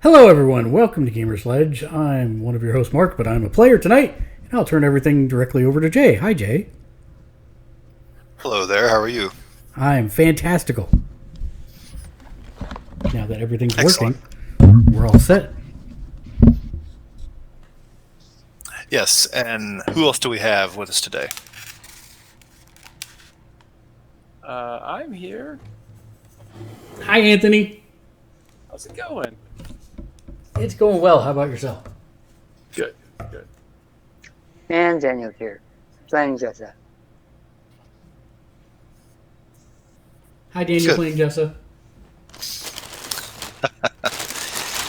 Hello everyone, welcome to Gamersledge. I'm one of your hosts, Mark, but I'm a player tonight, and I'll turn everything directly over to Jay. Hi, Jay. Hello there, how are you? I'm fantastical. Now that everything's Excellent. working, we're all set. Yes, and who else do we have with us today? I'm here. Hi, Anthony. How's it going? It's going well. How about yourself? Good. And Daniel's here, playing Jessa. Hi, Daniel, Good. playing Jessa.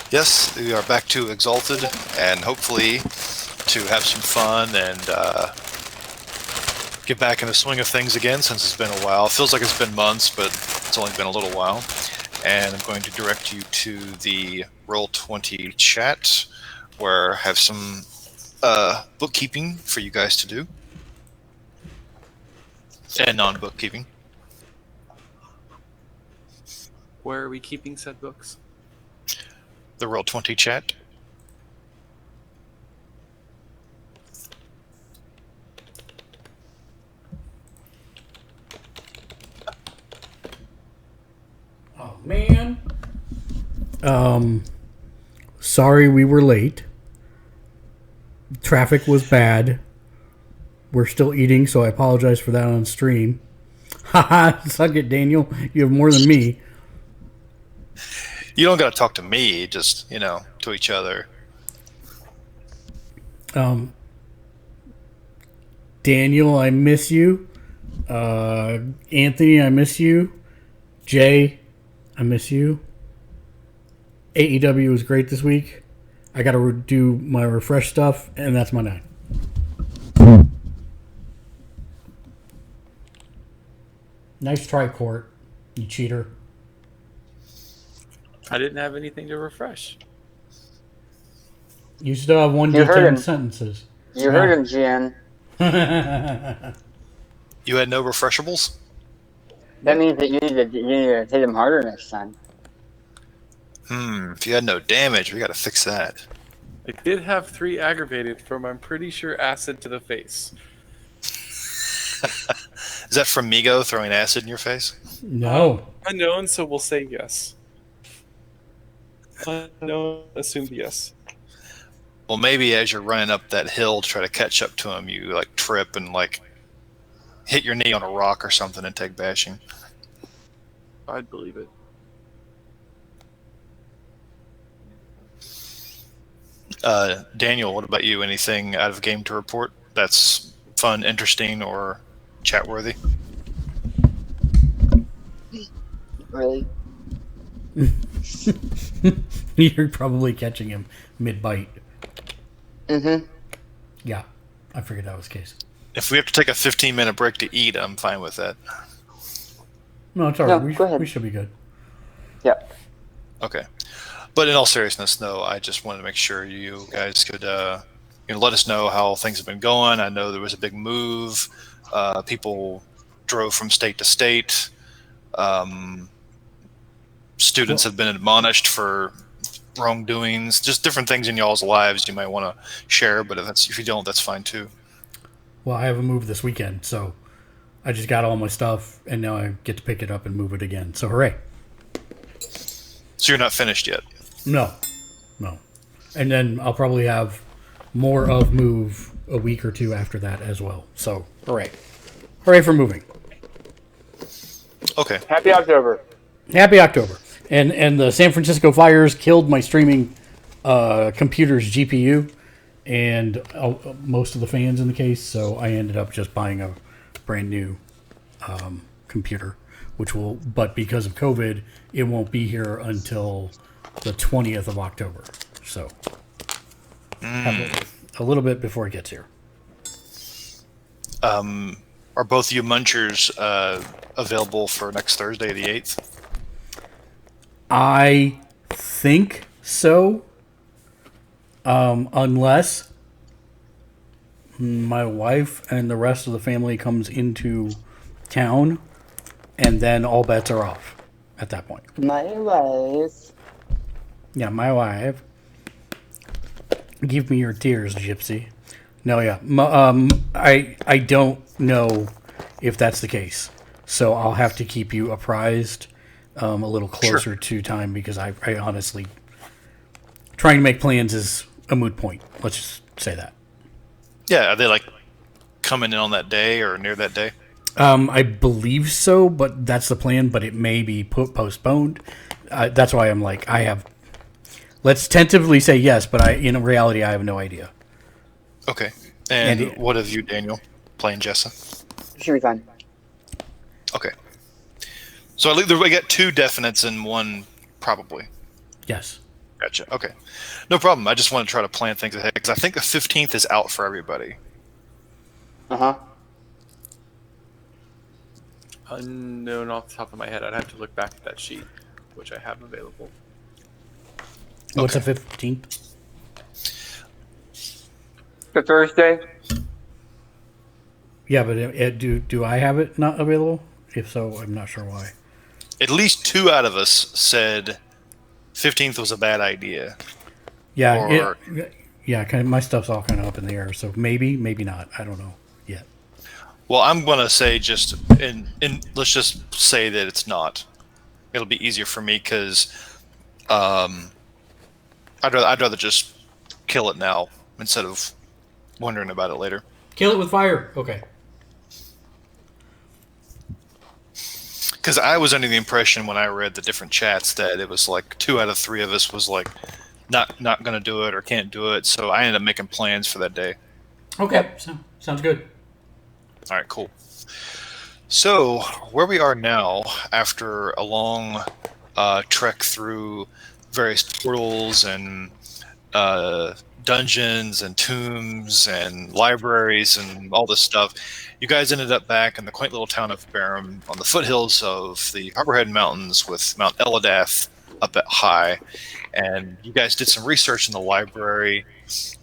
Yes, we are back to Exalted, and hopefully to have some fun and get back in the swing of things again since it's been a while. It feels like it's been months, but it's only been a little while. And I'm going to direct you to the Roll20 chat, where I have some bookkeeping for you guys to do. And non-bookkeeping. Where are we keeping said books? The Roll20 chat. Oh, man. Sorry we were late. Traffic was bad. We're still eating, so I apologize for that on stream. Haha, suck it, Daniel. You have more than me. You don't got to talk to me, just, to each other. Daniel, I miss you. Anthony, I miss you. Jay, I miss you. AEW was great this week. I got to do my refresh stuff, and that's my night. Nice try, Court. You cheater. I didn't have anything to refresh. You still have You heard him. 1d10 sentences. You heard him, Gian. You had no refreshables? That means that you need to hit him harder next time. If you had no damage, we got to fix that. I did have 3 aggravated from, I'm pretty sure, acid to the face. Is that from Migo throwing acid in your face? No. Unknown, so we'll say yes. Unknown, assumed yes. Well, maybe as you're running up that hill to try to catch up to him, you trip and hit your knee on a rock or something and take bashing. I'd believe it. Daniel, what about you? Anything out of game to report that's fun, interesting, or chat-worthy? Really? You're probably catching him mid-bite. Mm-hmm. Yeah, I figured that was the case. If we have to take a 15-minute break to eat, I'm fine with that. No, it's all right. No, go ahead. We should be good. Yep. Okay. But in all seriousness, no, I just wanted to make sure you guys could let us know how things have been going. I know there was a big move. People drove from state to state. Students have been admonished for wrongdoings. Just different things in y'all's lives you might want to share, but if you don't, that's fine too. Well, I have a move this weekend, so I just got all my stuff, and now I get to pick it up and move it again. So hooray. So you're not finished yet? No. And then I'll probably have more of move a week or two after that as well. So hooray. Hooray for moving. Okay. Happy October. Happy October. And the San Francisco fires killed my streaming computer's GPU and most of the fans in the case, so I ended up just buying a brand new computer, but because of COVID, it won't be here until the 20th of October. So have a little bit before it gets here. Are both you munchers available for next Thursday, the 8th? I think so. Unless my wife and the rest of the family comes into town, and then all bets are off at that point. My wife. Yeah, my wife. Give me your tears, Gypsy. No, yeah. I don't know if that's the case. So I'll have to keep you apprised a little closer to time because I honestly... Trying to make plans is a moot point. Let's just say that. Yeah, are they like coming in on that day or near that day? I believe so, but that's the plan, but it may be postponed. That's why I'm like, let's tentatively say yes, but in reality, I have no idea. Okay. And what of you, Daniel, playing Jessa? Should be fine. Okay. So we got 2 definites and 1 probably. Yes. Gotcha. Okay. No problem. I just want to try to plan things ahead because I think the 15th is out for everybody. Uh-huh. Unknown off the top of my head. I'd have to look back at that sheet, which I have available. What's the 15th? The Thursday? Yeah, but do I have it not available? If so, I'm not sure why. At least 2 out of us said 15th was a bad idea. Yeah, kind of. My stuff's all kind of up in the air, so maybe not. I don't know yet. Well, I'm gonna say let's just say that it's not. It'll be easier for me because I'd rather just kill it now instead of wondering about it later. Kill it with fire. Okay. Because I was under the impression when I read the different chats that it was like 2 out of 3 of us was like not going to do it or can't do it. So I ended up making plans for that day. Okay, sounds good. All right, cool. So where we are now, after a long trek through various portals and dungeons and tombs and libraries and all this stuff, you guys ended up back in the quaint little town of Barham on the foothills of the Harborhead Mountains with Mount Eladath up at high. And you guys did some research in the library.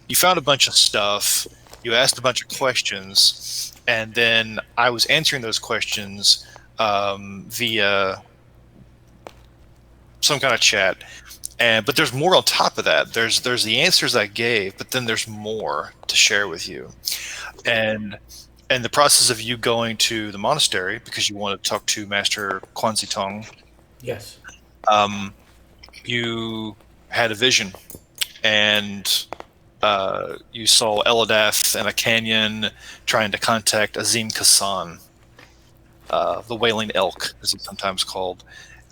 You found a bunch of stuff. You asked a bunch of questions. And then I was answering those questions via some kind of chat. But there's more on top of that. There's the answers I gave, but then there's more to share with you. And the process of you going to the monastery because you want to talk to Master Kwanzi Tong. Yes. You had a vision, and you saw Eladath in a canyon trying to contact Azim Kassan, the Wailing Elk, as he's sometimes called.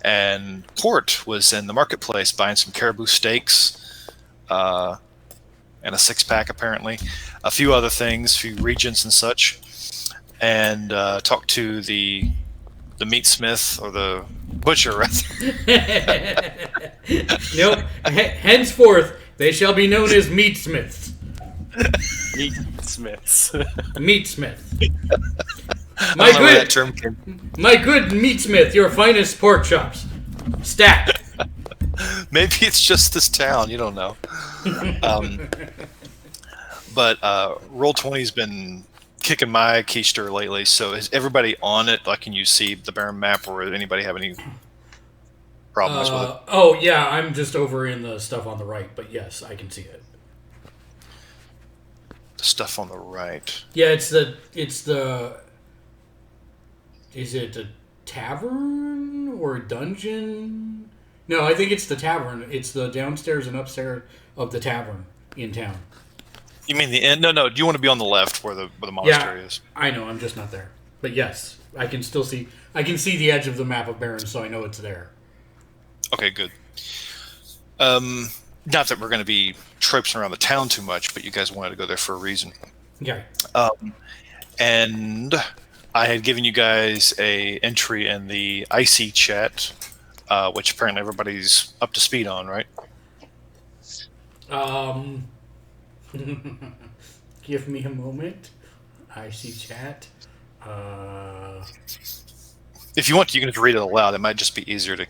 And Port was in the marketplace buying some caribou steaks and a 6-pack, apparently. A few other things, a few regents and such. And talked to the meatsmith, or the butcher, rather. Nope. Henceforth, they shall be known as meatsmiths. Meatsmiths. Meatsmith. I don't know where that term came. My good meatsmith, your finest pork chops. Stat. Maybe it's just this town. You don't know. But Roll20's been kicking my keister lately. So is everybody on it? Like, can you see the Barren map, or anybody have any problems with it? Oh yeah, I'm just over in the stuff on the right, but yes, I can see it. The stuff on the right. Yeah, it's the. Is it a tavern or a dungeon? No, I think it's the tavern. It's the downstairs and upstairs of the tavern in town. You mean the end? No. Do you want to be on the left where the monastery is? I know. I'm just not there. But yes, I can still see. I can see the edge of the map of Barren, so I know it's there. Okay, good. Not that we're going to be traipsing around the town too much, but you guys wanted to go there for a reason. Okay. And I had given you guys a entry in the IC chat, which apparently everybody's up to speed on, right? Give me a moment. IC chat. If you want to, you can just read it aloud. It might just be easier to...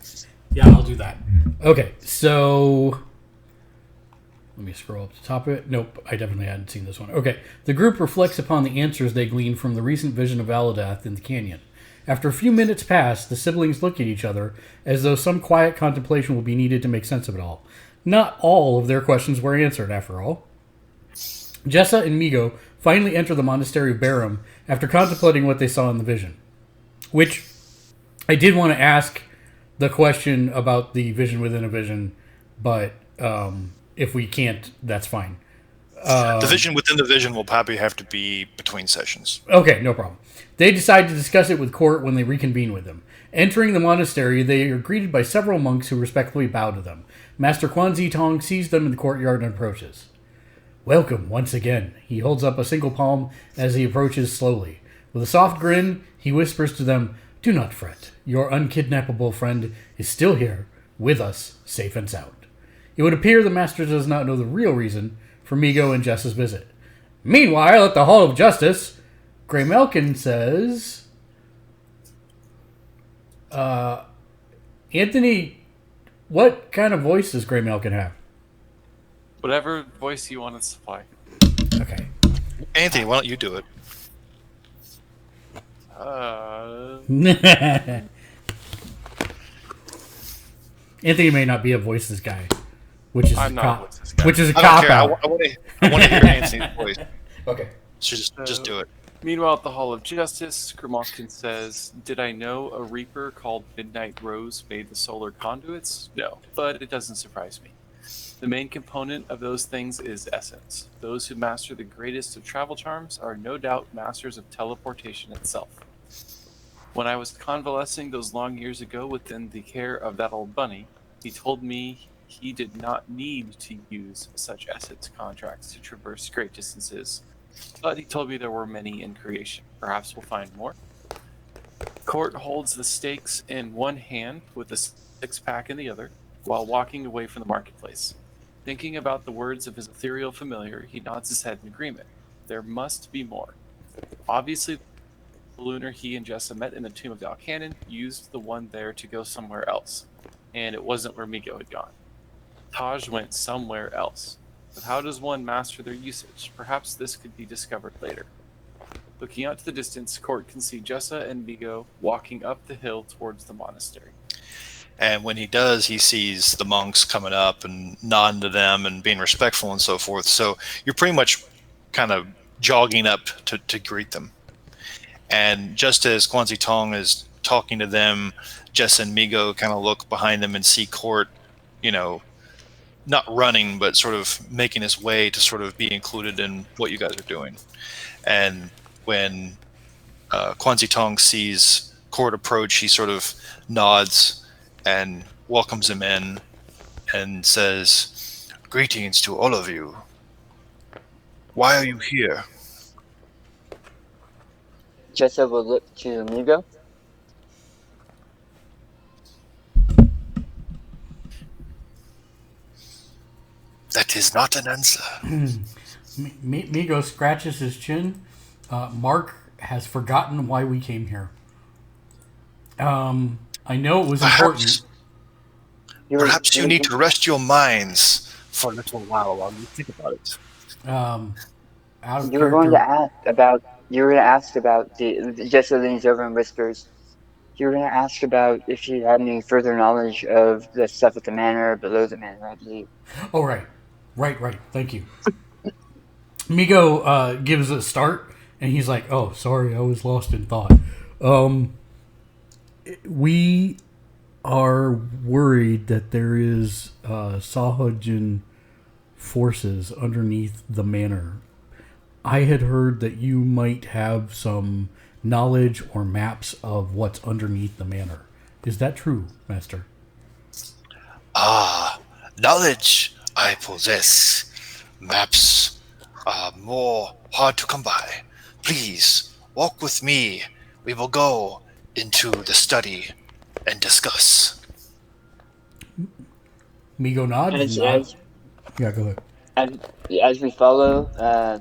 Yeah, I'll do that. Okay, so... Let me scroll up to the top of it. Nope, I definitely hadn't seen this one. Okay. The group reflects upon the answers they gleaned from the recent vision of Eladath in the canyon. After a few minutes pass, the siblings look at each other as though some quiet contemplation will be needed to make sense of it all. Not all of their questions were answered, after all. Jessa and Migo finally enter the monastery of Barum after contemplating what they saw in the vision. Which, I did want to ask the question about the vision within a vision, but if we can't, that's fine. The vision within the vision will probably have to be between sessions. Okay, no problem. They decide to discuss it with Court when they reconvene with him. Entering the monastery, they are greeted by several monks who respectfully bow to them. Master Quanzi Tong sees them in the courtyard and approaches. Welcome, once again. He holds up a single palm as he approaches slowly. With a soft grin, he whispers to them, Do not fret. Your unkidnappable friend is still here, with us, safe and sound. It would appear the Master does not know the real reason for Migo and Jess's visit. Meanwhile, at the Hall of Justice, Grey Malkin says, Anthony, what kind of voice does Grey Malkin have? Whatever voice you want to supply. Okay. Anthony, why don't you do it? Anthony may not be a voices guy, which is I'm a not cop. a voices guy. Which is a I cop don't care. out. I want to hear Anthony's voice. Okay. So just do it. Meanwhile, at the Hall of Justice, Grimalkin says, Did I know a reaper called Midnight Rose made the solar conduits? No, but it doesn't surprise me. The main component of those things is essence. Those who master the greatest of travel charms are no doubt masters of teleportation itself. When I was convalescing those long years ago within the care of that old bunny, he told me he did not need to use such essence contracts to traverse great distances, but he told me there were many in creation. Perhaps we'll find more. Court holds the stakes in one hand with the six-pack in the other, while walking away from the marketplace. Thinking about the words of his ethereal familiar, he nods his head in agreement. There must be more. Obviously, the lunar he and Jessa met in the tomb of Dalcannon used the one there to go somewhere else, and it wasn't where Migo had gone. Taj went somewhere else. But how does one master their usage? Perhaps this could be discovered later. Looking out to the distance, Court can see Jessa and Migo walking up the hill towards the monastery. And when he does, he sees the monks coming up and nodding to them and being respectful and so forth. So you're pretty much kind of jogging up to greet them. And just as Quanzi Tong is talking to them, Jess and Migo kind of look behind them and see Court, not running, but sort of making his way to sort of be included in what you guys are doing. And when Quanzi Tong sees Court approach, he sort of nods and welcomes him in and says, Greetings to all of you. Why are you here? Jessa will look to Migo. That is not an answer. Migo scratches his chin. Mark has forgotten why we came here. I know it was important. Perhaps you need to rest your minds for a little while you think about it. You were going to ask about the Jessa leans over and whispers. You were going to ask about if she had any further knowledge of the stuff at the manor, below the manor, I believe. Oh, right. Thank you. Migo gives a start, and he's like, oh, sorry, I was lost in thought. We are worried that there is Sahajin forces underneath the manor. I had heard that you might have some knowledge or maps of what's underneath the manor. Is that true, Master? Knowledge I possess. Maps are more hard to come by. Please, walk with me. We will go into the study and discuss. Migo nods. Yeah, go ahead. As we follow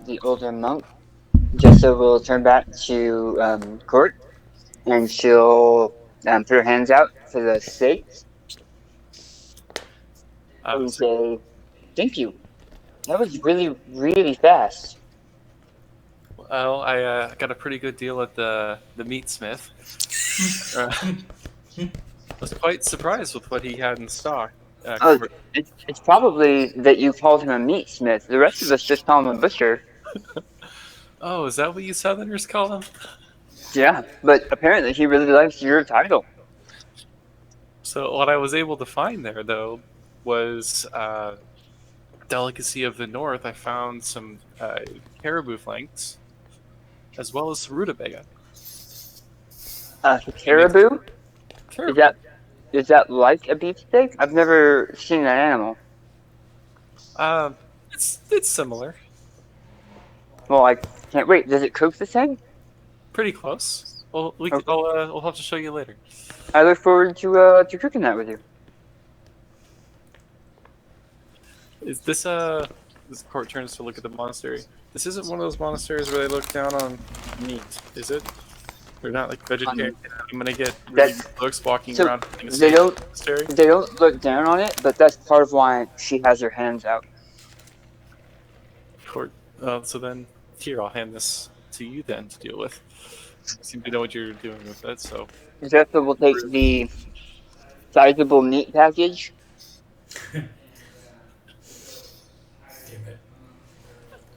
the older monk, Jessa will turn back to Court, and she'll put her hands out for the stakes and say, "Thank you. That was really, really fast." Well, I got a pretty good deal at the meatsmith. I was quite surprised with what he had in stock. It's probably that you called him a meatsmith. The rest of us just call him a butcher. Oh, is that what you Southerners call him? Yeah, but apparently he really likes your title. So what I was able to find there, though, was delicacy of the north. I found some caribou flanks, as well as rutabaga. Caribou? Caribou. Is that like a beefsteak? I've never seen that animal. It's similar. Well, I can't wait. Does it cook the same? Pretty close. Well, Okay. we'll have to show you later. I look forward to cooking that with you. Is this court turns to look at the monastery? This isn't one of those monasteries where they look down on meat, is it? They're not like vegetarian. I'm gonna get really looks walking around. They don't look down on it, but that's part of why she has her hands out. Court. So then, here I'll hand this to you then to deal with. You seem to know what you're doing with it, so. Jessica will take the sizable meat package. Damn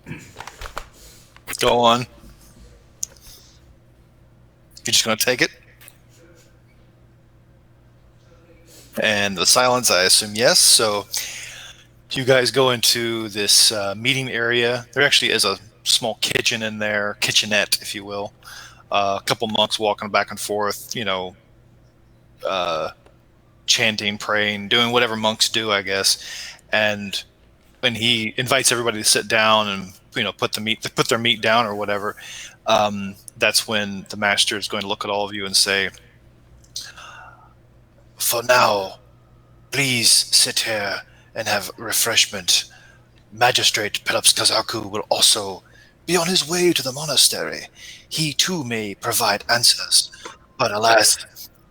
it. Go on. You're just going to take it? And the silence, I assume yes. So you guys go into this meeting area. There actually is a small kitchen in there, kitchenette, if you will. A couple monks walking back and forth, chanting, praying, doing whatever monks do, I guess. And when he invites everybody to sit down and put their meat down or whatever, that's when the master is going to look at all of you and say, "For now, please sit here and have refreshment. Magistrate Pelops Kazaku will also be on his way to the monastery. He too may provide answers, but alas,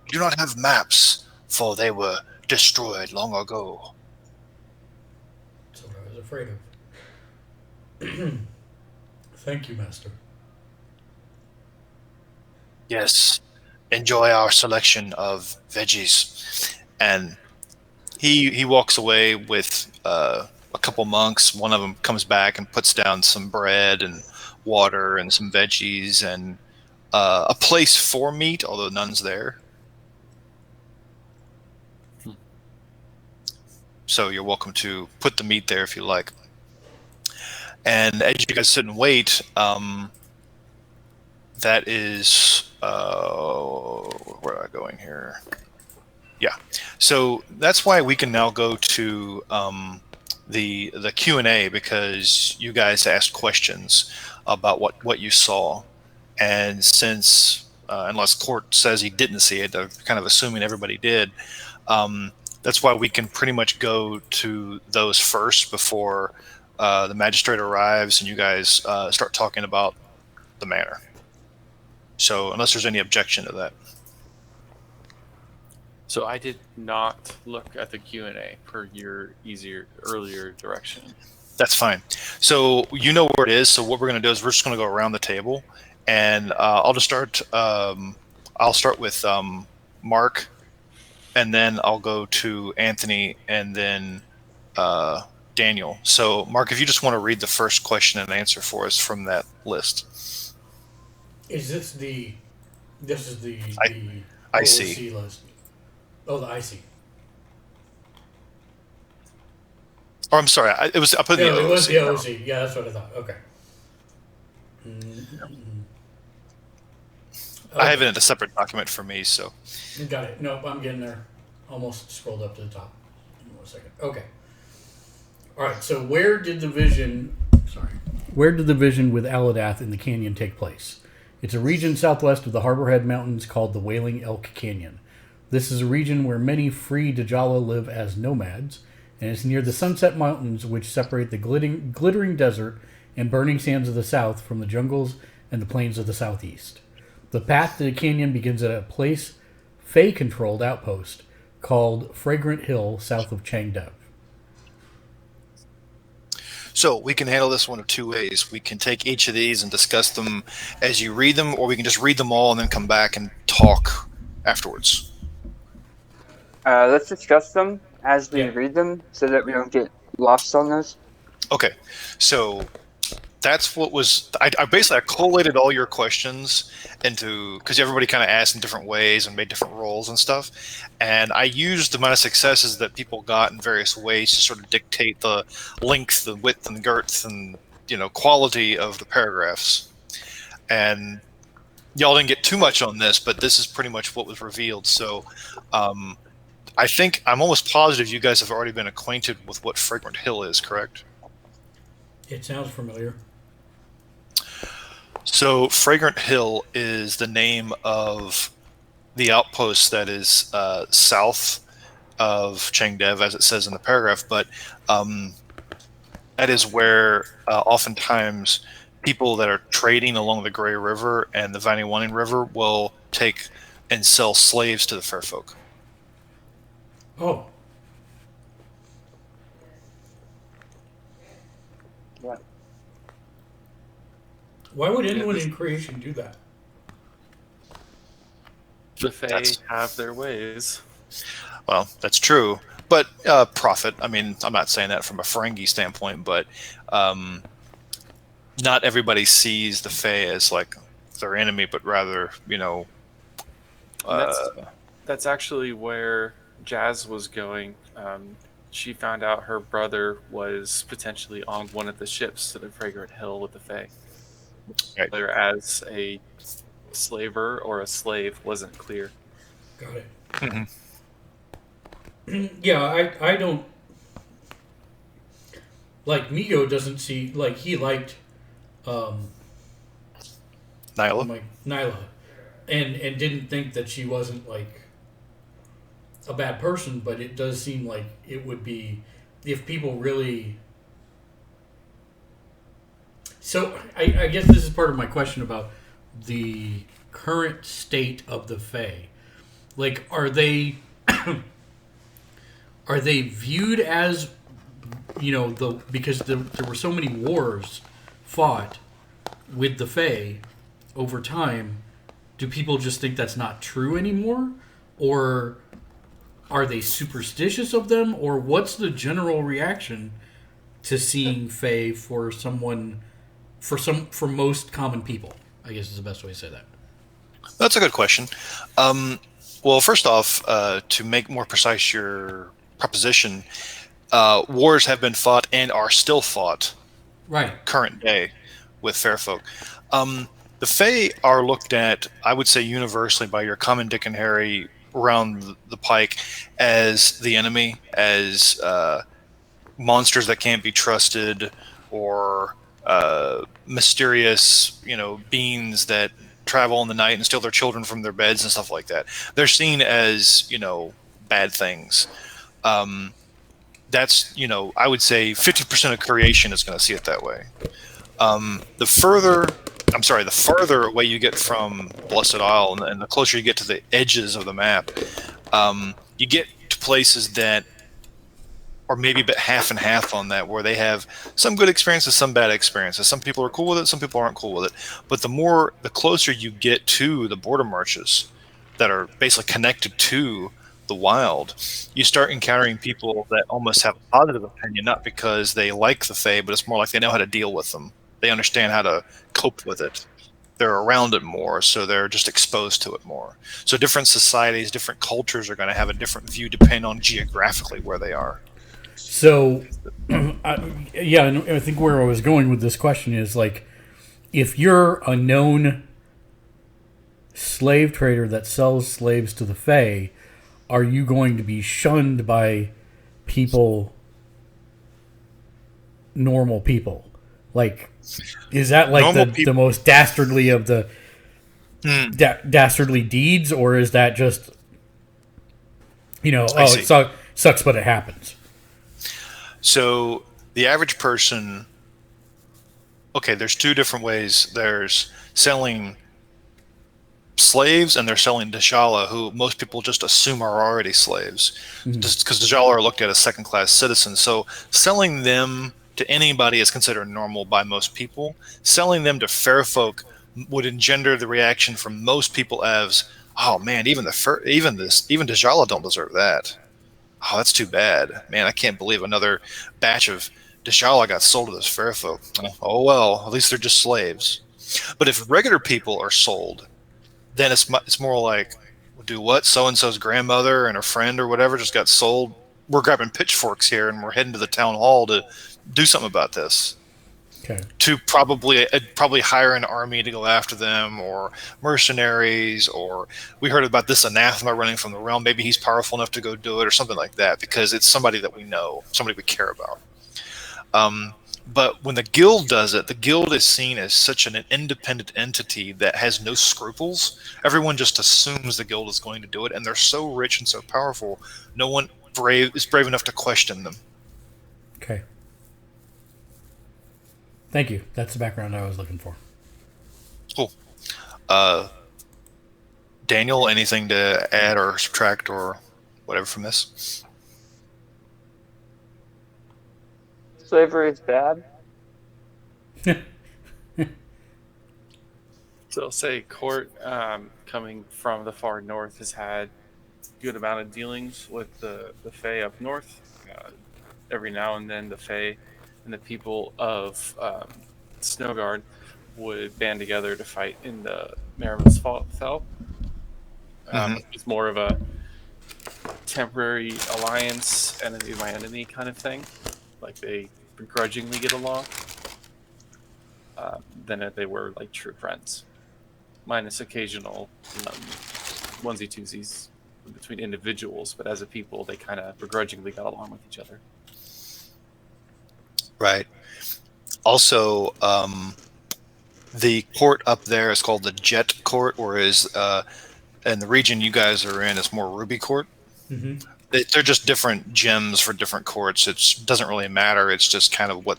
we do not have maps, for they were destroyed long ago." That's what I was afraid of. Thank you, Master. Yes, enjoy our selection of veggies. And he walks away with a couple monks. One of them comes back and puts down some bread and water and some veggies and a place for meat, although none's there. So you're welcome to put the meat there if you like. And as you guys sit and wait, that is where am I going here? Yeah. So that's why we can now go to the Q&A, because you guys asked questions about what you saw. And since, unless Court says he didn't see it, I'm kind of assuming everybody did, that's why we can pretty much go to those first before the magistrate arrives and you guys start talking about the manor. So unless there's any objection to that. So I did not look at the Q&A per your earlier direction. That's fine. So you know where it is. So what we're going to do is we're just going to go around the table, and I'll just start. I'll start with Mark, and then I'll go to Anthony, and then Daniel. So Mark, if you just want to read the first question and answer for us from that list. Is this the? This is the IC list. Oh, the IC. Oh, I'm sorry. I put the OOC. It was the OOC. Yeah, that's what I thought. Okay. I have it in a separate document for me, so. Got it. Nope, I'm getting there. Almost scrolled up to the top. Give me 1 second. Okay. All right. So where did the vision with Aladath in the canyon take place? It's a region southwest of the Harborhead Mountains called the Wailing Elk Canyon. This is a region where many free Dajala live as nomads, and it's near the Sunset Mountains, which separate the glittering desert and burning sands of the south from the jungles and the plains of the southeast. The path to the canyon begins at a place Fae-controlled outpost called Fragrant Hill south of Changdev. So we can handle this one of two ways. We can take each of these and discuss them as you read them, or we can just read them all and then come back and talk afterwards. Let's discuss them as we Yeah. read them so that we don't get lost on those? Okay, so that's what was. I basically collated all your questions into, because everybody kind of asked in different ways and made different roles and stuff, and I used the amount of successes that people got in various ways to sort of dictate the length, the width, and girth, and quality of the paragraphs. And y'all didn't get too much on this, but this is pretty much what was revealed. So I think I'm almost positive you guys have already been acquainted with what Fragrant Hill is, correct? It sounds familiar. So Fragrant Hill is the name of the outpost that is south of Chengdev, as it says in the paragraph, but that is where oftentimes people that are trading along the Grey River and the Vanywaning River will take and sell slaves to the fair folk. Oh. Yeah. Why would anyone in creation do that? The Fae That's- have their ways. Well, that's true. But profit, I mean, I'm not saying that from a Ferengi standpoint, but not everybody sees the Fae as like their enemy, but rather, That's actually where Jazz was going. She found out her brother was potentially on one of the ships to the Fragrant Hill with the Fae. Right. Whether as a slaver or a slave wasn't clear. Got it. Mhm. Yeah, I don't. Like, Migo doesn't see. Like, he liked. Nyla? Nyla. And didn't think that she wasn't, like, a bad person, but it does seem like it would be. If people really. So, I guess this is part of my question about the current state of the Fae. Like, are they are they viewed as, because there were so many wars fought with the Fae over time, do people just think that's not true anymore? Or are they superstitious of them? Or what's the general reaction to seeing Fae for most common people? I guess is the best way to say that. That's a good question. Well, first off, to make more precise your proposition, wars have been fought and are still fought Right. current day with fair folk. The Fae are looked at, I would say universally by your common Dick and Harry around the pike, as the enemy, as monsters that can't be trusted, or mysterious, beings that travel in the night and steal their children from their beds and stuff like that. They're seen as, bad things. That's, I would say 50% of creation is going to see it that way. The farther away you get from Blessed Isle and the closer you get to the edges of the map, you get to places that are maybe a bit half and half on that, where they have some good experiences, some bad experiences. Some people are cool with it, some people aren't cool with it. But the closer you get to the border marches that are basically connected to the wild, you start encountering people that almost have a positive opinion, not because they like the Fae, but it's more like they know how to deal with them. They understand how to cope with it. They're around it more, so they're just exposed to it more. So different societies, different cultures are going to have a different view depending on geographically where they are. So, and I think where I was going with this question is, like, if you're a known slave trader that sells slaves to the Fae, are you going to be shunned by normal people? Like, is that like the most dastardly of the dastardly deeds, or is that just, it sucks, but it happens? So the average person, okay, there's two different ways. There's selling slaves and they're selling Dajala, who most people just assume are already slaves, just because Dajala are looked at as second-class citizens. So selling them to anybody is considered normal by most people. Selling them to fair folk would engender the reaction from most people as, "Oh man, even Dajala don't deserve that." Oh, that's too bad. Man, I can't believe another batch of Deshala got sold to this fair folk. Oh well, at least they're just slaves. But if regular people are sold, then it's more like, do what? So-and-so's grandmother and her friend or whatever just got sold. We're grabbing pitchforks here and we're heading to the town hall to do something about this. Okay. To probably hire an army to go after them, or mercenaries, or we heard about this anathema running from the realm. Maybe he's powerful enough to go do it, or something like that, because it's somebody that we know, somebody we care about. But when the guild does it, the guild is seen as such an independent entity that has no scruples. Everyone just assumes the guild is going to do it, and they're so rich and so powerful, no one is brave enough to question them. Okay. Thank you. That's the background I was looking for. Cool. Daniel, anything to add or subtract or whatever from this? Slavery is bad. So I'll say court, coming from the far north, has had a good amount of dealings with the Fae up north. Every now and then the Fae and the people of Snowguard would band together to fight in the Merriman's Fell. It's more of a temporary alliance, enemy of my enemy kind of thing. Like they begrudgingly get along than they were like true friends. Minus occasional onesie-twosies between individuals, but as a people, they kind of begrudgingly got along with each other. Right. Also, the court up there is called the Jet Court, whereas in the region you guys are in, it's more Ruby Court. Mm-hmm. They're just different gems for different courts. It doesn't really matter. It's just kind of what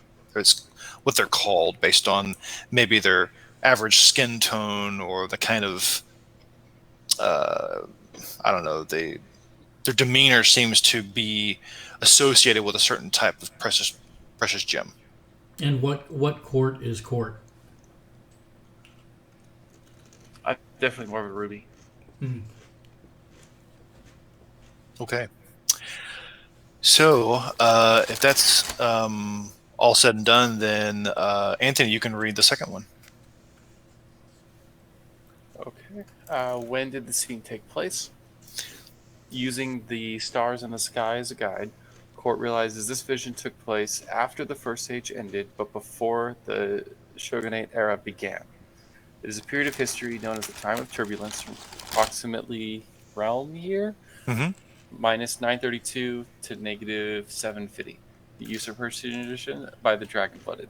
they're called based on maybe their average skin tone or the kind of I don't know. Their demeanor seems to be associated with a certain type of precious gem. And what court is court? I'm definitely more of a Ruby. Mm-hmm. Okay. So, if that's all said and done, then Anthony, you can read the second one. Okay. When did the scene take place? Using the stars in the sky as a guide, Court realizes this vision took place after the First Age ended, but before the Shogunate era began. It is a period of history known as the Time of Turbulence, from approximately realm year, minus 932 to negative 750. The usurpation edition by the Dragon-Blooded.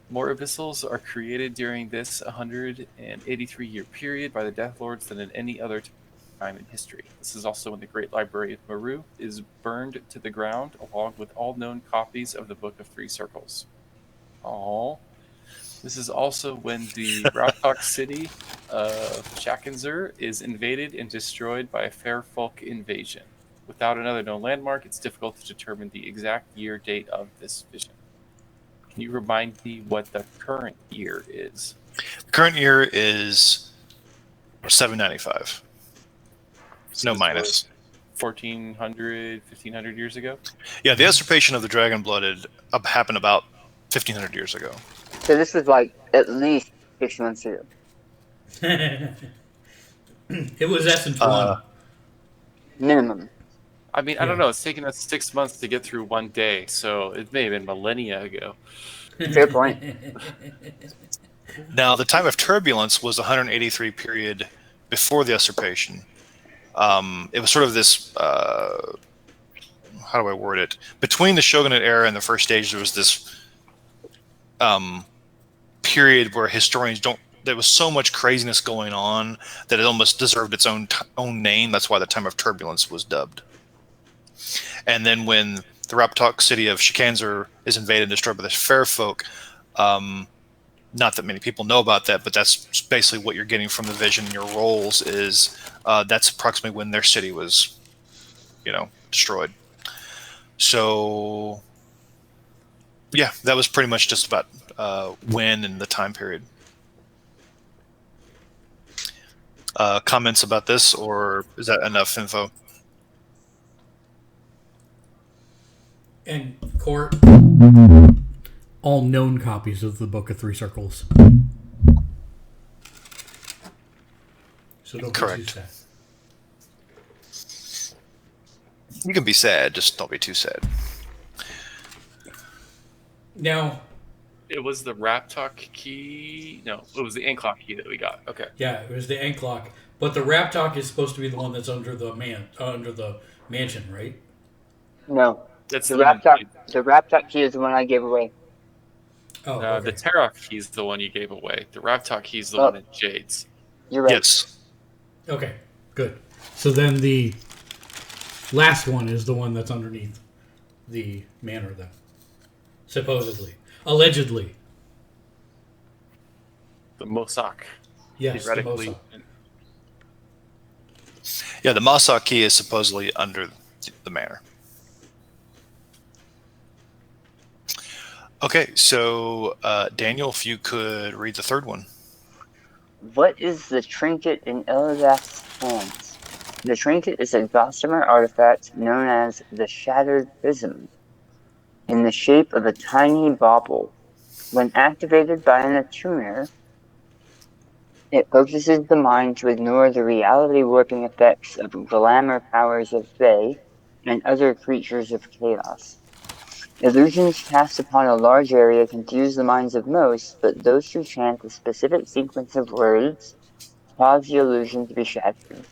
More abyssals are created during this 183-year period by the Death Lords than in any other time in history. This is also when the Great Library of Meru is burned to the ground, along with all known copies of the Book of Three Circles. This is also when the Rautok city of Shakinzer is invaded and destroyed by a fair folk invasion. Without another known landmark, it's difficult to determine the exact year date of this vision. Can you remind me what the current year is? The current year is 795. No minus. 1,400, 1,500 years ago? Yeah, the usurpation of the Dragon-Blooded happened about 1,500 years ago. So this was like at least 6 months ago. It was Essence 1. Minimum. I mean, I don't know. It's taken us 6 months to get through one day, so it may have been millennia ago. Fair point. Now, the Time of Turbulence was the 183 period before the usurpation. It was sort of this, how do I word it? Between the Shogunate era and the First Stage, there was this period where historians there was so much craziness going on that it almost deserved its own name. That's why the Time of Turbulence was dubbed. And then when the Raptok city of Shikanzer is invaded and destroyed by the fair folk, not that many people know about that, but that's basically what you're getting from the vision in your roles is that's approximately when their city was, destroyed. So, yeah, that was pretty much just about when and the time period. Comments about this, or is that enough info? And Court, all known copies of the Book of Three Circles. So don't be too sad. You can be sad, just don't be too sad. Now, it was the Raptalk key. No, it was the Anklock key that we got. Okay. Yeah, it was the Anklock, but the Raptalk is supposed to be the one that's under the mansion, right? No, That's the Raptalk. The Raptalk key is the one I gave away. Oh, okay. The Tarok key is the one you gave away. The Raptalk key is the one in Jade's. You're right. Yes. Okay, good. So then the last one is the one that's underneath the manor, then. Supposedly. Allegedly. The Mossack. Yes, the Theoretically. Mossack. Yeah, the Mossack key is supposedly under the manor. Okay, so Daniel, if you could read the third one. What is the trinket in Eladath's hands? The trinket is a gossamer artifact known as the Shattered Prism, in the shape of a tiny bauble. When activated by an attuner, it focuses the mind to ignore the reality-warping effects of glamour powers of Fae and other creatures of chaos. Illusions cast upon a large area confuse the minds of most, but those who chant a specific sequence of words cause the illusion to be shattered.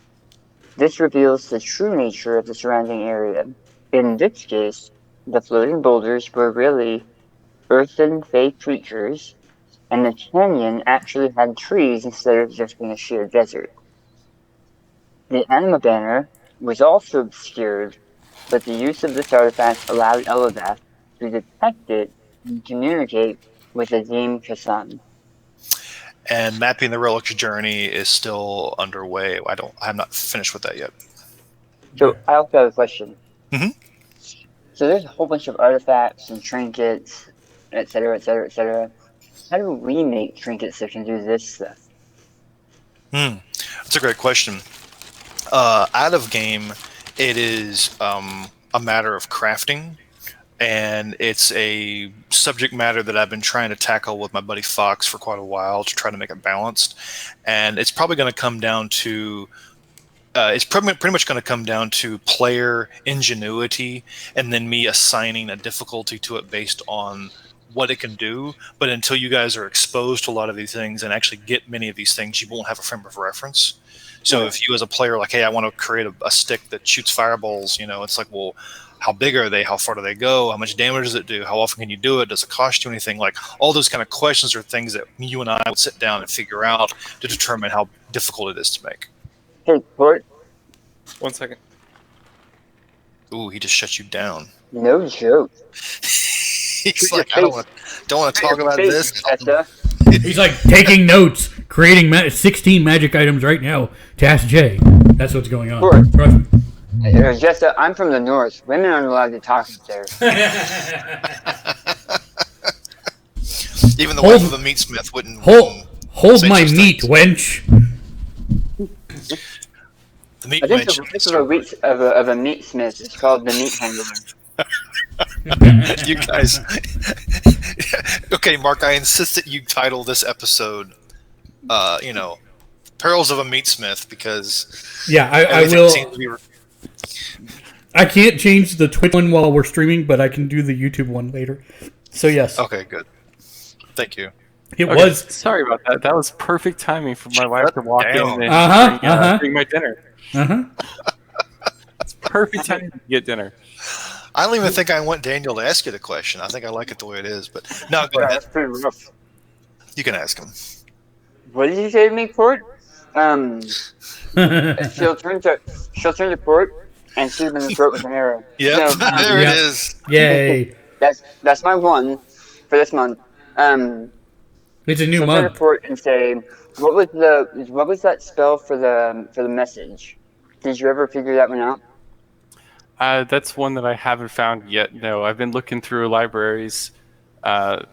This reveals the true nature of the surrounding area. In this case, the floating boulders were really earthen Fae creatures, and the canyon actually had trees instead of just being a sheer desert. The anima banner was also obscured, but the use of this artifact allowed Eladath to detect it and communicate with Azim Kassan. And mapping the relic journey is still underway. I'm not finished with that yet. So I also have a question. Mhm. So there's a whole bunch of artifacts and trinkets, etc., etc., etc. How do we make trinkets that can do this stuff? That's a great question. Out of game, it is a matter of crafting, and it's a subject matter that I've been trying to tackle with my buddy Fox for quite a while to try to make it balanced. And it's probably going to come down to pretty much going to come down to player ingenuity, and then me assigning a difficulty to it based on what it can do. But until you guys are exposed to a lot of these things and actually get many of these things, you won't have a frame of reference. So if you as a player like, hey, I want to create a stick that shoots fireballs, it's like, well, how big are they? How far do they go? How much damage does it do? How often can you do it? Does it cost you anything? Like, all those kind of questions are things that you and I would sit down and figure out to determine how difficult it is to make. Hey, Court. 1 second. Ooh, he just shut you down. No joke. He's like, I don't want to talk about this. He's like taking notes, creating 16 magic items right now to ask Jay. That's what's going on. Sure. Trust me. Jessa, I'm from the north. Women aren't allowed to talk up there. Even the wife of a meatsmith wouldn't. Hold my meat, wench. The meat I think wench. the wife of a meatsmith is called the meat handler. You guys. Okay, Mark, I insist that you title this episode, Perils of a Meatsmith, because I will. I can't change the Twitch one while we're streaming, but I can do the YouTube one later. So yes. Okay, good. Thank you. It was. Sorry about that. That was perfect timing for my wife to walk in and bring my dinner. It's perfect timing to get dinner. I don't even think I want Daniel to ask you the question. I think I like it the way it is. But no, go ahead. That's pretty rough. You can ask him. What did you say to me, Court? She'll turn to Court and shoot him in the throat with an arrow. Yep, there it is. Yay! That's my one for this month. It's a new she'll month. Turn to Court and say, what was that spell for the message? Did you ever figure that one out? That's one that I haven't found yet. No, I've been looking through libraries. I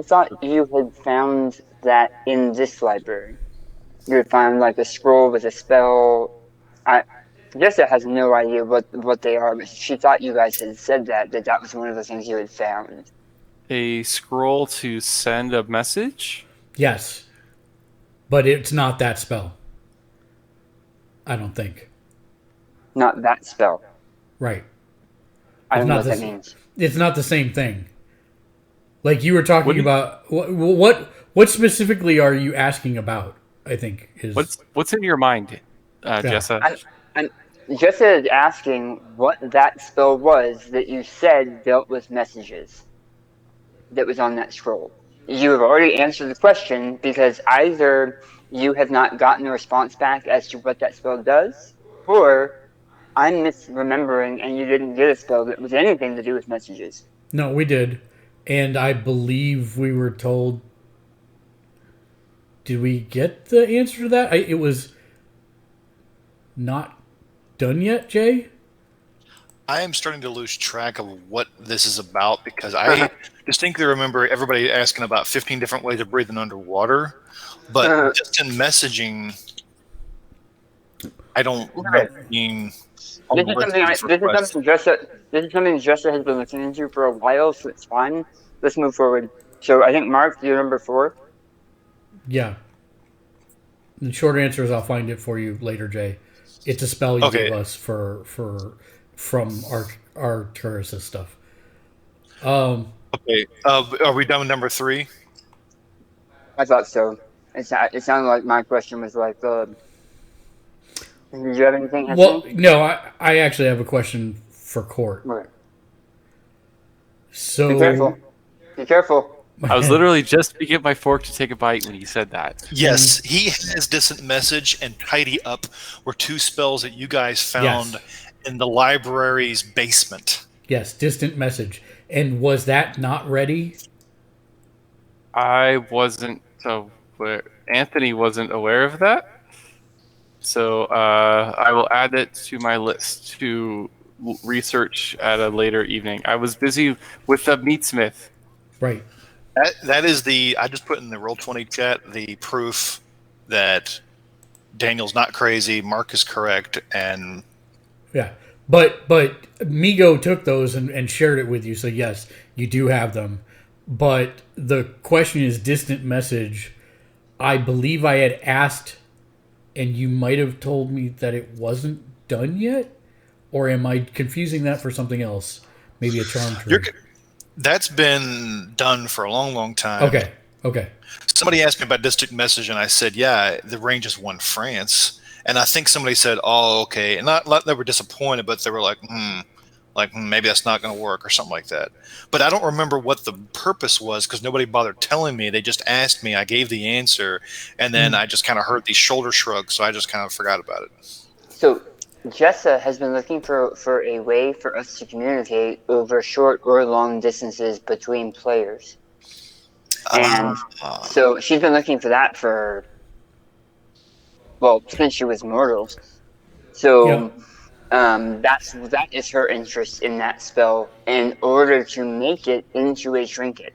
thought you had found that in this library. You would find like a scroll with a spell. Jessica has no idea what they are, but she thought you guys had said that was one of the things you had found. A scroll to send a message? Yes. But it's not that spell. I don't think. Not that spell. Right. I don't know what the, that means. It's not the same thing. Like you were talking about, what specifically are you asking about? I think is what's in your mind, Jessa? Jessa is asking what that spell was that you said dealt with messages that was on that scroll. You have already answered the question because either you have not gotten a response back as to what that spell does, or I'm misremembering and you didn't get a spell that was anything to do with messages. No, we did. And I believe we were told... Did we get the answer to that? It was not done yet, Jay? I am starting to lose track of what this is about because I distinctly remember everybody asking about 15 different ways of breathing underwater, but just in messaging, I don't remember being... This is something Jessa has been looking into for a while, so it's fine. Let's move forward. So I think, Mark, you're number 4? Yeah. The short answer is I'll find it for you later, Jay. It's a spell you gave us from our Arcturus stuff. Okay. Are we done with number 3? I thought so. It sounded like my question was like, did you have anything? Well, no, I actually have a question for Court. Right. So be careful. Be careful. I was literally just picking my fork to take a bite when you said that. Yes, he has Distant Message and Tidy Up were 2 spells that you guys found in the library's basement. Yes, Distant Message. And was that not ready? I wasn't aware. Anthony wasn't aware of that. So I will add it to my list to research at a later evening. I was busy with the meatsmith. Right. That is I just put in the Roll20 chat the proof that Daniel's not crazy, Mark is correct, and... Yeah. But Migo took those and shared it with you, so yes, you do have them. But the question is Distant Message. I believe I had asked, and you might have told me that it wasn't done yet? Or am I confusing that for something else? Maybe a charm tree. That's been done for a long, long time. Okay. Somebody asked me about Distant Message, and I said, yeah, the range is 1 France. And I think somebody said, oh, okay. And not they were disappointed, but they were like, maybe that's not going to work or something like that. But I don't remember what the purpose was because nobody bothered telling me. They just asked me. I gave the answer, and then I just kind of heard these shoulder shrugs, so I just kind of forgot about it. So Jessa has been looking for a way for us to communicate over short or long distances between players. And so she's been looking for that since she was mortal. So that is her interest in that spell in order to make it into a trinket.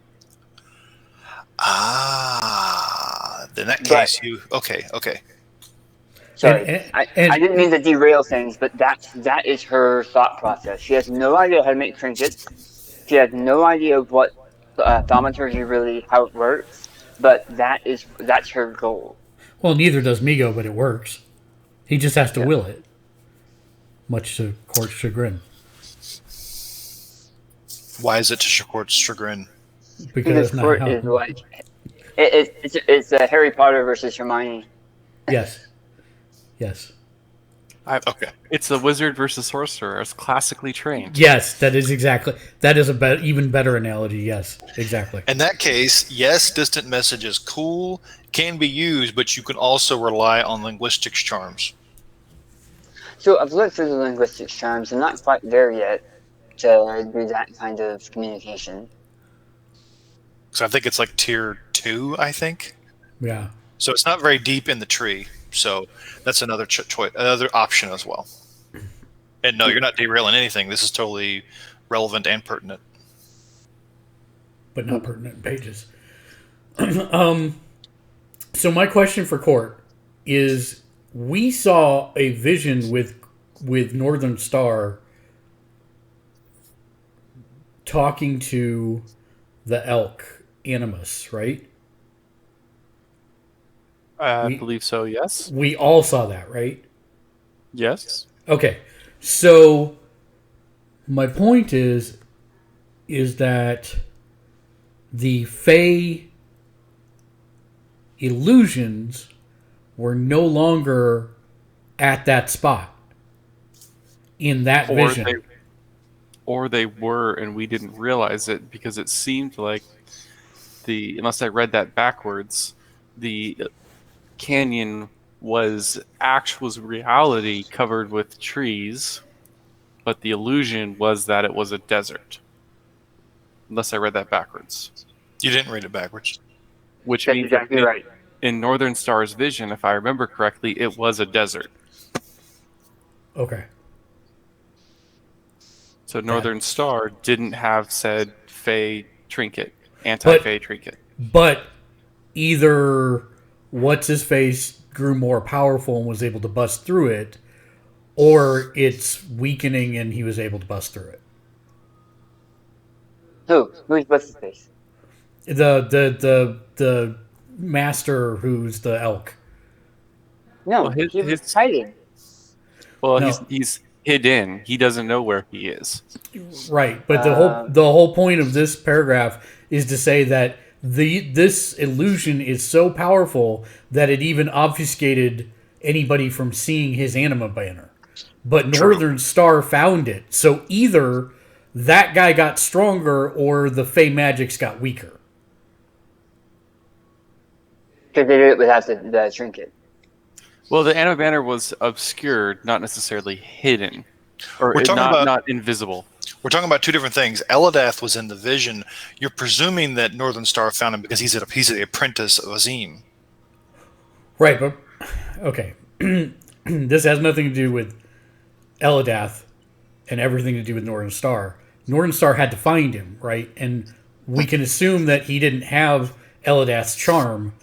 In that case, okay. Sorry, I didn't mean to derail things, but that is her thought process. She has no idea how to make trinkets. She has no idea what thaumaturgy really, how it works, but that's her goal. Well, neither does Migo, but it works. He just has to will it. Much to Court's chagrin. Why is it to Court's chagrin? Because Court is like... It's Harry Potter versus Hermione. Yes. Okay. It's a wizard versus sorcerer. It's classically trained. Yes, that is a even better analogy. Yes, exactly. In that case, yes, Distant Message is cool, can be used, but you can also rely on linguistics charms. So I've looked through the linguistics charms. I'm not quite there yet to do that kind of communication. So I think it's like tier 2, I think. Yeah. So it's not very deep in the tree. So that's another another option as well. And no, you're not derailing anything. This is totally relevant and pertinent. But not pertinent in pages. So my question for Court is, we saw a vision with with Northern Star talking to the elk Animus, right? I believe so, yes. We all saw that, right? Yes. Okay. So my point is that the Fey illusions were no longer at that spot in that vision. Or they were, and we didn't realize it because it seemed like unless I read that backwards, the canyon was reality covered with trees, but the illusion was that it was a desert. Unless I read that backwards. You didn't read it backwards. Which That's means exactly right. in Northern Star's vision, if I remember correctly, it was a desert. Okay. So Northern Star didn't have said Fey trinket, anti-Fey trinket. But either what's-his-face grew more powerful and was able to bust through it, or it's weakening and he was able to bust through it. Who's what's his face? The master who's the elk. No, Well, he was hiding. Well, No. he's hidden. He doesn't know where he is. Right, but the whole point of this paragraph is to say that this illusion is so powerful that it even obfuscated anybody from seeing his anima banner. But Northern Star found it, so either that guy got stronger or the Fey magics got weaker. Because they did it without the trinket. Well, the anima banner was obscured, not necessarily hidden, or We're talking about- not invisible. We're talking about two different things. Eladath was in the vision. You're presuming that Northern Star found him because he's the apprentice of Azim. Right, but okay. This has nothing to do with Eladath and everything to do with Northern Star. Northern Star had to find him, right? And we can assume that he didn't have Eladath's charm.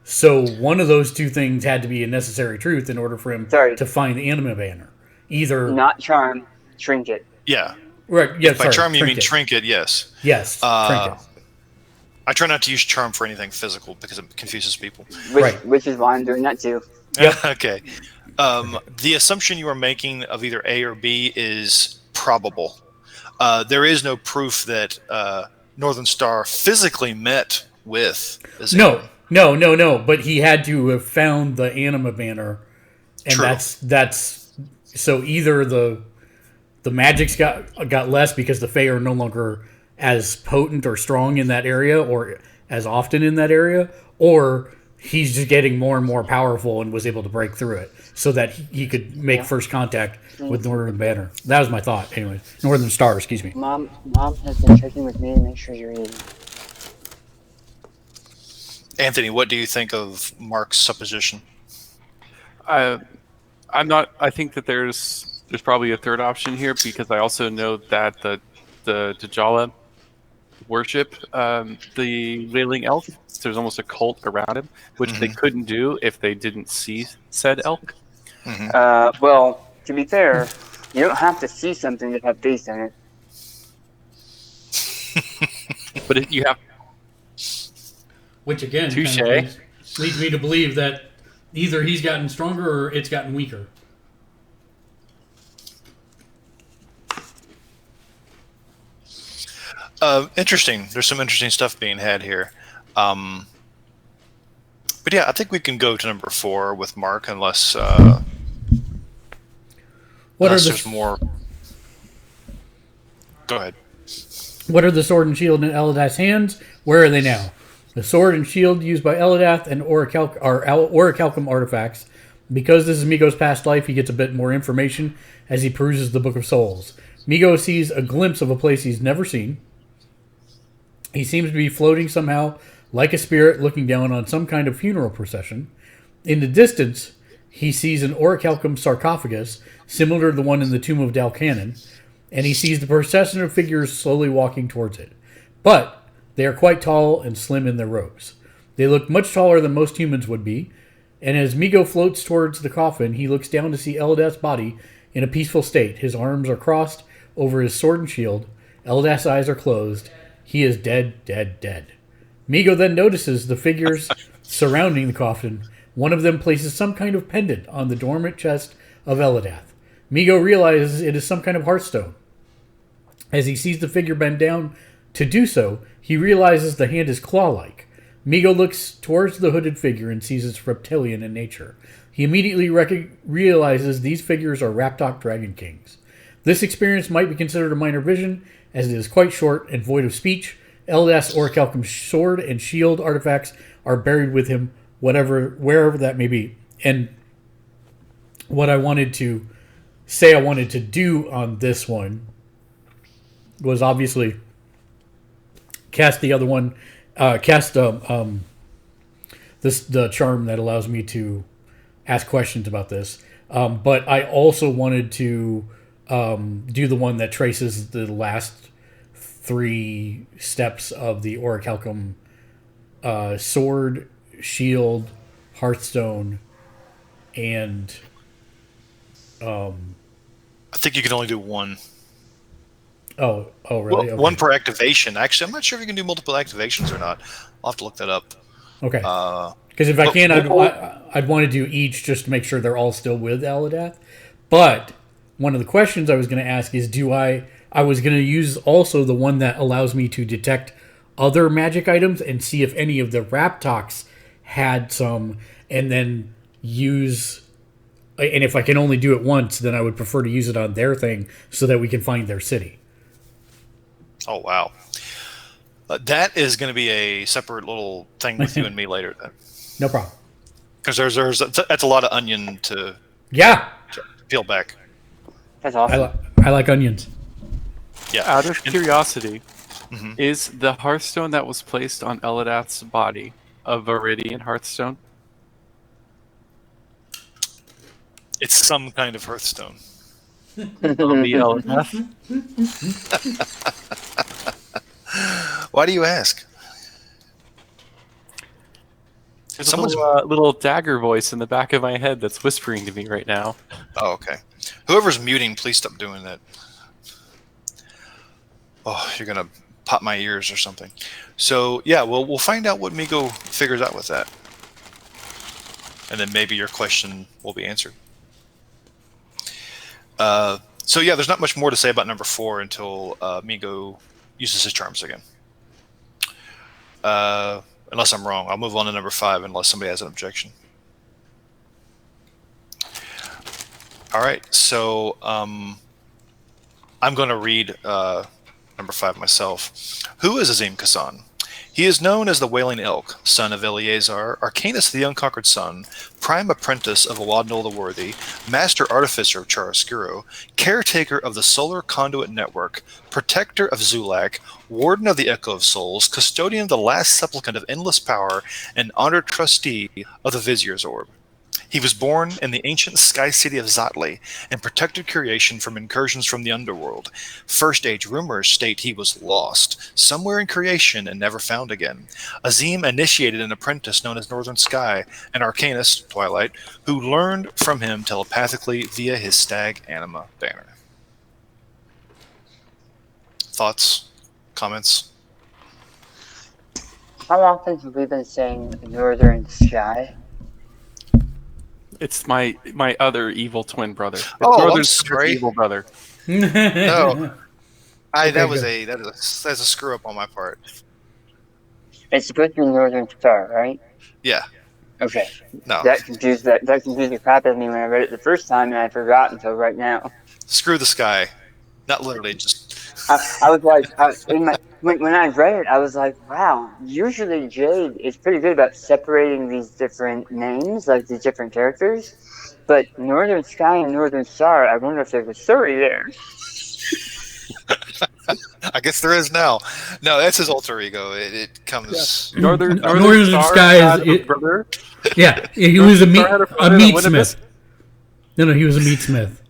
So one of those two things had to be a necessary truth in order for him to find the anima banner. Either not charm, trinket. Yeah. Right. Yeah. By charm, you mean trinket? Yes. Yes. Trinket. I try not to use charm for anything physical because it confuses people. Which is why I'm doing that too. Yep. Okay. The assumption you are making of either A or B is probable. There is no proof that Northern Star physically met with Azim. No. But he had to have found the anima banner, and True. that's so either the magics got less because the Fae are no longer as potent or strong in that area or as often in that area, or he's just getting more and more powerful and was able to break through it so that he could make first contact with Northern Banner. That was my thought. Anyway, Northern Star, excuse me. Mom has been checking with me to make sure you're eating. Anthony, what do you think of Mark's supposition? I'm not. I think that there's probably a third option here because I also know that the Dajala worship the Wailing Elk. So there's almost a cult around him, which they couldn't do if they didn't see said elk. Mm-hmm. Well, to be fair, you don't have to see something to have face in it. But if you have, Which again Touche. kind of leads me to believe that either he's gotten stronger or it's gotten weaker. Interesting. There's some interesting stuff being had here. But yeah, I think we can go to number 4 with Mark, unless there's more. Go ahead. What are the sword and shield in Eladath's hands? Where are they now? The sword and shield used by Eladath and Orichalcum artifacts. Because this is Migo's past life, he gets a bit more information as he peruses the Book of Souls. Migo sees a glimpse of a place he's never seen. He seems to be floating somehow, like a spirit looking down on some kind of funeral procession. In the distance, he sees an Orichalcum sarcophagus, similar to the one in the tomb of Dalcanon, and he sees the procession of figures slowly walking towards it. But they are quite tall and slim in their robes. They look much taller than most humans would be, and as Migo floats towards the coffin, he looks down to see Eladath's body in a peaceful state. His arms are crossed over his sword and shield. Eldath's eyes are closed. He is dead, dead, dead. Migo then notices the figures surrounding the coffin. One of them places some kind of pendant on the dormant chest of Eldath. Migo realizes it is some kind of hearthstone. As he sees the figure bend down to do so, he realizes the hand is claw-like. Migo looks towards the hooded figure and sees it's reptilian in nature. He immediately realizes these figures are Raptok Dragon Kings. This experience might be considered a minor vision, as it is quite short and void of speech. Eldath's Orichalcum sword and shield artifacts are buried with him, wherever that may be. And what I wanted to do on this one was obviously cast the other one, the charm that allows me to ask questions about this. But I also wanted to do the one that traces the last 3 steps of the Orichalcum sword, shield, hearthstone, and I think you can only do one. Oh, really? Well, one per activation. Actually, I'm not sure if you can do multiple activations or not. I'll have to look that up. Okay. Because if I can, I'd want to do each just to make sure they're all still with Eldath. But one of the questions I was going to ask is, I was going to use also the one that allows me to detect other magic items and see if any of the Raptoks had some, and then use... And if I can only do it once, then I would prefer to use it on their thing so that we can find their city. Oh, wow. That is going to be a separate little thing with you and me later, then. No problem. Because that's a lot of onion to peel back. That's awesome. I like onions. Yeah. Out of curiosity, is the hearthstone that was placed on Eladath's body a Viridian hearthstone? It's some kind of hearthstone. The Eladath? Why do you ask? There's a little dagger voice in the back of my head that's whispering to me right now. Oh, okay. Whoever's muting, please stop doing that. Oh, you're going to pop my ears or something. So, yeah, we'll find out what Migo figures out with that. And then maybe your question will be answered. So, yeah, there's not much more to say about number 4 until Migo uses his charms again. Unless I'm wrong. I'll move on to number 5 unless somebody has an objection. All right, so I'm going to read number 5 myself. Who is Azim Kasan? He is known as the Wailing Elk, son of Eleazar, Arcanus the Unconquered Son, prime apprentice of Awadnul the Worthy, master artificer of Chiaroscuro, caretaker of the Solar Conduit Network, protector of Zulak, warden of the Echo of Souls, custodian of the Last Supplicant of Endless Power, and honored trustee of the Vizier's Orb. He was born in the ancient sky city of Zotli and protected creation from incursions from the underworld. First Age rumors state he was lost, somewhere in creation and never found again. Azim initiated an apprentice known as Northern Sky, an Arcanist, Twilight, who learned from him telepathically via his Stag Anima banner. Thoughts? Comments? How often have we been saying Northern Sky? It's my other evil twin brother. It's Oh, Northern I'm Sky's sorry. evil brother. No. That's Okay, a screw up on my part. It's supposed to be Northern Star, right? Yeah. Okay. No. That confused the crap out of me when I read it the first time, and I forgot until right now. Screw the sky. Not literally, just... I was like, when I read it, I was like, wow, usually Jade is pretty good about separating these different names, like these different characters. But Northern Sky and Northern Star, I wonder if there's a story there. I guess there is now. No, that's his alter ego. It comes... Yeah. Northern Sky had is... a brother. Yeah, he was a meat smith. No, he was a meat smith.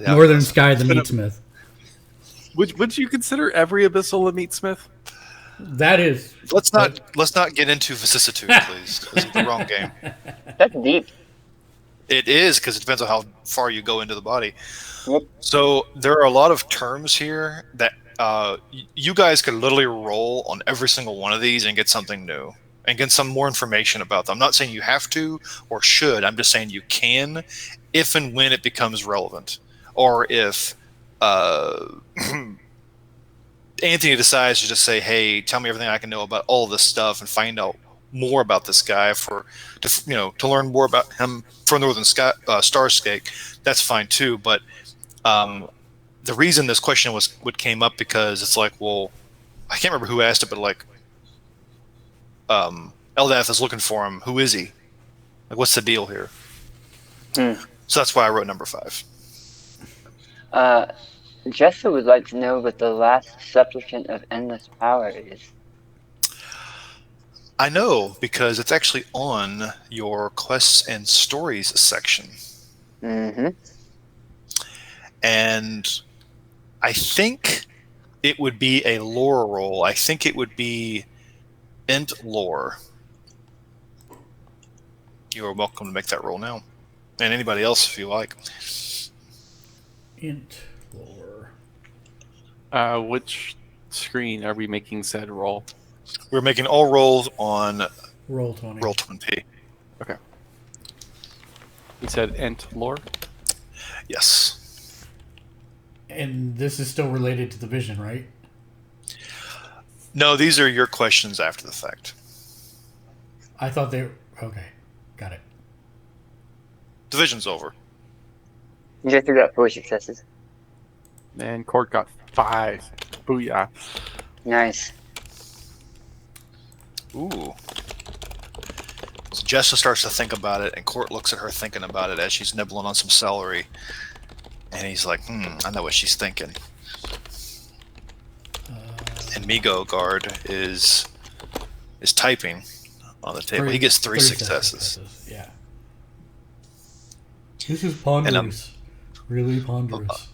Yeah, Northern Sky, the meat smith. Would you consider every abyssal a meatsmith? That is. Let's not get into vicissitude, please. This is the wrong game. That's deep. It is, because it depends on how far you go into the body. Yep. So there are a lot of terms here that you guys could literally roll on every single one of these and get something new and get some more information about them. I'm not saying you have to or should. I'm just saying you can if and when it becomes relevant. Or if Anthony decides to just say, hey, tell me everything I can know about all this stuff and find out more about this guy to learn more about him for Northern Starscape, that's fine too. But the reason this question came up because it's like, well, I can't remember who asked it, but like, Eldath is looking for him. Who is he? Like, what's the deal here? So that's why I wrote number 5. Jessa would like to know what the last supplicant of endless power is. I know, because it's actually on your quests and stories section. Mm-hmm. And I think it would be a lore roll. I think it would be int lore. You are welcome to make that roll now. And anybody else if you like. Int lore. Which screen are we making said roll? We're making all rolls on Roll 20. Roll20. Okay. You said ent lore? Yes. And this is still related to the vision, right? No, these are your questions after the fact. I thought they were... Okay. Got it. Division's over. Jessa got 4 successes. And Court got 5. Booyah. Nice. Ooh. So Jessa starts to think about it, and Court looks at her thinking about it as she's nibbling on some celery. And he's like, I know what she's thinking. And Migo Guard is typing on the table. He gets 3 successes. Yeah. This is ponderous. Really ponderous.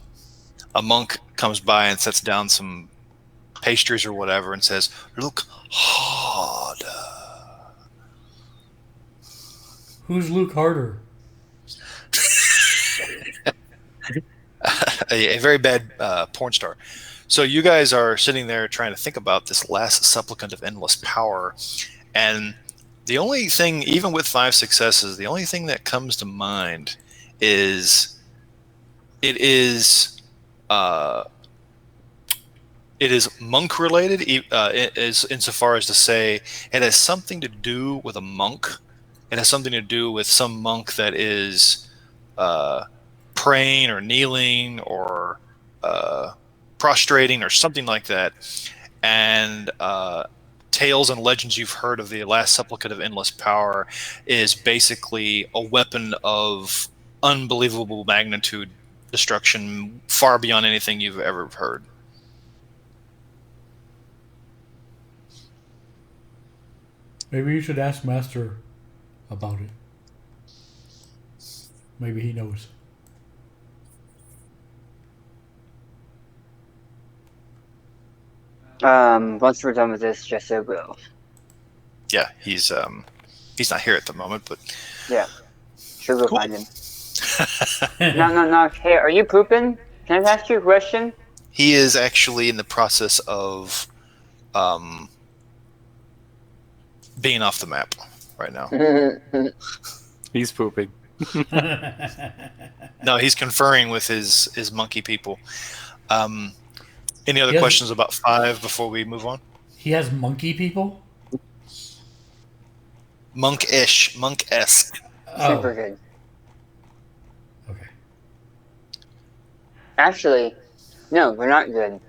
A monk comes by and sets down some pastries or whatever and says, "Look harder." Who's Luke Harder? a very bad porn star. So you guys are sitting there trying to think about this last supplicant of endless power, and the only thing, even with 5 successes, the only thing that comes to mind is it is monk related, is insofar as to say it has something to do with a monk. It has something to do with some monk that is praying or kneeling or prostrating or something like that. And tales and legends you've heard of the last supplicant of endless power is basically a weapon of unbelievable magnitude, destruction, far beyond anything you've ever heard. Maybe you should ask Master about it. Maybe he knows. Once we're done with this, Jessa will. Yeah, he's not here at the moment, but Yeah. She'll go Cool. find him. No. Hey, are you pooping? Can I ask you a question? he is actually in the process of being off the map right now. He's pooping. No, he's conferring with his monkey people. Any other He has- questions about 5 before we move on? He has monkey people? Monk-ish, monk-esque. Super good. Okay. Actually, no, we're not good.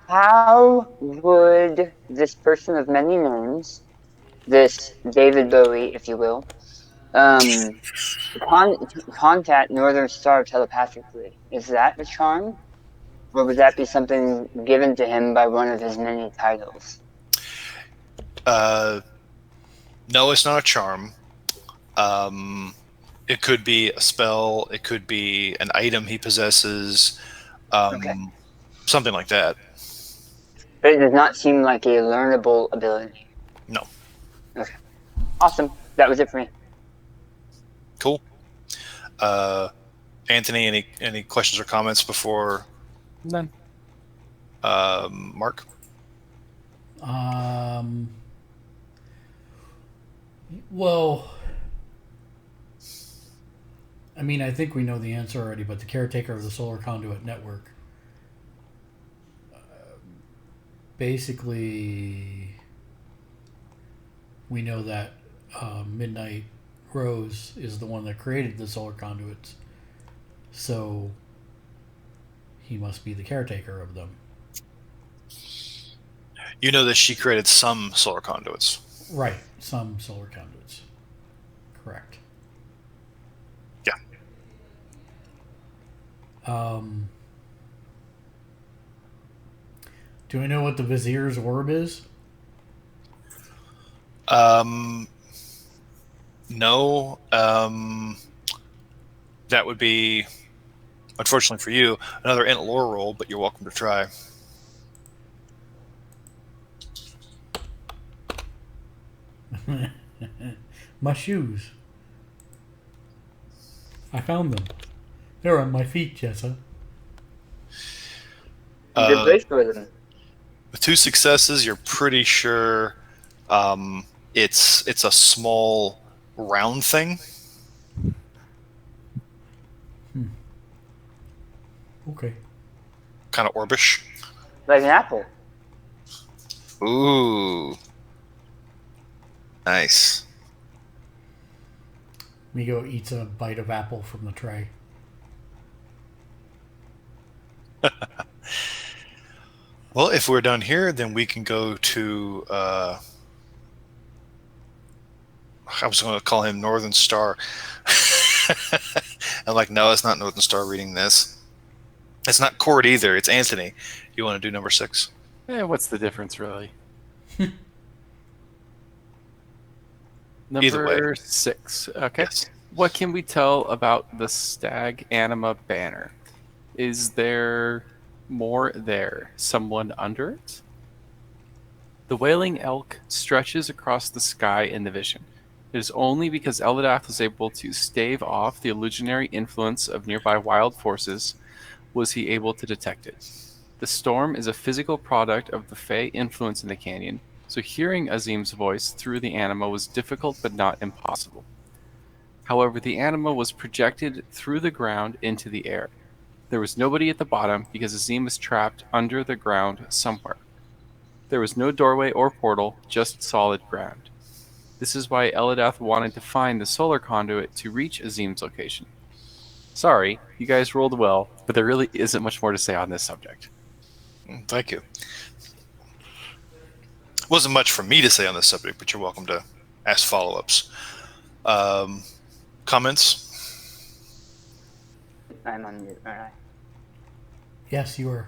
How would this person of many names, this David Bowie, if you will, contact Northern Star telepathically? Is that a charm? Or would that be something given to him by one of his many titles? No, it's not a charm. It could be a spell. It could be an item he possesses. Okay. Something like that. But it does not seem like a learnable ability. No. Okay. Awesome. That was it for me. Cool. Anthony, any questions or comments before? None. Mark? Well, I mean, I think we know the answer already, but the caretaker of the solar conduit network, basically, we know that Midnight Rose is the one that created the solar conduits, so he must be the caretaker of them. You know that she created some solar conduits. Right, some solar conduits. Correct. Yeah. Do we know what the Vizier's orb is? No. That would be, unfortunately for you, another int lore roll, but you're welcome to try. My shoes. I found them. They're on my feet, Jessa. Good place for them. With 2 successes, you're pretty sure it's a small round thing. Okay. Kind of orbish. Like an apple. Ooh. Nice. Migo eats a bite of apple from the tray. Well, if we're done here, then we can go to... I was going to call him Northern Star. I'm like, no, it's not Northern Star reading this. It's not Cord either. It's Anthony. You want to do number 6? What's the difference, really? Either way. Number 6. Okay. Yes. What can we tell about the Stag Anima banner? Is there more there? Someone under it? The wailing elk stretches across the sky in the vision. It is only because Eladath was able to stave off the illusionary influence of nearby wild forces was he able to detect it. The storm is a physical product of the Fey influence in the canyon, so hearing Azim's voice through the anima was difficult but not impossible. However, the anima was projected through the ground into the air. There was nobody at the bottom because Azim was trapped under the ground somewhere. There was no doorway or portal, just solid ground. This is why Eladath wanted to find the solar conduit to reach Azim's location. Sorry, you guys rolled well, but there really isn't much more to say on this subject. Thank you. Wasn't much for me to say on this subject, but you're welcome to ask follow-ups. Comments? I'm on mute, aren't I? Yes, you are.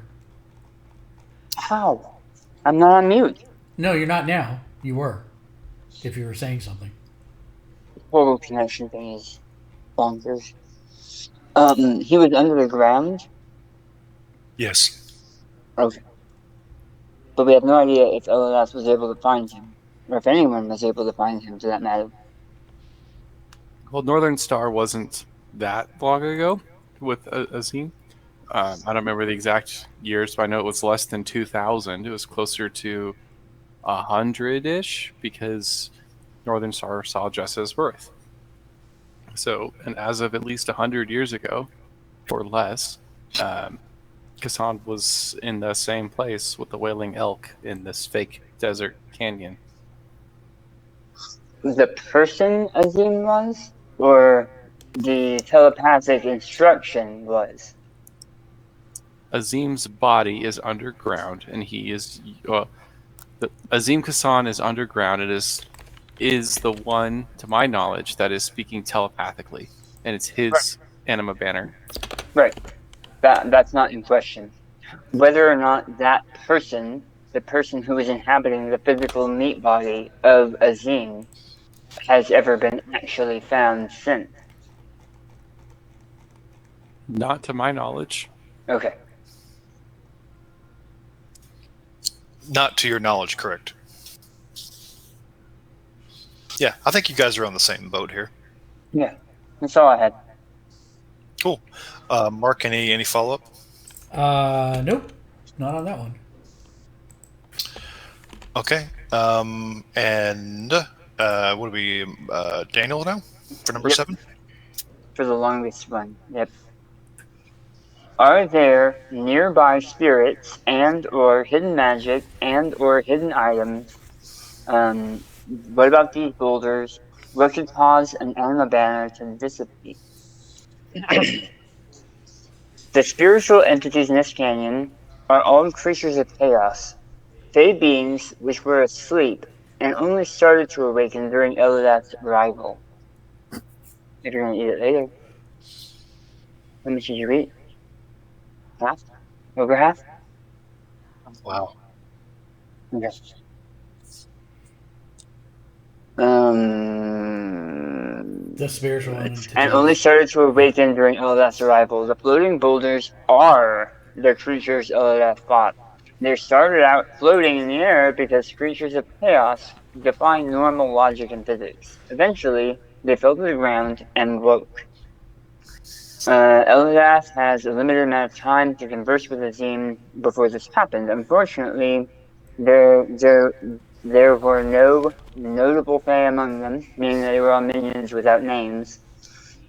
How? I'm not on mute. No, you're not now. You were. If you were saying something. Portal connection thing is bonkers. He was under the ground? Yes. Okay. But we have no idea if Eladath was able to find him, or if anyone was able to find him, for that matter. Well, Northern Star wasn't that long ago with Azim. I don't remember the exact years, but I know it was less than 2,000. It was closer to 100-ish because Northern Star saw Jessa's birth. So, and as of at least 100 years ago, or less, Kassan was in the same place with the wailing elk in this fake desert canyon. The person Azim was? Or the telepathic instruction was? Azim's body is underground, and he is... Azim Kassan is underground. It is the one, to my knowledge, that is speaking telepathically, and it's his anima banner. Right. That's not in question. Whether or not that person, the person who is inhabiting the physical meat body of Azim, has ever been actually found since. Not to my knowledge. Okay. Not to your knowledge, correct. Yeah, I think you guys are on the same boat here. Yeah, that's all I had. Cool. Mark, any follow-up? Nope, not on that one. Okay. And what do we, Daniel now for number Yep. 7? For the longest one. Yep. Are there nearby spirits and or hidden magic and or hidden items? What about these boulders? What could cause an anima banner to dissipate? The spiritual entities in this canyon are all creatures of chaos, fey beings which were asleep and only started to awaken during Elidath's arrival. If you're gonna eat it later. How much did you eat? Half? Over half? Wow. Okay. The spiritual And entity. only started to awaken during Elidath's arrival. The floating boulders are the creatures Elidath fought. They started out floating in the air because creatures of chaos defy normal logic and physics. Eventually, they fell to the ground and woke. Elidath has a limited amount of time to converse with the team before this happened. Unfortunately, there were no notable Fae among them, meaning they were all minions without names.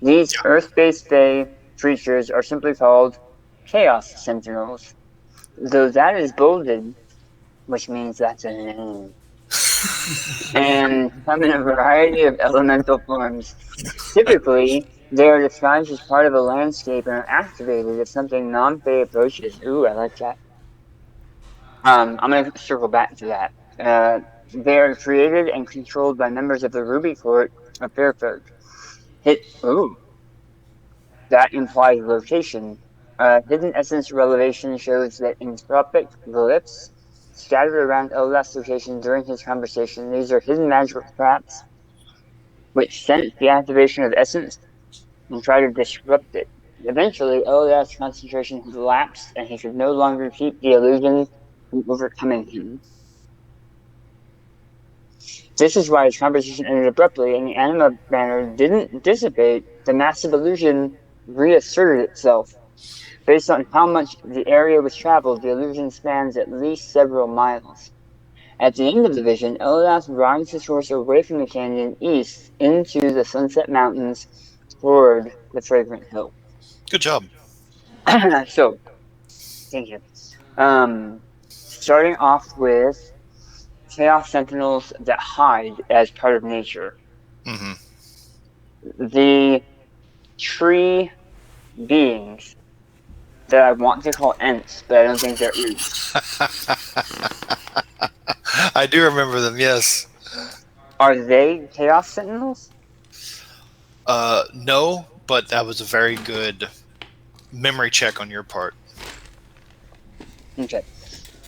These Earth-based Fae creatures are simply called Chaos Sentinels, though that is bolded, which means that's a name, and come in a variety of elemental forms. Typically, they are described as part of a landscape and are activated if something non-Fae approaches. Ooh, I like that. I'm going to circle back to that. They are created and controlled by members of the Ruby Court of Fairfolk. That implies location. Hidden Essence Revelation shows that entropic glyphs scattered around Elidath's location during his conversation. These are hidden magical traps which sense the activation of Essence and try to disrupt it. Eventually, Elidath's concentration has lapsed and he could no longer keep the illusion from overcoming him. This is why his conversation ended abruptly and the anima banner didn't dissipate. The massive illusion reasserted itself. Based on how much the area was traveled, the illusion spans at least several miles. At the end of the vision, Elidath rides his horse away from the canyon east into the Sunset Mountains toward the Fragrant Hill. Good job. So, thank you. Starting off with Chaos Sentinels that hide as part of nature. Mm-hmm. The tree beings that I want to call Ents, but I don't think they're Ents. I do remember them, yes. Are they Chaos Sentinels? No, but that was a very good memory check on your part. Okay.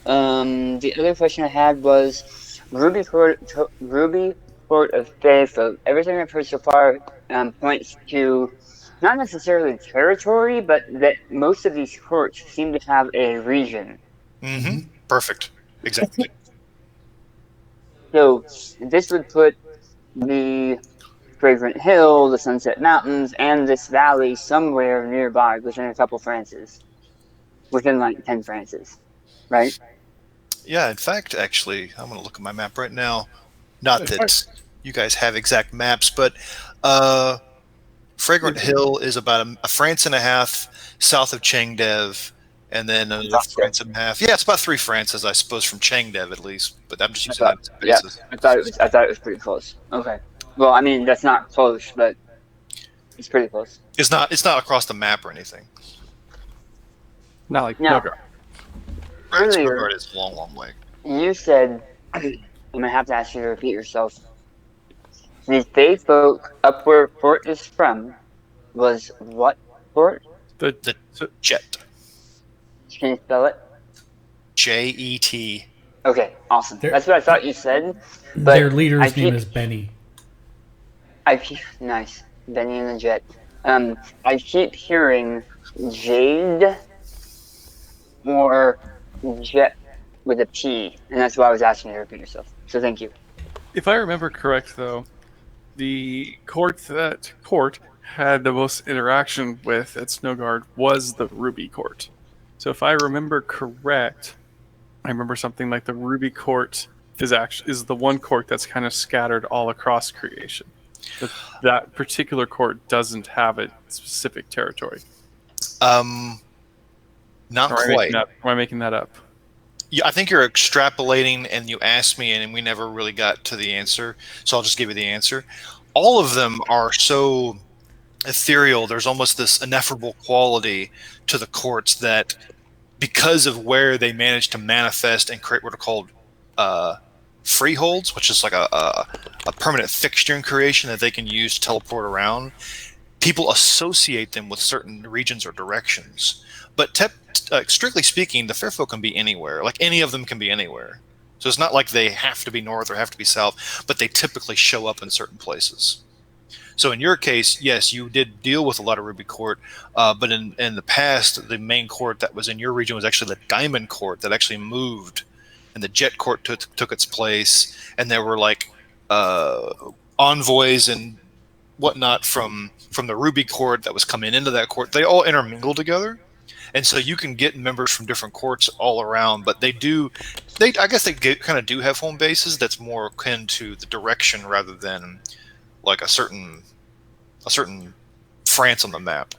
The other question I had was Ruby Court of Faefolk. Everything I've heard so far points to not necessarily territory, but that most of these courts seem to have a region. Mm-hmm. Perfect. Exactly. So this would put the Fragrant Hill, the Sunset Mountains, and this valley somewhere nearby within a couple Frances. Within like 10 Frances. Right? Yeah, in fact, actually, I'm going to look at my map right now. Not that you guys have exact maps, but Fragrant Hill is about a France and a half south of Chengdev, and then another France and a half. Yeah, it's about 3 Frances, I suppose, from Chengdev at least. But I'm just using that as a basis. Yeah, I thought it was pretty close. Okay. Well, I mean, that's not close, but it's pretty close. It's not across the map or anything. Not like No. Earlier, it's a long, long way. You said, I'm gonna have to ask you to repeat yourself. The Faefolk up where Fort is from was what fort? The Jet. Can you spell it? Jet. Okay, awesome. That's what I thought you said. But their leader's name is Benny. Nice. Benny and the Jet. I keep hearing Jade or Jet with a P, and that's why I was asking you to repeat yourself. So thank you. If I remember correct, though, the court had the most interaction with at Snowguard was the Ruby Court. So if I remember correct, I remember something like the Ruby Court is the one court that's kind of scattered all across creation. That particular court doesn't have a specific territory. Not Or quite. am I making that up? Yeah, I think you're extrapolating, and you asked me, and we never really got to the answer. So I'll just give you the answer. All of them are so ethereal. There's almost this ineffable quality to the courts that, because of where they manage to manifest and create what are called freeholds, which is like a permanent fixture in creation that they can use to teleport around, people associate them with certain regions or directions. But strictly speaking, the Fairfolk can be anywhere. Like, any of them can be anywhere. So it's not like they have to be north or have to be south, but they typically show up in certain places. So in your case, yes, you did deal with a lot of Ruby Court, but in the past, the main court that was in your region was actually the Diamond Court that actually moved, and the Jet Court took its place, and there were like envoys and whatnot from the Ruby Court that was coming into that court. They all intermingle together, and so you can get members from different courts all around. But I guess they kind of do have home bases that's more akin to the direction rather than like a certain France on the map.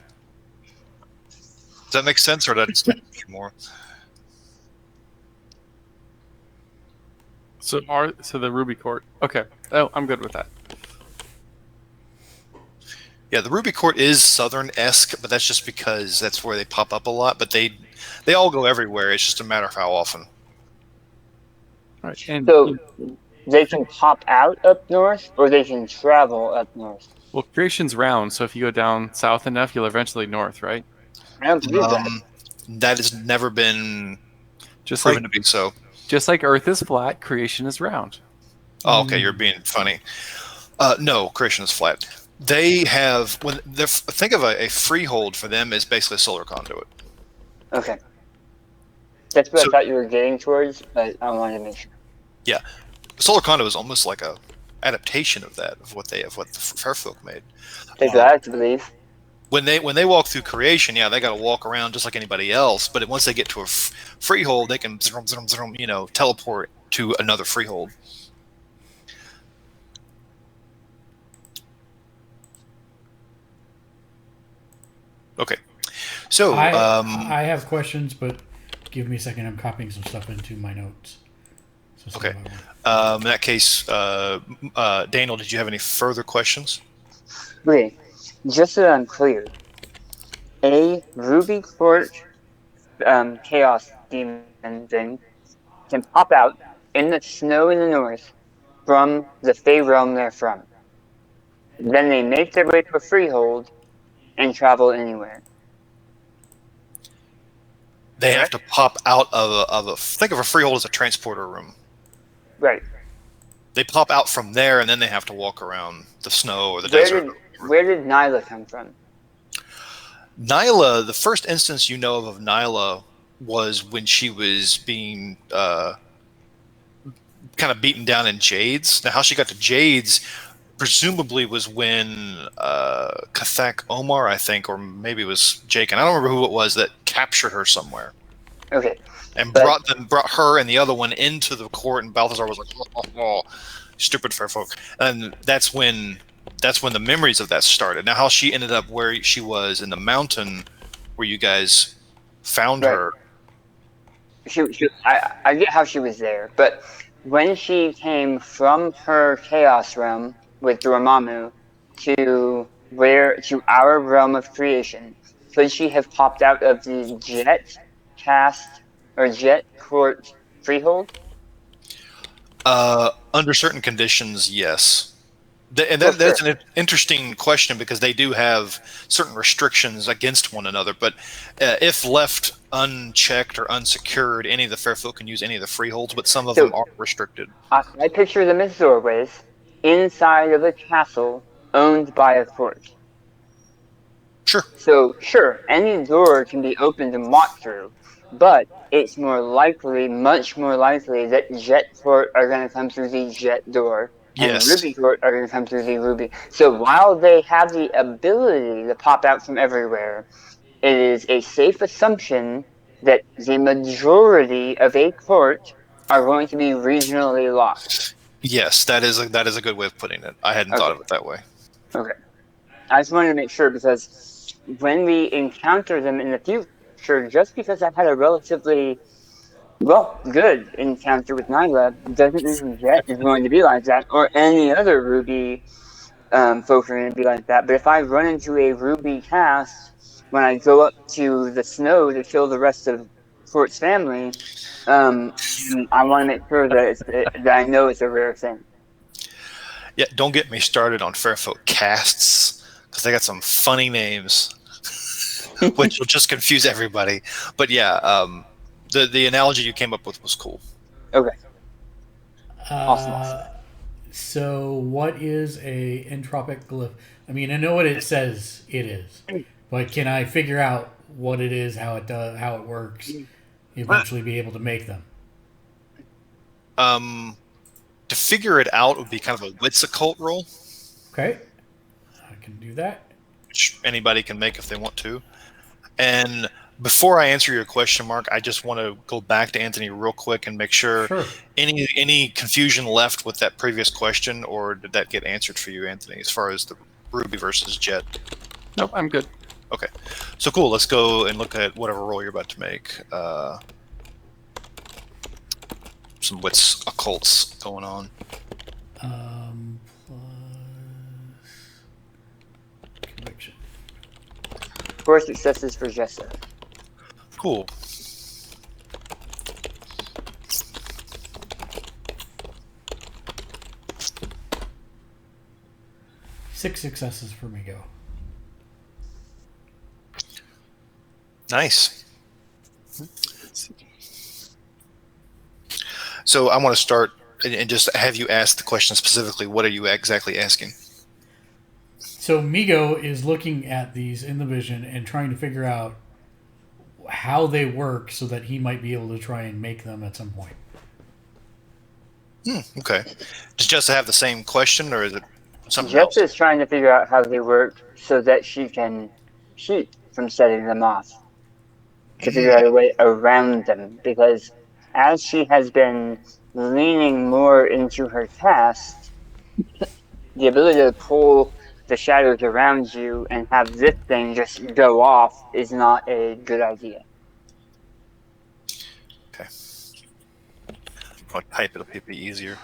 Does that make sense, or did I explain it more? So the Ruby Court. Okay. Oh, I'm good with that. Yeah, the Ruby Court is southern-esque, but that's just because that's where they pop up a lot. But they all go everywhere. It's just a matter of how often. All right. And So they can pop out up north, or they can travel up north. well, creation's round, so if you go down south enough, you'll eventually north, right? I don't believe that. That has never been Just proven like to be so. just like Earth is flat, creation is round. Oh, okay, you're being funny. No, creation is flat. They have think of a freehold for them is basically a solar conduit. Okay. That's what So- I thought you were getting towards, but I wanted to make sure. Yeah, solar conduit is almost like a adaptation of that of what the Fairfolk made. That's what I like to believe. When they walk through creation, yeah, they got to walk around just like anybody else. But once they get to a freehold, they can teleport to another freehold. Okay, so I have questions, but give me a second. I'm copying some stuff into my notes. So okay. In that case, Daniel, did you have any further questions? Wait, just so I'm clear, a Ruby Court Chaos Demon thing can pop out in the snow in the north from the Fey realm they're from. Then they make their way to a freehold and travel anywhere. They have to pop out of a think of a freehold as a transporter room. Right. They pop out from there, and then they have to walk around the snow or the desert. Where did Nyla come from? Nyla, the first instance you know of Nyla was when she was being kind of beaten down in Jades. Now, how she got to Jades presumably was when Kathak Omar, I think, or maybe it was Jake, and I don't remember who it was that captured her somewhere. Okay. And brought her and the other one into the court, and Balthazar was like, oh, stupid Fairfolk. And that's when the memories of that started. Now, how she ended up where she was in the mountain where you guys found her. I get how she was there, but when she came from her Chaos realm with Dormammu to our realm of creation, could she have popped out of the Jet Court freehold? Under certain conditions, yes. That's an interesting question because they do have certain restrictions against one another. But if left unchecked or unsecured, any of the Fairfolk can use any of the freeholds, but some of them are restricted. I picture them as doorways inside of a castle owned by a court. Sure. So, sure, any door can be opened and walked through, but it's much more likely that Jet Court are going to come through the Jet door And Yes. Ruby Court are going to come through the Ruby. So while they have the ability to pop out from everywhere, it is a safe assumption that the majority of a court are going to be regionally locked. Yes, that is a good way of putting it. I hadn't thought of it that way. Okay. I just wanted to make sure, because when we encounter them in the future, just because I've had a relatively, good encounter with Nyla doesn't mean Jet is going to be like that, or any other Ruby folks are going to be like that. But if I run into a Ruby cast when I go up to the snow to kill the rest of Fort's family, I want to make sure that I know it's a rare thing. Yeah, don't get me started on Fairfolk casts, because they got some funny names, which will just confuse everybody. But yeah, the analogy you came up with was cool. Okay. Awesome. So, what is a entropic glyph? I mean, I know what it says it is, but can I figure out what it is, how it does, how it works, eventually be able to make them? To figure it out would be kind of a wits occult roll, Okay, I can do that. which anybody can make if they want to. And before I answer your question, Mark, I just want to go back to Anthony real quick and make sure any confusion left with that previous question, or did that get answered for you, Anthony, as far as the Ruby versus Jet? Nope, I'm good. Okay, so cool. Let's go and look at whatever roll you're about to make. Some wits occults going on. Plus conviction. 4 successes for Jessa. Cool. Six successes for me, go. Nice. So I want to start and just have you ask the question specifically. What are you exactly asking? So Migo is looking at these in the vision and trying to figure out how they work so that he might be able to try and make them at some point. Okay. Does Jessa have the same question, or is it something Jess else? is trying to figure out how they work so that she can keep from setting them off. To figure out a way around them, because as she has been leaning more into her cast, the ability to pull the shadows around you and have this thing just go off is not a good idea. Okay. I'll type it. It'll be easier.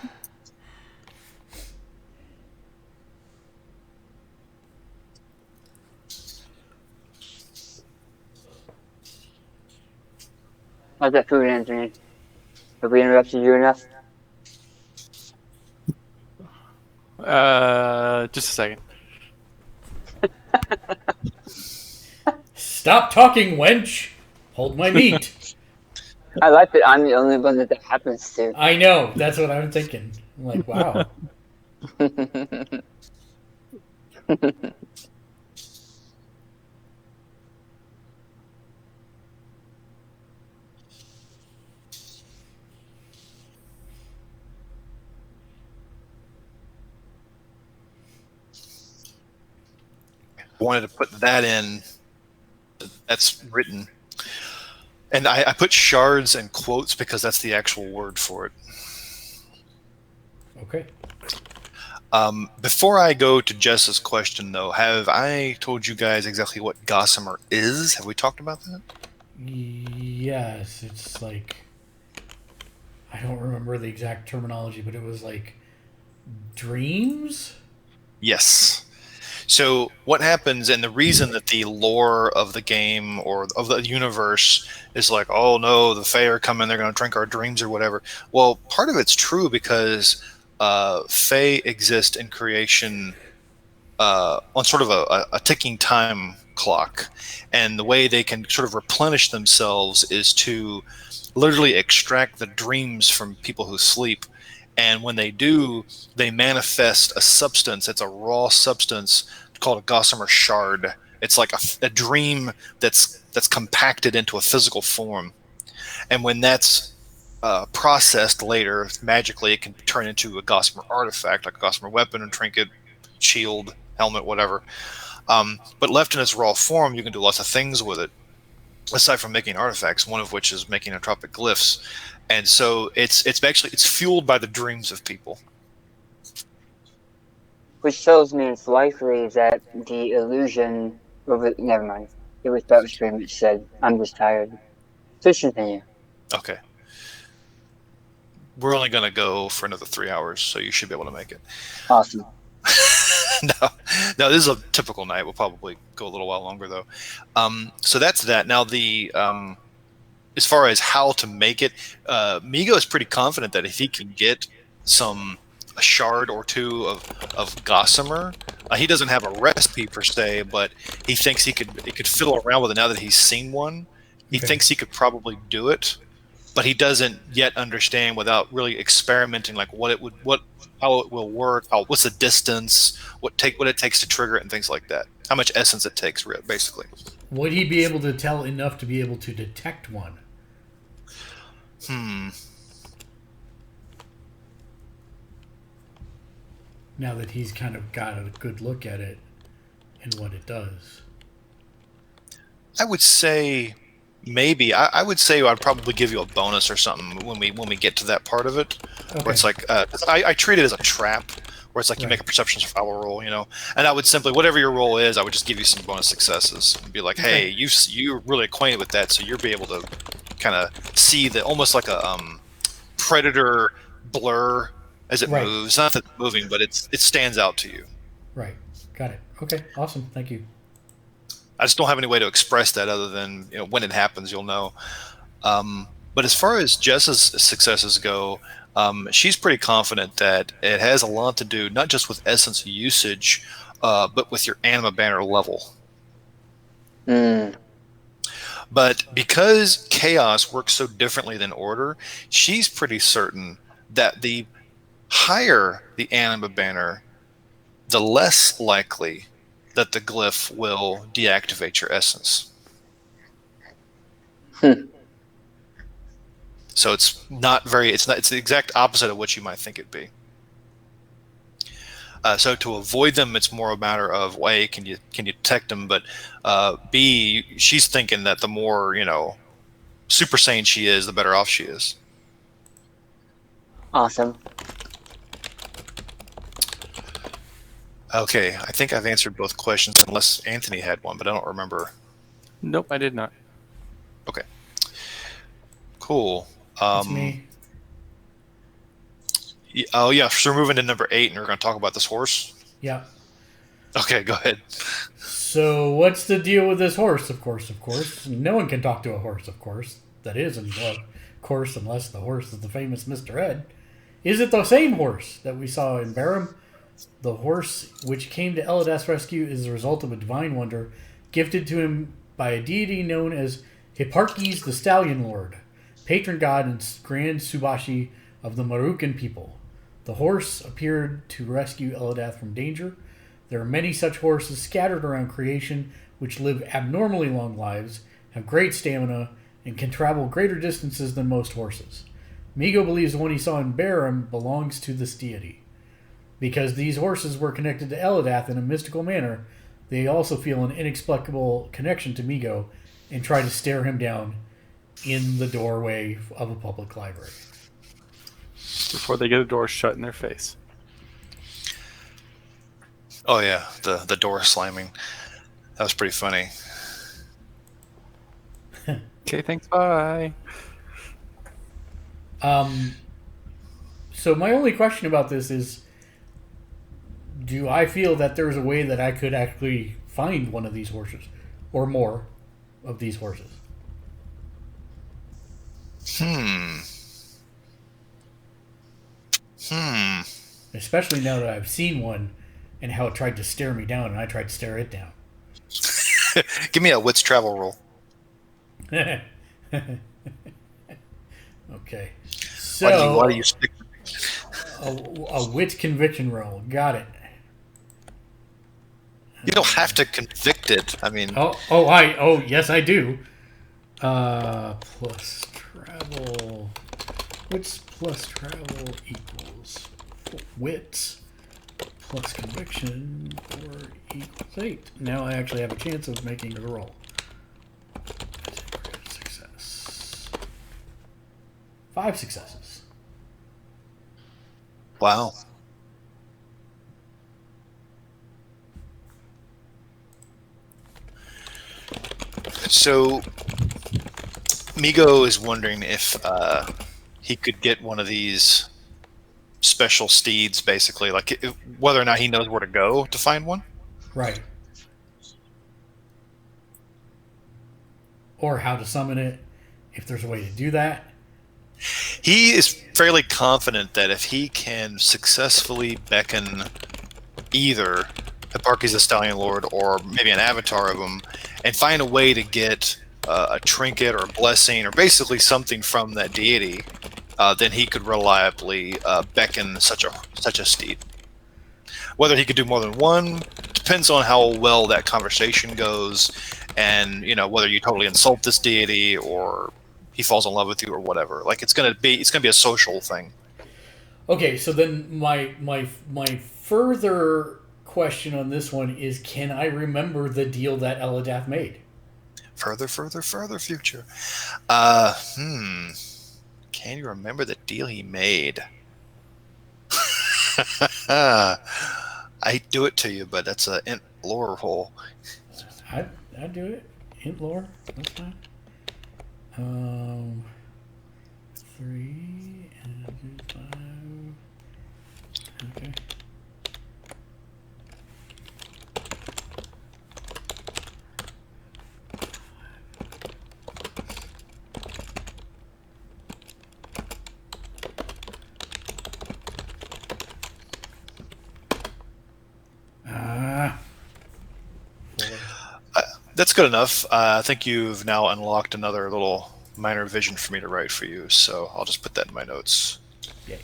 How's that food, Anthony? Have we interrupted you enough? Just a second. Stop talking, wench! Hold my meat. I like that I'm the only one that happens to. I know, that's what I'm thinking. I'm like, wow. Wanted to put that in. That's written. And I put shards and quotes because that's the actual word for it. Okay. Before I go to Jess's question, though, have I told you guys exactly what gossamer is? Have we talked about that? Yes, it's like... I don't remember the exact terminology, but it was like... dreams? Yes. So what happens, and the reason that the lore of the game or of the universe is like, oh no, the Fae are coming, they're going to drink our dreams or whatever. Well, part of it's true because Fae exist in creation on sort of a ticking time clock. And the way they can sort of replenish themselves is to literally extract the dreams from people who sleep. And when they do, they manifest a substance. It's a raw substance called a gossamer shard. It's like a dream that's compacted into a physical form. And when that's processed later magically, it can turn into a gossamer artifact, like a gossamer weapon and trinket, shield, helmet, whatever. But left in its raw form, you can do lots of things with it, aside from making artifacts. One of which is making entropic glyphs, and so it's fueled by the dreams of people. Which tells me it's likely that the illusion over. Never mind. It was Stream which said, "I'm just tired." Please continue. Okay. We're only going to go for another 3 hours, so you should be able to make it. Awesome. No, this is a typical night. We'll probably go a little while longer, though. So that's that. Now, as far as how to make it, Migo is pretty confident that if he can get a shard or two of gossamer, he doesn't have a recipe per se, but he thinks he could fiddle around with it now that he's seen one. He thinks he could probably do it, but he doesn't yet understand without really experimenting, like how it will work, what's the distance, what it takes to trigger it, and things like that. How much essence it takes, basically. Would he be able to tell enough to be able to detect one? Now that he's kind of got a good look at it and what it does. I would say maybe. I would say I'd probably give you a bonus or something when we get to that part of it, where it's like I treat it as a trap, where it's like you make a perception survival roll, and I would simply, whatever your roll is, I would just give you some bonus successes and be like, hey, you're really acquainted with that, so you'll be able to kind of see the almost like a predator blur as it moves. Not that it's moving, but it stands out to you. Right. Got it. Okay. Awesome. Thank you. I just don't have any way to express that other than when it happens, you'll know. But as far as Jess's successes go, she's pretty confident that it has a lot to do not just with essence usage, but with your anima banner level. But because chaos works so differently than order, she's pretty certain that the higher the anima banner, the less likely that the glyph will deactivate your essence. So it's the exact opposite of what you might think it'd be. So to avoid them, it's more a matter of A, can you detect them, but B, she's thinking that the more Super Saiyan she is, the better off she is. Awesome. Okay, I think I've answered both questions, unless Anthony had one, but I don't remember. Nope, I did not. Okay. Cool. It's me. Oh, yeah, so we're moving to number 8, and we're going to talk about this horse? Yeah. Okay, go ahead. So what's the deal with this horse? Of course. No one can talk to a horse, of course. That is, of course, unless the horse is the famous Mr. Ed. Is it the same horse that we saw in Barum? The horse which came to Eladath's rescue is the result of a divine wonder gifted to him by a deity known as Hipparchus the Stallion Lord, patron god and grand Subashi of the Marukan people. The horse appeared to rescue Eladath from danger. There are many such horses scattered around creation which live abnormally long lives, have great stamina, and can travel greater distances than most horses. Migo believes the one he saw in Barum belongs to this deity. Because these horses were connected to Eladath in a mystical manner, they also feel an inexplicable connection to Migo and try to stare him down in the doorway of a public library. Before they get a door shut in their face. Oh, yeah, the door slamming. That was pretty funny. Okay, thanks, bye. So my only question about this is, do I feel that there's a way that I could actually find one of these horses, or more of these horses? Especially now that I've seen one and how it tried to stare me down and I tried to stare it down. Give me a wits travel roll. Okay. So why do you stick a wit conviction roll. Got it. You don't have to convict it. I mean, yes, I do. Plus travel. Wits plus travel equals wits plus conviction 4 equals 8. Now I actually have a chance of making a roll. Success. 5 successes. Wow. So, Migo is wondering if he could get one of these special steeds, basically, like whether or not he knows where to go to find one. Right. Or how to summon it, if there's a way to do that. He is fairly confident that if he can successfully beckon either Hipparchus the Stallion Lord or maybe an avatar of him and find a way to get a trinket or a blessing or basically something from that deity, then he could reliably beckon such a steed. Whether he could do more than one depends on how well that conversation goes, and whether you totally insult this deity or he falls in love with you or whatever. Like it's gonna be a social thing. Okay, so then my further question on this one is, can I remember the deal that Eladath made? Further future. Can you remember the deal he made? I'd do it to you, but that's a int lore hole. I'd do it. Int lore, that's fine. 3 and 5. Okay. That's good enough. I think you've now unlocked another little minor vision for me to write for you, so I'll just put that in my notes. Yay.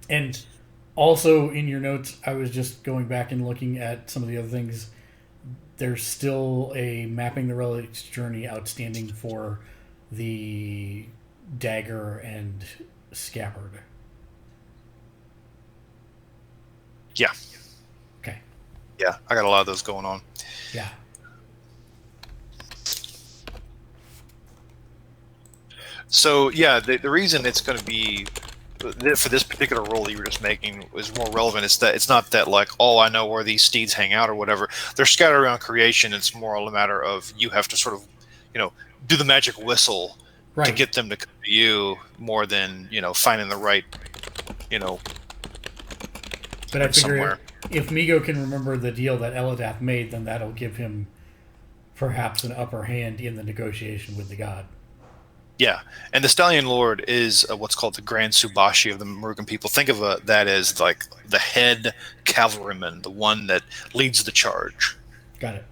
And also in your notes, I was just going back and looking at some of the other things. There's still a Mapping the Relics journey outstanding for the dagger and scabbard. Yeah. Okay. Yeah, I got a lot of those going on. Yeah. So, yeah, the reason it's going to be, for this particular role that you were just making, is more relevant. It's that it's not that, like, oh, I know where these steeds hang out or whatever. They're scattered around creation. It's more a matter of you have to sort of, do the magic whistle to get them to come to you more than, finding the right, But I figure somewhere. if Migo can remember the deal that Eladath made, then that'll give him perhaps an upper hand in the negotiation with the god. Yeah, and the Stallion Lord is what's called the Grand Subashi of the Murugan people. Think of that as like the head cavalryman, the one that leads the charge. Got it.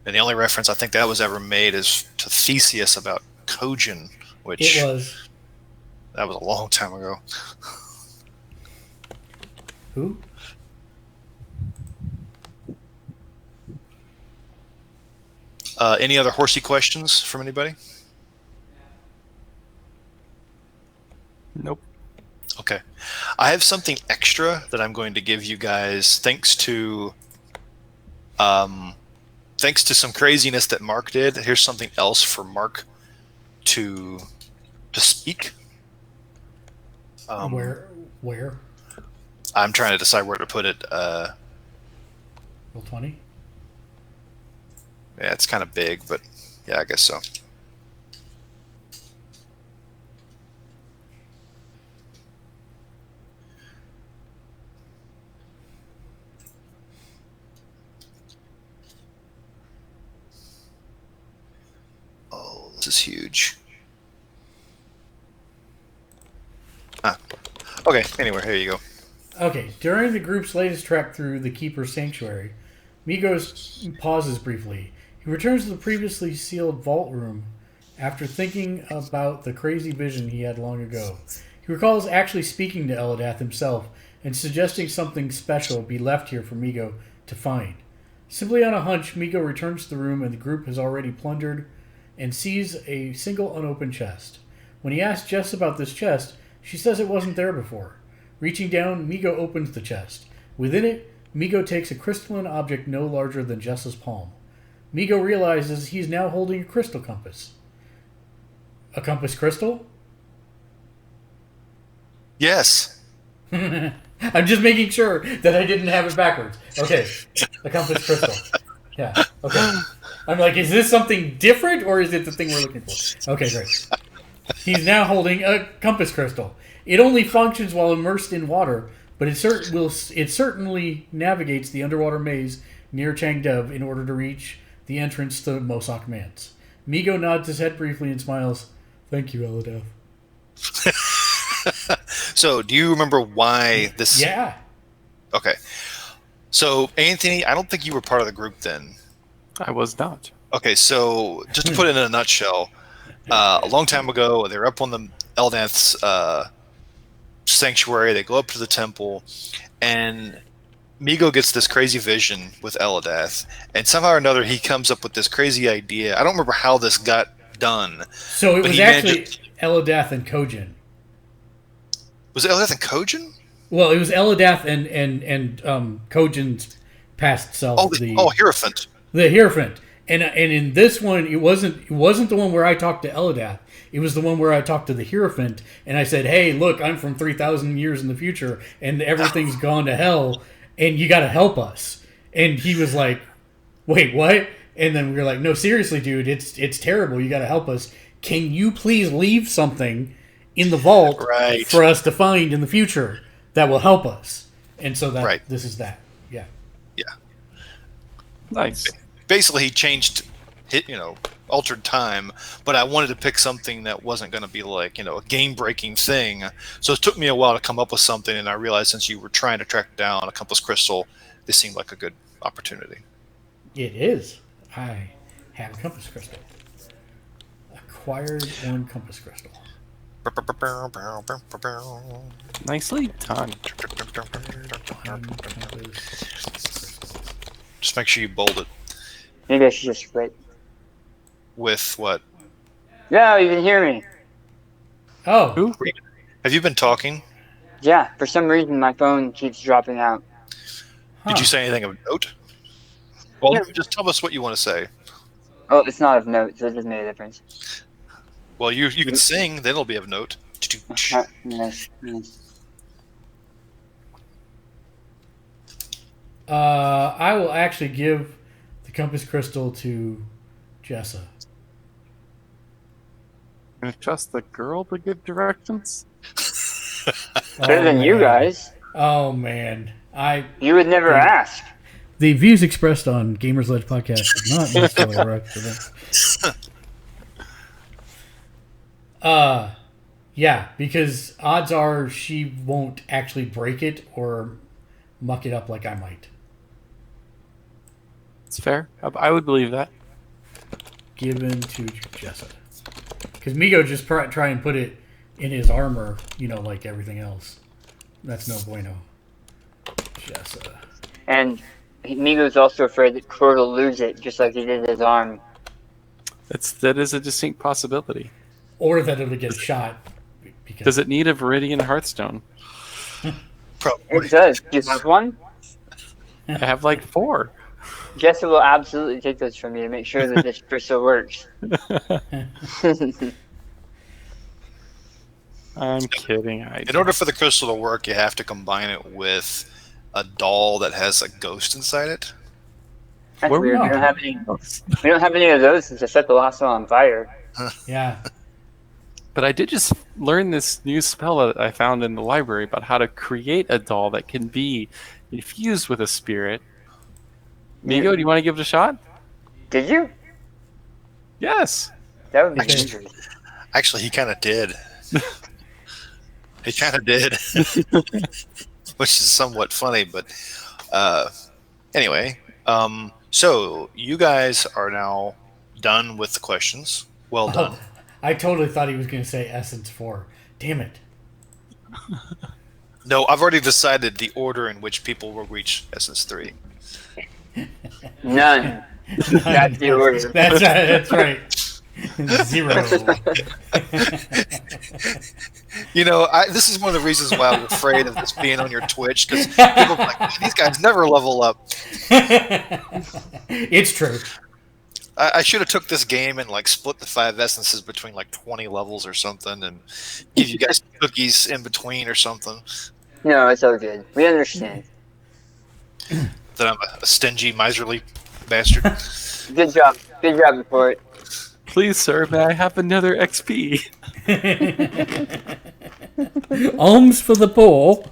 And the only reference I think that was ever made is to Theseus about Kojin, which It was. That was a long time ago. Who? Any other horsey questions from anybody? Nope. Okay. I have something extra that I'm going to give you guys thanks to some craziness that Mark did. Here's something else for Mark to speak. Where? I'm trying to decide where to put it. Roll 20? Yeah, it's kind of big, but yeah, I guess so. Oh, this is huge. Okay, anyway, here you go. Okay, during the group's latest trek through the Keeper's Sanctuary, Migos pauses briefly. He returns to the previously sealed vault room after thinking about the crazy vision he had long ago. He recalls actually speaking to Eladath himself and suggesting something special be left here for Migo to find. Simply on a hunch, Migo returns to the room and the group has already plundered and sees a single unopened chest. When he asks Jess about this chest, she says it wasn't there before. Reaching down, Migo opens the chest. Within it, Migo takes a crystalline object no larger than Jess's palm. Migo realizes he's now holding a crystal compass. A compass crystal? Yes. I'm just making sure that I didn't have it backwards. Okay, a compass crystal. Yeah, okay. I'm like, is this something different, or is it the thing we're looking for? Okay, great. He's now holding a compass crystal. It only functions while immersed in water, but it certainly navigates the underwater maze near Changdev in order to reach the entrance to Mosak Manse. Migo nods his head briefly and smiles. Thank you, Eladath. So, do you remember why this... Yeah. Okay. So, Anthony, I don't think you were part of the group then. I was not. Okay, so, just to put it in a nutshell, a long time ago, they were up on the Eldath's sanctuary. They go up to the temple, and Migo gets this crazy vision with Eladath, and somehow or another, he comes up with this crazy idea. I don't remember how this got done. So, it was actually Eladath and Kojin. Was it Eladath and Kojin? Well, it was Eladath and Kojin's past self. Hierophant. The Hierophant. And in this one, it wasn't the one where I talked to Eladath. It was the one where I talked to the Hierophant, and I said, "Hey, look, I'm from 3,000 years in the future, and everything's gone to hell, and you got to help us." And he was like, "Wait, what?" And then we were like, "No, seriously, dude, it's terrible. You got to help us. Can you please leave something in the vault for us to find in the future that will help us?" And so this is that. Yeah. Yeah. Nice. Basically, he changed, altered time, but I wanted to pick something that wasn't going to be like, a game-breaking thing. So it took me a while to come up with something, and I realized since you were trying to track down a compass crystal, this seemed like a good opportunity. It is. I have a compass crystal. Acquired one compass crystal. Nicely done. Just make sure you bold it. Maybe I should just wait. With what? Yeah, you can hear me. Oh. Who? Have you been talking? Yeah, for some reason my phone keeps dropping out. Did you say anything of note? Well, just tell us what you want to say. Oh, it's not of note, so it doesn't make a difference. Well, you can sing, then it'll be of note. Yes. I will actually give the compass crystal to Jessa. Can I trust the girl to give directions? Better than you guys. Oh man, You would never ask. The views expressed on Gamersledge Podcast is not necessarily representative. Yeah, because odds are she won't actually break it or muck it up like I might. It's fair. I would believe that. Given to Jessa. Because Migo just try and put it in his armor, like everything else. That's no bueno. Jessa. And Migo's also afraid that Cord will lose it, just like he did his arm. That is a distinct possibility. Or that it'll get shot. Does it need a Viridian Hearthstone? Probably. It does. Do you have one? I have like 4. Jessa will absolutely take those from you to make sure that this crystal works. I'm kidding. In order for the crystal to work, you have to combine it with a doll that has a ghost inside it. That's Where weird. we We don't have any of those since I set the last one on fire. Yeah. But I did just learn this new spell that I found in the library about how to create a doll that can be infused with a spirit. Migo, do you want to give it a shot? Did you? Yes. That would be dangerous. Actually, he kind of did. He kind of did. Which is somewhat funny, but anyway. So, you guys are now done with the questions. Well done. Oh, I totally thought he was going to say Essence 4. Damn it. No, I've already decided the order in which people will reach Essence 3. None. That's the order. That's right. 0. This is one of the reasons why I was afraid of this being on your Twitch, because people are like, these guys never level up. It's true. I should have took this game and split the 5 essences between 20 levels or something, and give you guys cookies in between or something. No, it's all good. We understand. That I'm a stingy, miserly bastard. Good job. Good job, report. Please, sir, may I have another XP? Alms for the poor.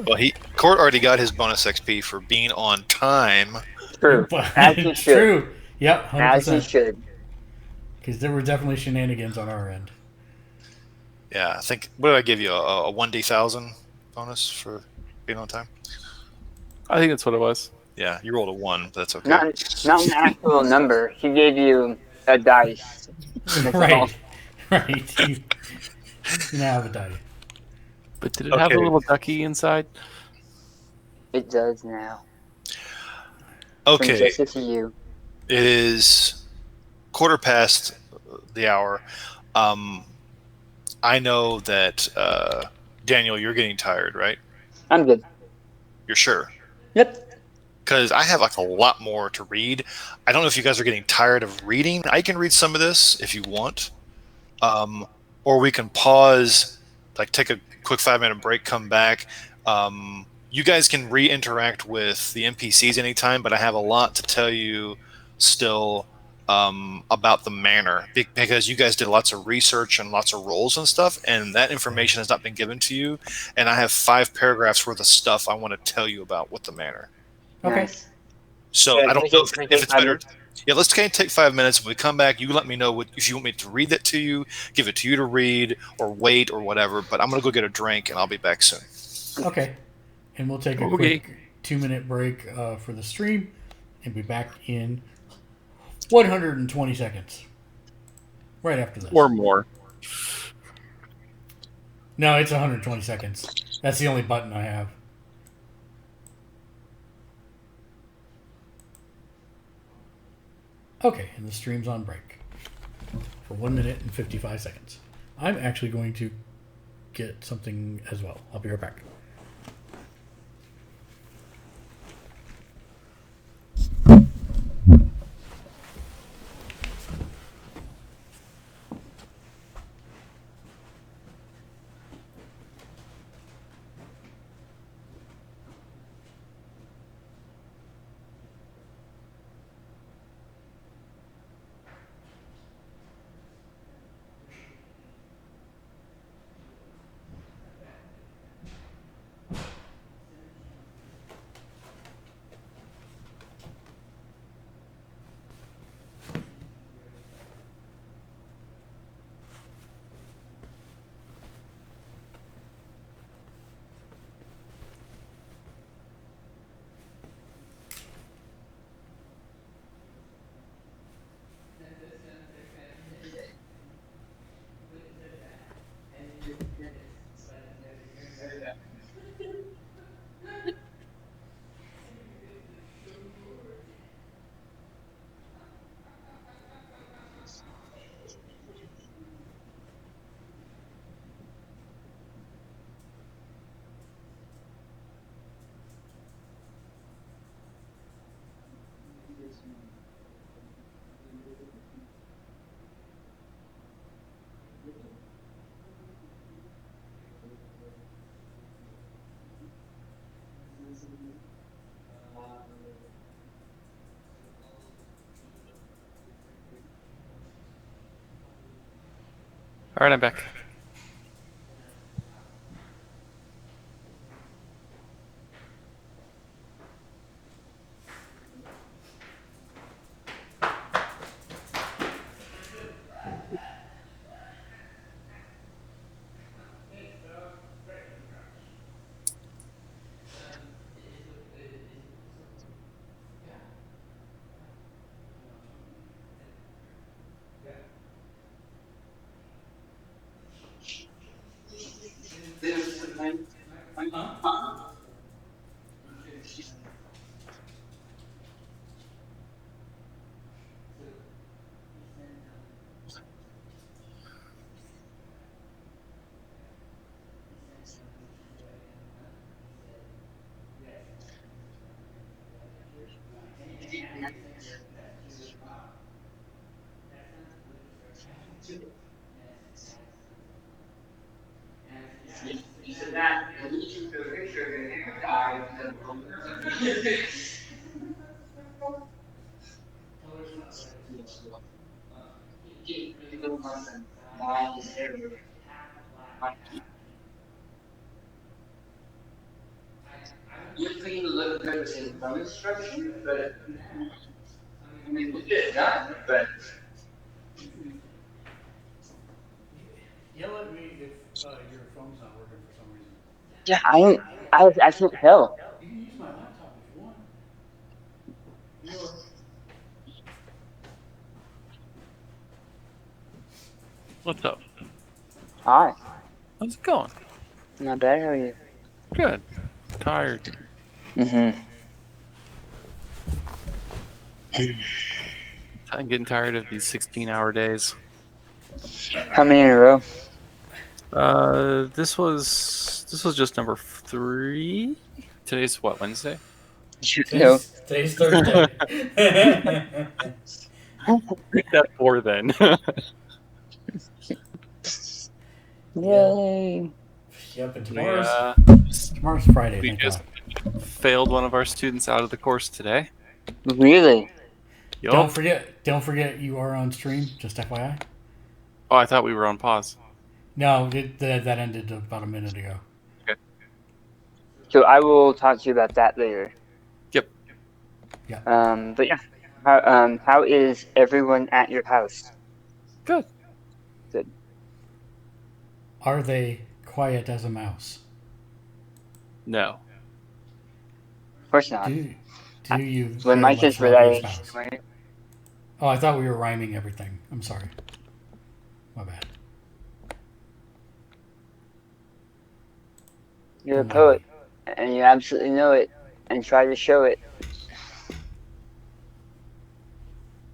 Well, Court already got his bonus XP for being on time. True. As he should. True. Yep, 100%. As he should. Because there were definitely shenanigans on our end. Yeah, I think. What did I give you? A 1d1000 bonus for being on time? I think that's what it was. Yeah, you rolled a 1, but that's okay. Not an actual number. He gave you a dice. That's all. Right. Right. You now have a die. But did it have a Okay. little ducky inside? It does now. Okay, From Jessica to you. it is 1/4 the hour. I know that Daniel, you're getting tired, right? I'm good. You're sure? Yep. Because I have a lot more to read. I don't know if you guys are getting tired of reading. I can read some of this if you want, or we can pause, take a quick 5-minute break, come back. You guys can re-interact with the NPCs anytime, but I have a lot to tell you still about the manor, because you guys did lots of research and lots of rolls and stuff, and that information has not been given to you. And I have 5 paragraphs worth of stuff I want to tell you about with the manor. Okay. Nice. So Yeah, I don't we know can if take it's 5 better. minutes. Yeah, let's take 5 minutes. When we come back, you let me know if you want me to read that to you, give it to you to read, or wait, or whatever. But I'm gonna go get a drink, and I'll be back soon. Okay. And we'll take a Okay. quick 2-minute break for the stream and be back in 120 seconds. Right after this. Or more. No, it's 120 seconds. That's the only button I have. Okay, and the stream's on break for 1 minute and 55 seconds. I'm actually going to get something as well. I'll be right back. All right, I'm back. Yell at me if your phone's not working for some reason. Yeah, I can't tell. You can use my laptop if you want. Or What's up? Hi. How's it going? Not bad, how are you? Good. Tired. Mm-hmm. I'm getting tired of these 16-hour days. How many in a row? This was just number 3. Today's what, Wednesday? No. Today's Thursday. Make that 4 then. Yay. Yep, and we tomorrow's Friday. we Thank just God. failed one of our students out of the course today. Really? Yup. Don't forget you are on stream. Just FYI. Oh, I thought we were on pause. No, that ended about a minute ago. Okay. So I will talk to you about that later. Yep. Yeah. But yeah. How is everyone at your house? Good. Good. Are they quiet as a mouse? No. Of course not. Do you? When very my much kids were love that your age, spouse? right? Oh, I thought we were rhyming everything. I'm sorry. My bad. You're a poet, and you absolutely know it, and try to show it.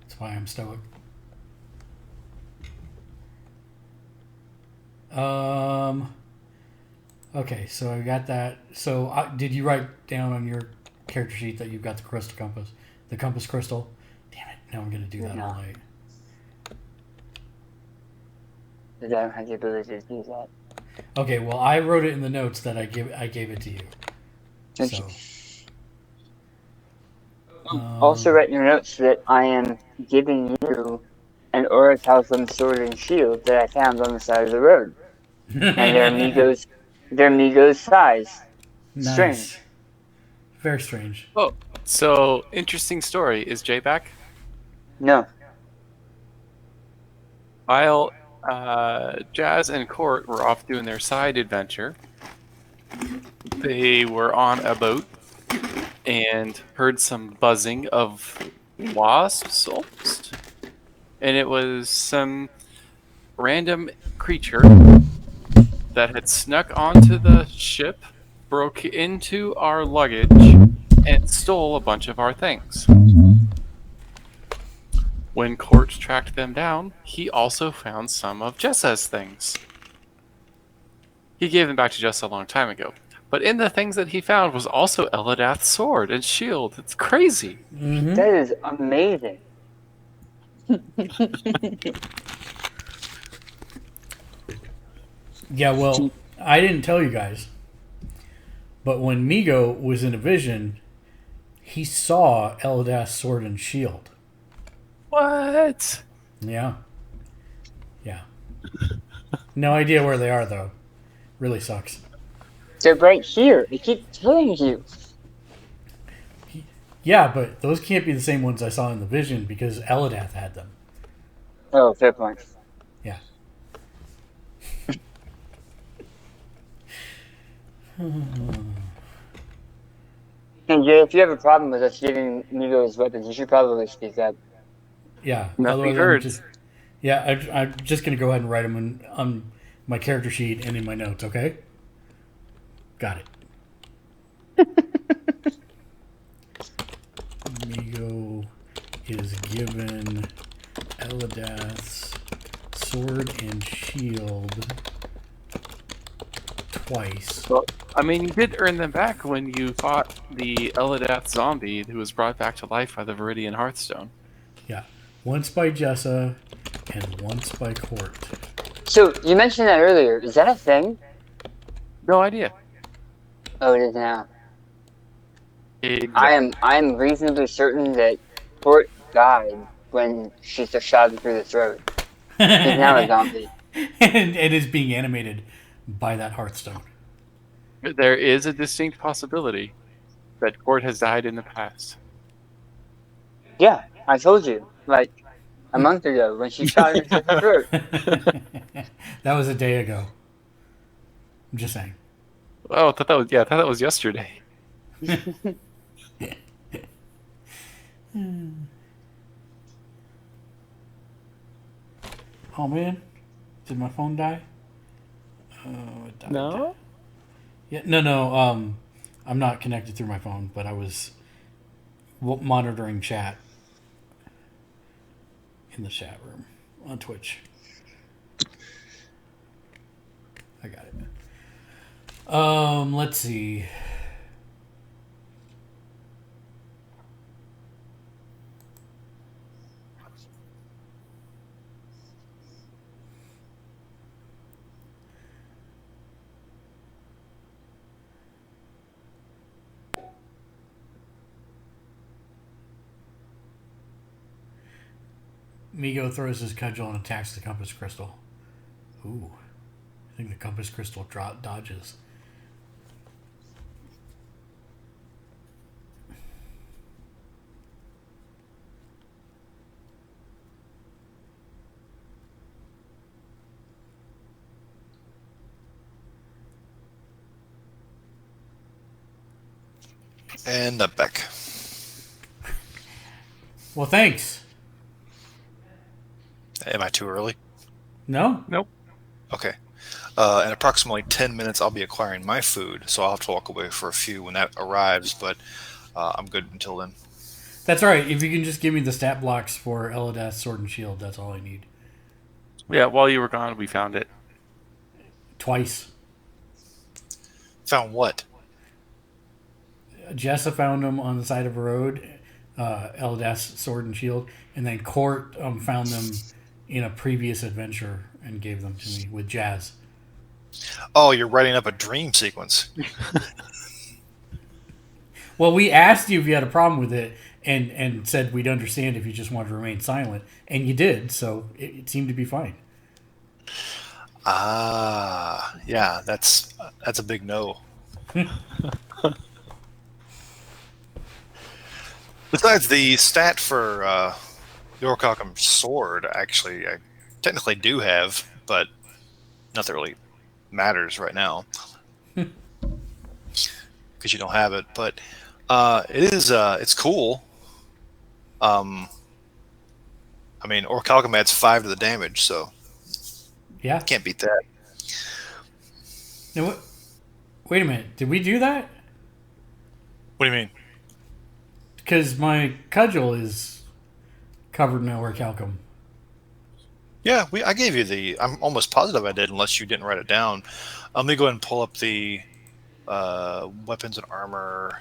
That's why I'm stoic. Okay, so I got that. So did you write down on your character sheet that you've got the crystal compass, the compass crystal? Damn it! Now I'm gonna do that all night. Because I don't have the ability to do that. Okay, well I wrote it in the notes that I gave it to you. Thank So. Also write in your notes that I am giving you an orichalcum sword and shield that I found on the side of the road. And they're Migos size. Nice. Strange. Very strange. Oh, so interesting story. Is Jay back? No. While Jazz and Court were off doing their side adventure, they were on a boat and heard some buzzing of wasps almost. And it was some random creature that had snuck onto the ship, broke into our luggage, and stole a bunch of our things. When Court tracked them down, he also found some of Jessa's things. He gave them back to Jessa a long time ago. But in the things that he found was also Eladath's sword and shield. It's crazy. Mm-hmm. That is amazing. Yeah, well, I didn't tell you guys, but when Migo was in a vision, he saw Eladath's sword and shield. What? Yeah. Yeah. No idea where they are, though. Really sucks. They're right here. I keep telling you. Yeah, but those can't be the same ones I saw in the vision because Eladath had them. Oh, fair point. Yeah. And Jay, if you have a problem with us giving Migos weapons, you should probably speak up. Yeah. Nothing hurts. I'm just going to go ahead and write them on my character sheet and in my notes, okay? Got it. Migo is given Eladath's sword and shield twice. Well, I mean, you did earn them back when you fought the Eladath zombie who was brought back to life by the Viridian Hearthstone. Yeah. Once by Jessa and once by Court. So, you mentioned that earlier. Is that a thing? No idea. Oh, it is now. Exactly. I am reasonably certain that Court died when she was shot through the throat. He's now a zombie. And it is being animated by that Hearthstone. There is a distinct possibility that Court has died in the past. Yeah, I told you. Like, a month ago when she shot her through the throat. That was a day ago. I'm just saying. Oh, I thought that was yesterday. Oh man, did my phone die? Oh, it died. No? Yeah, no. I'm not connected through my phone, but I was monitoring chat in the chat room on Twitch. I got it. Let's see. Migo throws his cudgel and attacks the compass crystal. Ooh. I think the compass crystal dodges. And I'm back. Well, thanks. Am I too early? No? Nope. Okay. In approximately 10 minutes, I'll be acquiring my food, so I'll have to walk away for a few when that arrives, but I'm good until then. That's all right. If you can just give me the stat blocks for Eladath's Sword and Shield, that's all I need. Yeah, while you were gone, we found it. Twice. Found what? Jessa found them on the side of a road, Eladath's Sword and Shield, and then Court found them in a previous adventure and gave them to me with Jazz. Oh, you're writing up a dream sequence. Well, we asked you if you had a problem with it and said we'd understand if you just wanted to remain silent, and you did, so it seemed to be fine. Yeah, that's a big no. Besides, the stat for the Orcockham sword, actually, I technically do have, but nothing really matters right now because you don't have it. But it's cool. I mean, Orcockham adds 5 to the damage, so Yeah. can't beat that. Now, wait a minute. Did we do that? What do you mean? Because my cudgel is covered in orichalcum. Yeah, I gave you the. I'm almost positive I did, unless you didn't write it down. Let me go ahead and pull up the weapons and armor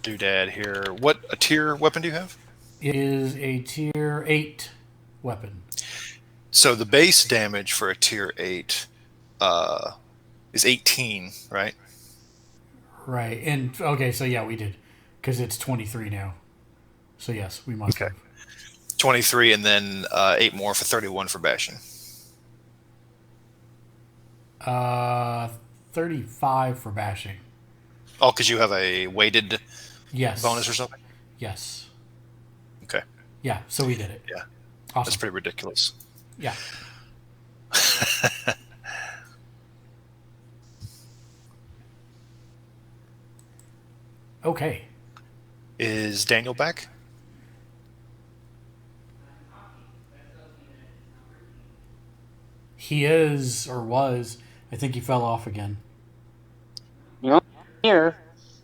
doodad here. What a tier weapon do you have? It is a tier 8 weapon. So the base damage for a tier 8 is 18, right? Right. And okay, so yeah, we did. Because it's 23 now. So yes, we must have. 23 and then 8 more for 31 for bashing. 35 for bashing. Oh, because you have a weighted Yes. bonus or something? Yes. Okay. Yeah, so we did it. Yeah. Awesome. That's pretty ridiculous. Yeah. Okay. Is Daniel back? He is, or was. I think he fell off again. You know, here,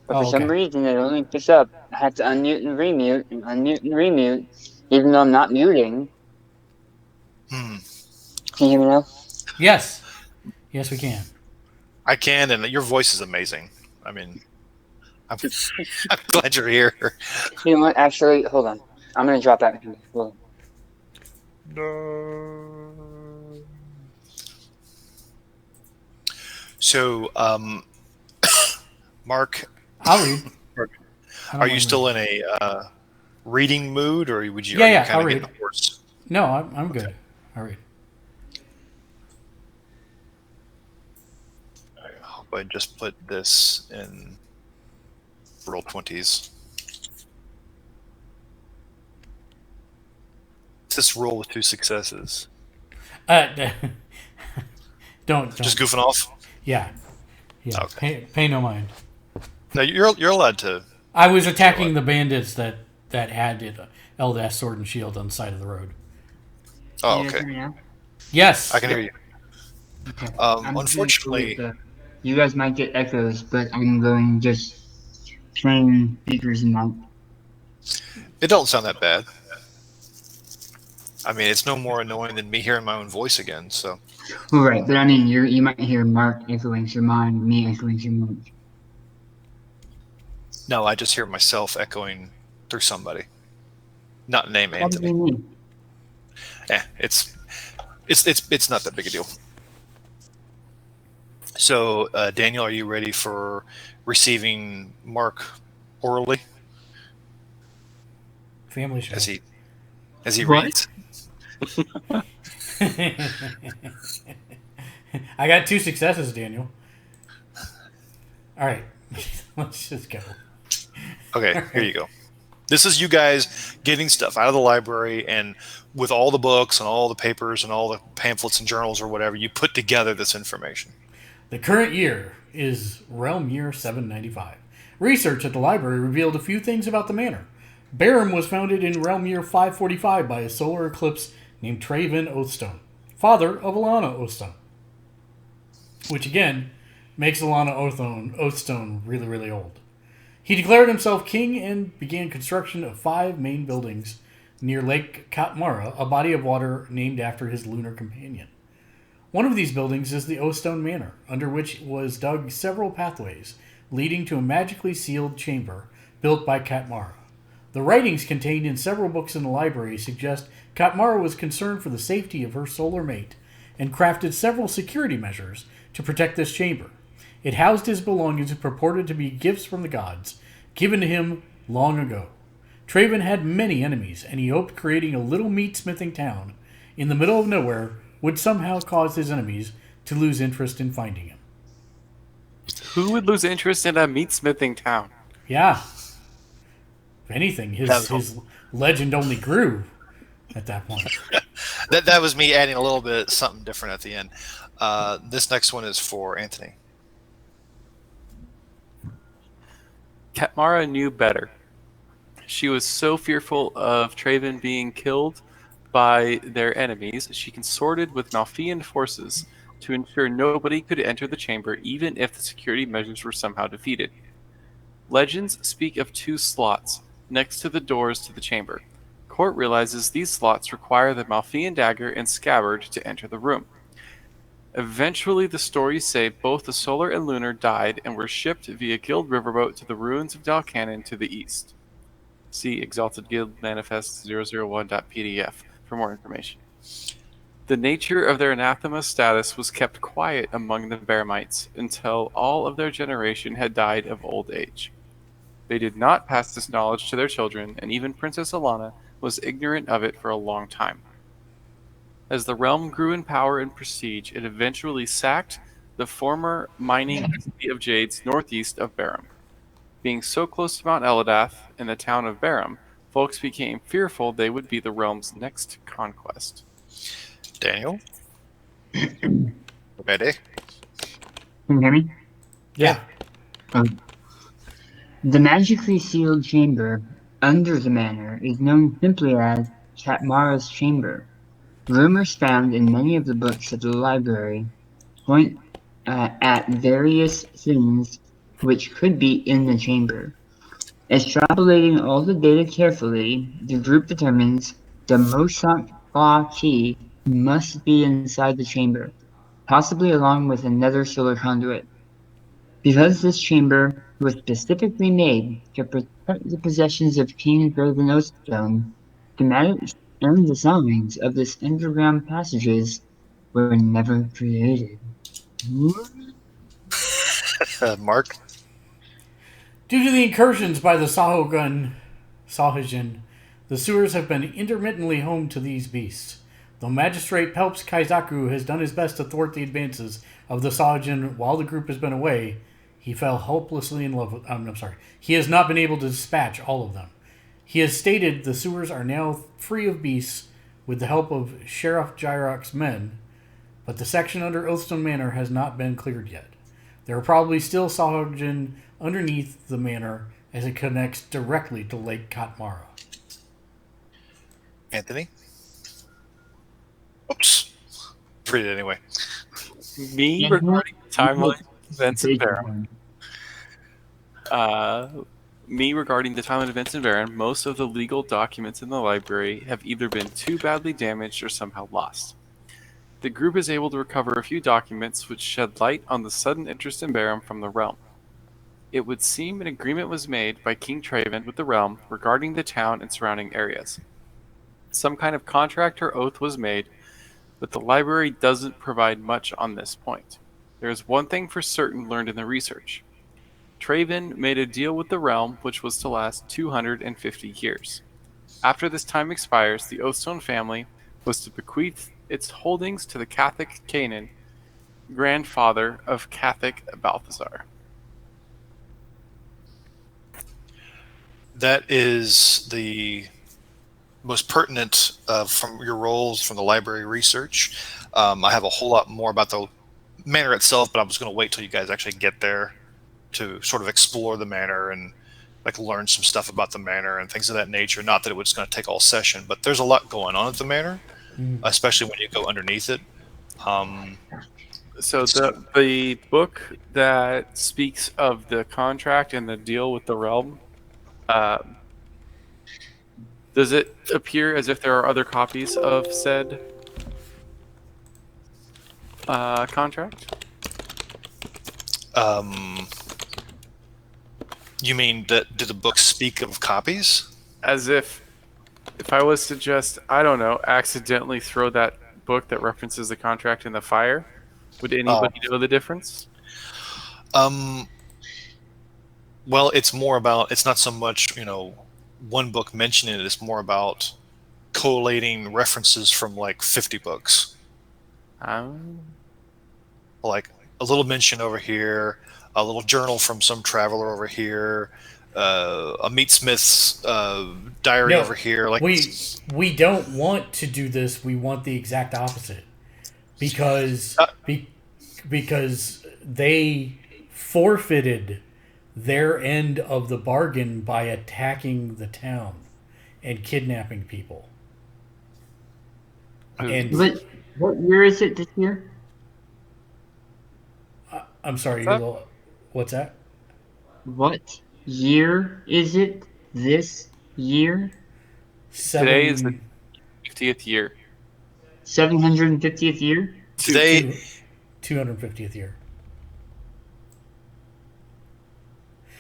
but for some okay. reason it only picks up. I have to unmute and remute, even though I'm not muting. Can you hear me now? Yes. Yes, we can. I can, and your voice is amazing. I mean, I'm glad you're here. You know what? Actually, hold on. I'm going to drop that. Hold on. No. So, Mark, I'll read. I don't are you mind still reading. in a reading mood, or would you? Are you Yeah, kind I'll of read. getting hoarse? No, I'm good. I'll read. I hope I just put this in roll 20s. This roll with 2 successes. Uh, don't. Just goofing off. Yeah. Okay. Pay no mind. No, you're allowed to. I was attacking the bandits that had it, Eldath sword and shield on the side of the road. Oh, You guys okay. hear me now? Yes. I can hear you. Okay. I'm Unfortunately, you guys might get echoes, but I'm going just plain speakers and mic. it don't sound that bad. I mean, it's no more annoying than me hearing my own voice again. So, Well, right, but I mean, you might hear Mark echoing through mine, me echoing through Mark. no, I just hear myself echoing through somebody. Not name Probably Anthony. me. It's not that big a deal. So, Daniel, are you ready for receiving Mark orally Family show. as he What? reads? I got 2 successes, Daniel. All right, let's just go. Okay, here you go. This is you guys getting stuff out of the library, and with all the books and all the papers and all the pamphlets and journals or whatever, you put together this information. The current year is Realm Year 795. Research at the library revealed a few things about the manor. Barham was founded in Realm Year 545 by a solar eclipse named Traven Oathstone, father of Alana Oathstone. Which again makes Alana Oathstone really, really old. He declared himself king and began construction of 5 main buildings near Lake Katmara, a body of water named after his lunar companion. One of these buildings is the Oathstone Manor, under which was dug several pathways leading to a magically sealed chamber built by Katmara. The writings contained in several books in the library suggest Katmara was concerned for the safety of her solar mate and crafted several security measures to protect this chamber. It housed his belongings purported to be gifts from the gods, given to him long ago. Traven had many enemies, and he hoped creating a little meat-smithing town in the middle of nowhere would somehow cause his enemies to lose interest in finding him. Who would lose interest in a meat-smithing town? Yeah. If anything, his legend only grew at that point. That was me adding a little bit something different at the end. This next one is for Anthony. Katmara knew better. She was so fearful of Traven being killed by their enemies, she consorted with Malfian forces to ensure nobody could enter the chamber even if the security measures were somehow defeated. Legends speak of 2 slots next to the doors to the chamber. Court realizes these slots require the Malfian dagger and scabbard to enter the room. Eventually, the stories say both the Solar and Lunar died and were shipped via Guild riverboat to the ruins of Dalcanon to the east. See Exalted Guild Manifest 001.pdf for more information. The nature of their anathema status was kept quiet among the Baramites until all of their generation had died of old age. They did not pass this knowledge to their children, and even Princess Alana was ignorant of it for a long time. As the realm grew in power and prestige, it eventually sacked the former mining city of Jades northeast of Barham. Being so close to Mount Eladath and the town of Barham, folks became fearful they would be the realm's next conquest. Daniel? Ready? Can you hear me? Yeah. The magically sealed chamber under the manor is known simply as Katmara's Chamber. Rumors found in many of the books of the library point at various things which could be in the chamber. Extrapolating all the data carefully, the group determines the Moshak Claw key must be inside the chamber, possibly along with another solar conduit. Because this chamber was specifically made to protect the possessions of King Draven Oathstone, and the signs of this underground passages were never created. Mark? Due to the incursions by the Sahajin, the sewers have been intermittently home to these beasts. Though Magistrate Pelps Kaizaku has done his best to thwart the advances of the Sahajin while the group has been away, he fell hopelessly in love with. He has not been able to dispatch all of them. He has stated the sewers are now free of beasts with the help of Sheriff Gyrock's men, but the section under Oathstone Manor has not been cleared yet. There are probably still Sahajin underneath the manor as it connects directly to Lake Katmara. Anthony? Oops. Read it anyway. Me regarding the timeline events in Baron. Me regarding the timeline events in Baron, most of the legal documents in the library have either been too badly damaged or somehow lost. The group is able to recover a few documents which shed light on the sudden interest in Baron from the realm. It would seem an agreement was made by King Traven with the realm regarding the town and surrounding areas. Some kind of contract or oath was made, but the library doesn't provide much on this point. There is one thing for certain learned in the research. Traven made a deal with the realm which was to last 250 years. After this time expires, the Oathstone family was to bequeath its holdings to the Catholic Canaan, grandfather of Catholic Balthazar. That is the most pertinent from your roles from the library research. I have a whole lot more about the manor itself, but I was going to wait till you guys actually get there to sort of explore the manor and like learn some stuff about the manor and things of that nature. Not that it was going to take all session, but there's a lot going on at the manor, especially when you go underneath it. So the book that speaks of the contract and the deal with the realm, does it appear as if there are other copies of said contract? You mean that do the books speak of copies? As if I was to just, I don't know, accidentally throw that book that references the contract in the fire, would anybody know the difference? Well, it's more about, it's not so much, one book mentioning it, it's more about collating references from like 50 books. Like a little mention over here, a little journal from some traveler over here, a meatsmith's diary over here. Like we don't want to do this. We want the exact opposite, because they forfeited their end of the bargain by attacking the town and kidnapping people. And what year is it this year? I'm sorry, what's that? What year is it this year? Today is the 50th year. 750th year? Today, 250th year.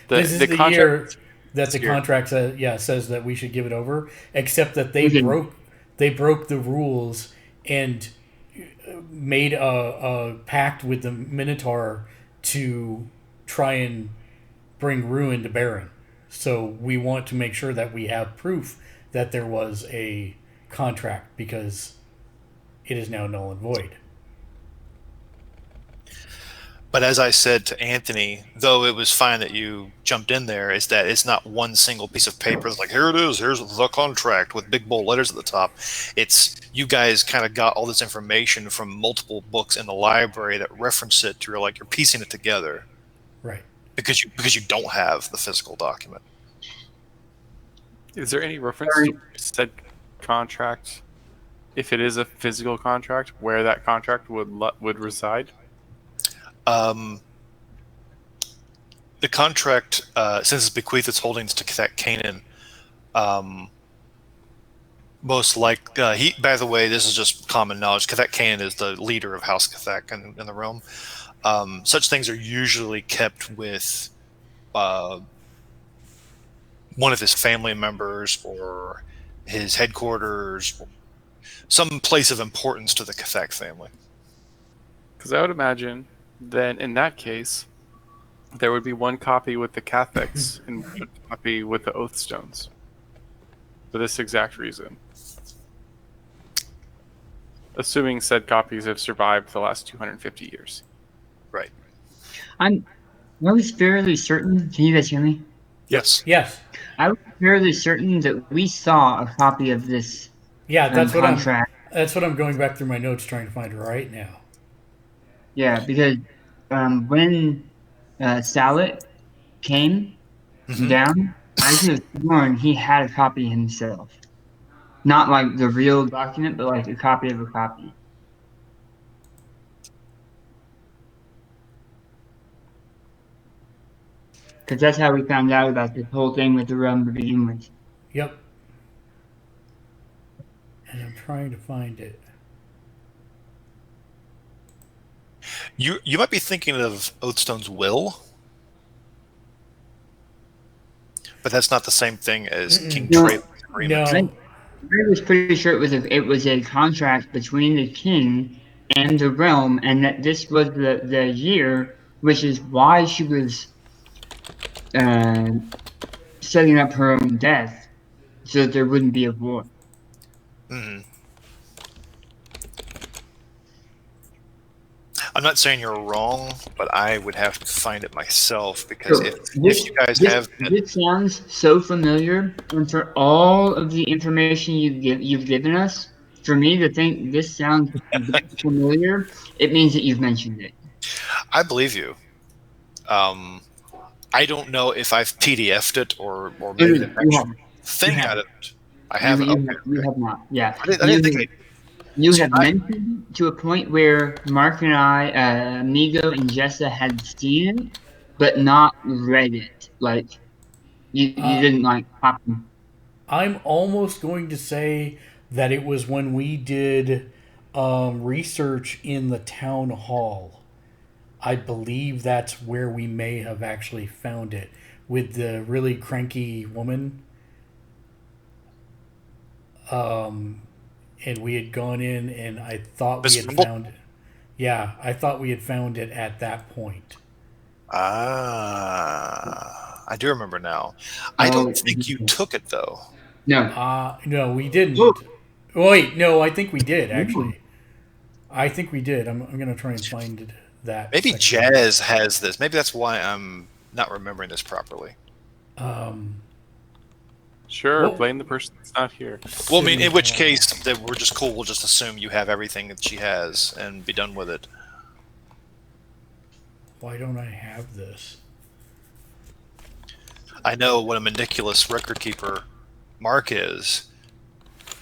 This is the year that the contract says that we should give it over, except that they broke the rules and made a pact with the Minotaur to try and bring ruin to Baron. So we want to make sure that we have proof that there was a contract, because it is now null and void. but as I said to Anthony, though it was fine that you jumped in there, is that it's not one single piece of paper. It's like, here it is, here's the contract with big bold letters at the top. It's you guys kind of got all this information from multiple books in the library that reference it to, you're piecing it together. Right. Because you don't have the physical document. Is there any reference to said contract, if it is a physical contract, where that contract would reside? The contract, since it's bequeathed its holdings to Cathak Canaan, most like by the way, this is just common knowledge. Cathak Canaan is the leader of House Cathak in the realm. Such things are usually kept with one of his family members or his headquarters, some place of importance to the Cathek family. Because I would imagine then in that case, there would be one copy with the Catholics and one copy with the Oathstones. For this exact reason. Assuming said copies have survived the last 250 years. Right. I was fairly certain. Can you guys hear me? Yes. Yes. I was fairly certain that we saw a copy of this Yeah, that's what contract. That's what I'm going back through my notes trying to find right now. Yeah, because when Salet came down, I could have sworn he had a copy himself. Not like the real document, but like a copy of a copy. Because that's how we found out about this whole thing with the realm to begin with. Yep. And I'm trying to find it. You might be thinking of Oathstone's will, but that's not the same thing as King Trayl's agreement. No. I was pretty sure it was a contract between the king and the realm, and that this was the year, which is why she was setting up her own death, so that there wouldn't be a war. Mm-hmm. I'm not saying you're wrong, but I would have to find it myself because if you guys have this sounds so familiar, and for all of the information you've given us, for me to think this sounds familiar, it means that you've mentioned it. I believe you. I don't know if I've PDF'd it or made an actual thing out of it. I haven't. You have not. Yeah. I didn't think You have mentioned it to a point where Mark and I, Amigo and Jessa had seen it, but not read it. Like, you didn't, like, pop them. I'm almost going to say that it was when we did research in the town hall. I believe that's where we may have actually found it with the really cranky woman. And we had gone in, and I thought we had found it. Yeah, I thought we had found it at that point. I do remember now. I don't think you took it though. No. No, we didn't. Wait, no, I think we did actually. I think we did. I'm going to try and find that. Maybe Jazz has this. Maybe that's why I'm not remembering this properly. Sure, blame the person that's not here. Well, I mean, in which case, that we're just cool. We'll just assume you have everything that she has and be done with it. Why don't I have this? I know what a meticulous record keeper Mark is,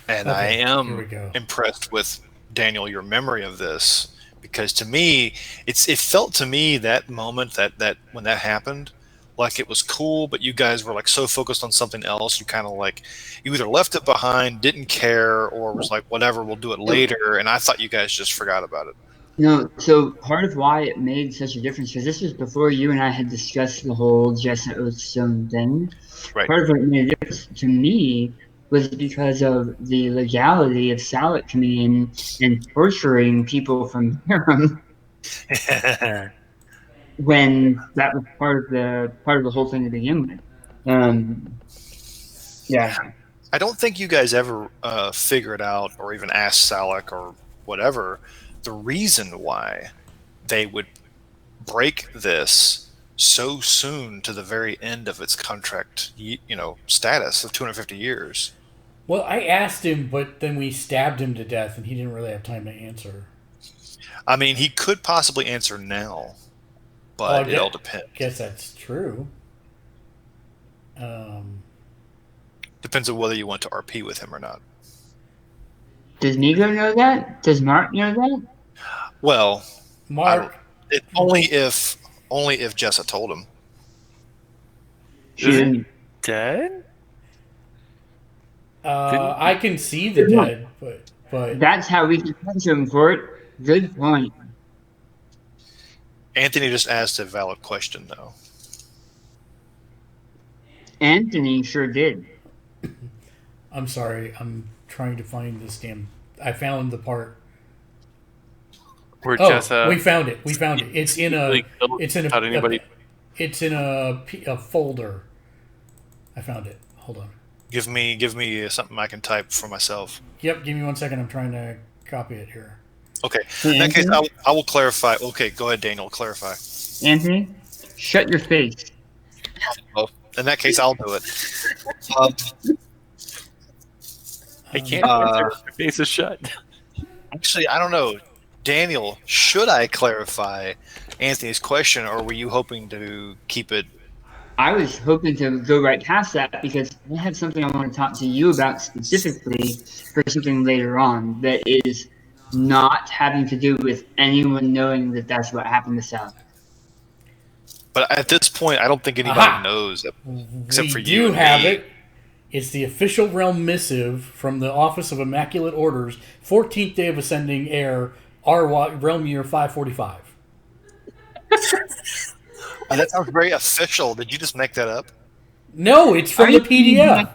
and I am impressed with, Daniel, your memory of this, because to me, it felt to me that moment, that when that happened, like it was cool, but you guys were like so focused on something else, you kind of like, you either left it behind, didn't care, or was like, whatever, we'll do it later, and I thought you guys just forgot about it. No, so part of why it made such a difference, because this was before you and I had discussed the whole Jessa Oathstone thing. Right. Part of what made a difference to me was because of the legality of Salet coming in and torturing people from Harem. When that was part of the whole thing to begin with. Yeah. I don't think you guys ever figured out or even asked Salak or whatever the reason why they would break this so soon to the very end of its contract, status of 250 years. Well, I asked him, but then we stabbed him to death, and he didn't really have time to answer. I mean, he could possibly answer now, but it all depends. I guess that's true. Depends on whether you want to RP with him or not. Does Nigo know that? Does Mark know that? Well, Mark, only if Jessa told him. Is he dead? I can see the dead, but that's how we can punch him for it. Good point. Anthony just asked a valid question, though. Anthony sure did. I'm sorry. I'm trying to find this damn. I found the part. We're Oh, just we found it. We found it. It's in a. It's in without anybody. It's in a folder. I found it. Hold on. Give me something I can type for myself. Yep. Give me 1 second. I'm trying to copy it here. Okay. In that case, I will clarify. Okay, go ahead, Daniel. Clarify. Anthony, shut your face. Oh, in that case, I'll do it. I can't answer. My face is shut. Actually, I don't know. Daniel, should I clarify Anthony's question, or were you hoping to keep it? I was hoping to go right past that because I have something I want to talk to you about specifically for something later on that is not having to do with anyone knowing that that's what happened to Sal. But at this point, I don't think anybody knows, except for you. We do have it. It's the official realm missive from the Office of Immaculate Orders, 14th day of Ascending Air, realm year 545. That sounds very official. Did you just make that up? No, it's from the PDF.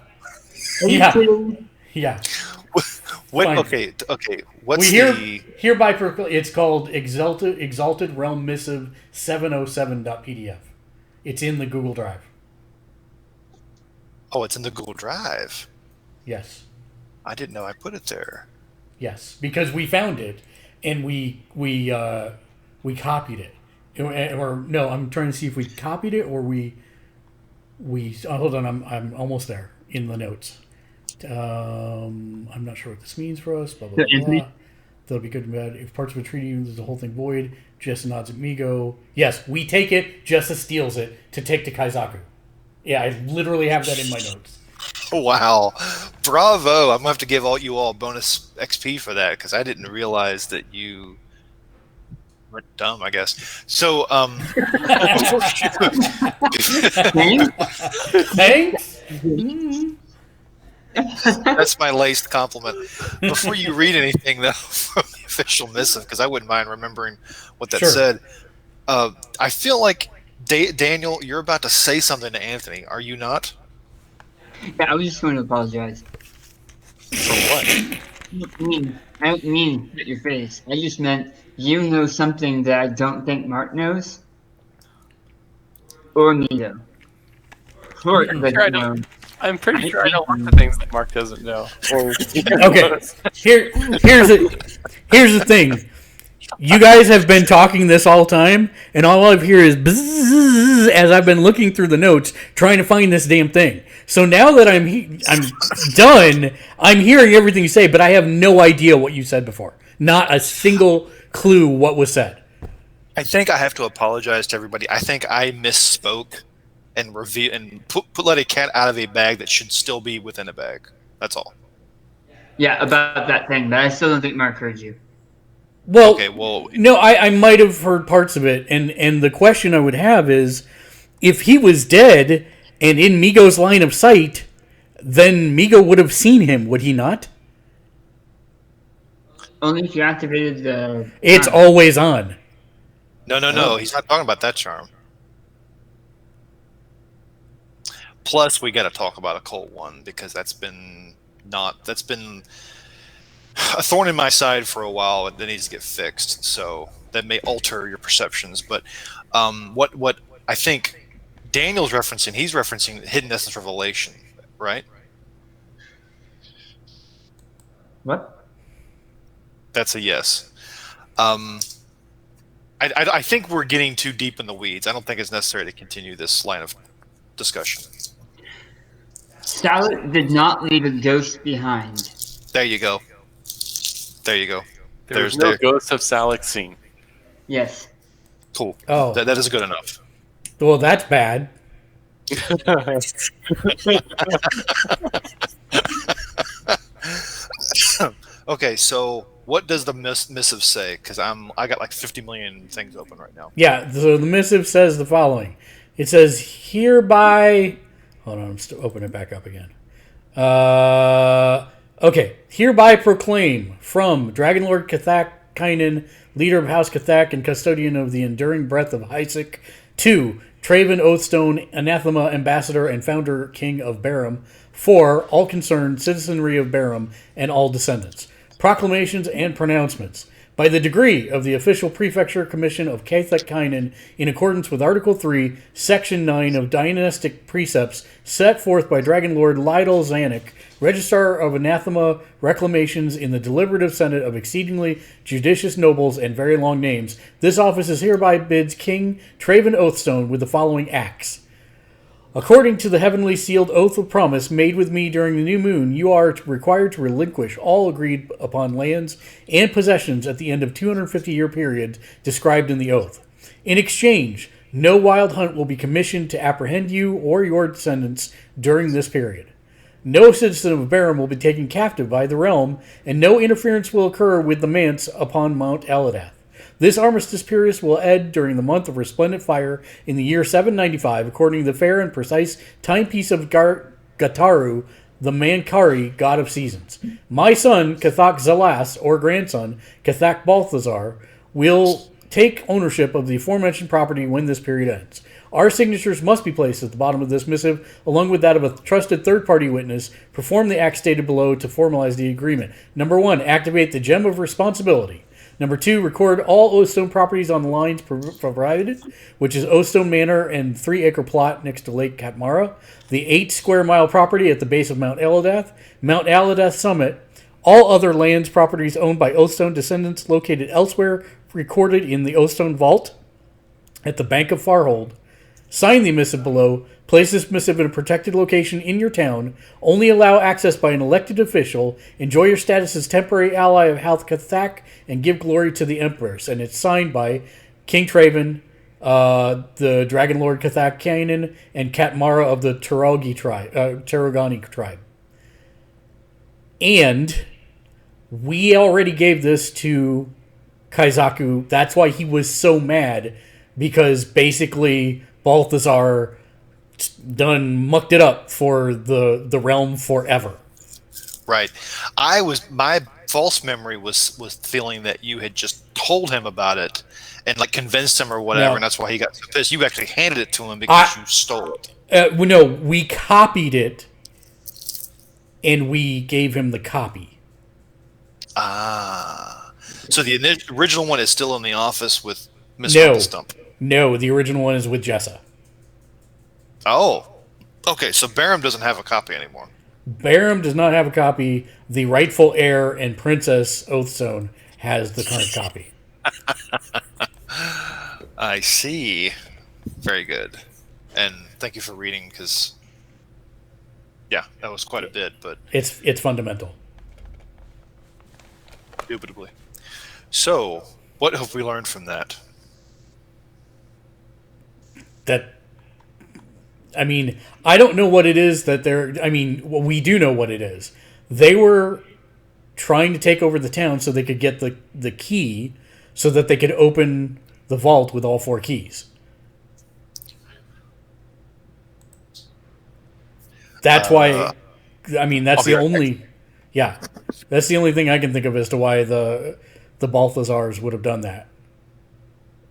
Yeah. Wait, Fine. okay. What's the... hereby proclaim. It's called Exalted Realm Missive 707.pdf. It's in the Google Drive. Oh, it's in the Google Drive. Yes. I didn't know I put it there. Yes, because we found it and we copied it. Or no, I'm trying to see if we copied it or we hold on, I'm almost there in the notes. I'm not sure what this means for us. Blah blah blah. That'll be good and bad. If parts of a treaty, there's the whole thing void. Jessa nods at Migo. Yes, we take it. Jessa steals it to take to Kaizaku. Yeah, I literally have that in my notes. Wow, bravo! I'm gonna have to give you all bonus XP for that because I didn't realize that you were dumb. I guess so. Thanks. That's my laced compliment. Before you read anything though from the official missive, because I wouldn't mind remembering what that said. I feel like Daniel, you're about to say something to Anthony. Are you not? Yeah, I was just going to apologize. For what? I don't mean at your face. I just meant you know something that I don't think Mark knows. Or Nito. I'm pretty sure I know lots of things that Mark doesn't know. Okay, here's the thing. You guys have been talking this all time, and all I've heard is bzzz as I've been looking through the notes trying to find this damn thing. So now that I'm done, I'm hearing everything you say, but I have no idea what you said before. Not a single clue what was said. I think I have to apologize to everybody. I think I misspoke and let a cat out of a bag that should still be within a bag. That's all. Yeah, about that thing, but I still don't think Mark heard you. Well, okay, well, no, I might have heard parts of it, and the question I would have is, if he was dead and in Migo's line of sight, then Migo would have seen him, would he not? Only if you activated the... It's always on. No, he's not talking about that charm. Plus, we got to talk about Occult 1, because that's been a thorn in my side for a while, and that needs to get fixed. So that may alter your perceptions. But what I think Daniel's referencing, he's referencing Hidden Essence Revelation, right? What? That's a yes. I think we're getting too deep in the weeds. I don't think it's necessary to continue this line of discussion. Salad did not leave a ghost behind. There you go. There's no ghost of Salak seen. Yes. Cool. Oh. That is good enough. Well, that's bad. Okay, so what does the missive say? Because I got like 50 million things open right now. Yeah, so the missive says the following. It says, hereby... Hold on, I'm still opening it back up again. Okay. Hereby proclaim from Dragonlord Cathak Kynan, leader of House Cathak and custodian of the enduring breath of Isaac, to Traven Oathstone, Anathema Ambassador and founder King of Barum, 4. All concerned citizenry of Barum and all descendants. Proclamations and pronouncements. By the decree of the official prefecture commission of Kaithek-Kynan, in accordance with Article 3, Section 9 of dynastic precepts set forth by Dragon Lord Lydal Zanuck, Registrar of Anathema Reclamations in the Deliberative Senate of exceedingly judicious nobles and very long names, this office is hereby bids King Traven Oathstone with the following acts. According to the heavenly sealed oath of promise made with me during the new moon, you are required to relinquish all agreed upon lands and possessions at the end of 250-year period described in the oath. In exchange, no wild hunt will be commissioned to apprehend you or your descendants during this period. No citizen of Barum will be taken captive by the realm, and no interference will occur with the manse upon Mount Eladath. This armistice period will end during the month of resplendent fire in the year 795, according to the fair and precise timepiece of Gataru, the Mankari, god of seasons. My son, Cathak Zalas, or grandson, Cathak Balthazar, will take ownership of the aforementioned property when this period ends. Our signatures must be placed at the bottom of this missive, along with that of a trusted third-party witness. Perform the acts stated below to formalize the agreement. Number 1, activate the Gem of Responsibility. Number 2, record all Oathstone properties on the lines provided, which is Oathstone Manor and 3-acre plot next to Lake Katmara, the 8-square-mile property at the base of Mount Eladath Summit, all other lands, properties owned by Oathstone descendants located elsewhere, recorded in the Oathstone Vault at the Bank of Farhold. Sign the missive below. Place this missive in a protected location in your town. Only allow access by an elected official. Enjoy your status as temporary ally of Halth Cathak and give glory to the Empress. And it's signed by King Traven, the Dragon Lord Cathak Kynan, and Katmara of the Tarogani tribe. And we already gave this to Kaizaku. That's why he was so mad, because basically Balthazar done mucked it up for the realm forever. Right. My false memory was feeling that you had just told him about it and like convinced him or whatever, and that's why he got so pissed. You actually handed it to him because you stole it. No, we copied it and we gave him the copy. Ah. So the original one is still in the office with Mr. Stump. No, the original one is with Jessa. Oh. Okay, so Barum doesn't have a copy anymore. Barum does not have a copy. The rightful heir and Princess Oathstone has the current copy. I see. Very good. And thank you for reading, because yeah, that was quite a bit, but it's fundamental. Indubitably. So, what have we learned from that? I don't know what it is that we do know what it is. They were trying to take over the town so they could get the key so that they could open the vault with all 4 keys. That's why, that's the only... Yeah, that's the only thing I can think of as to why the Balthazars would have done that.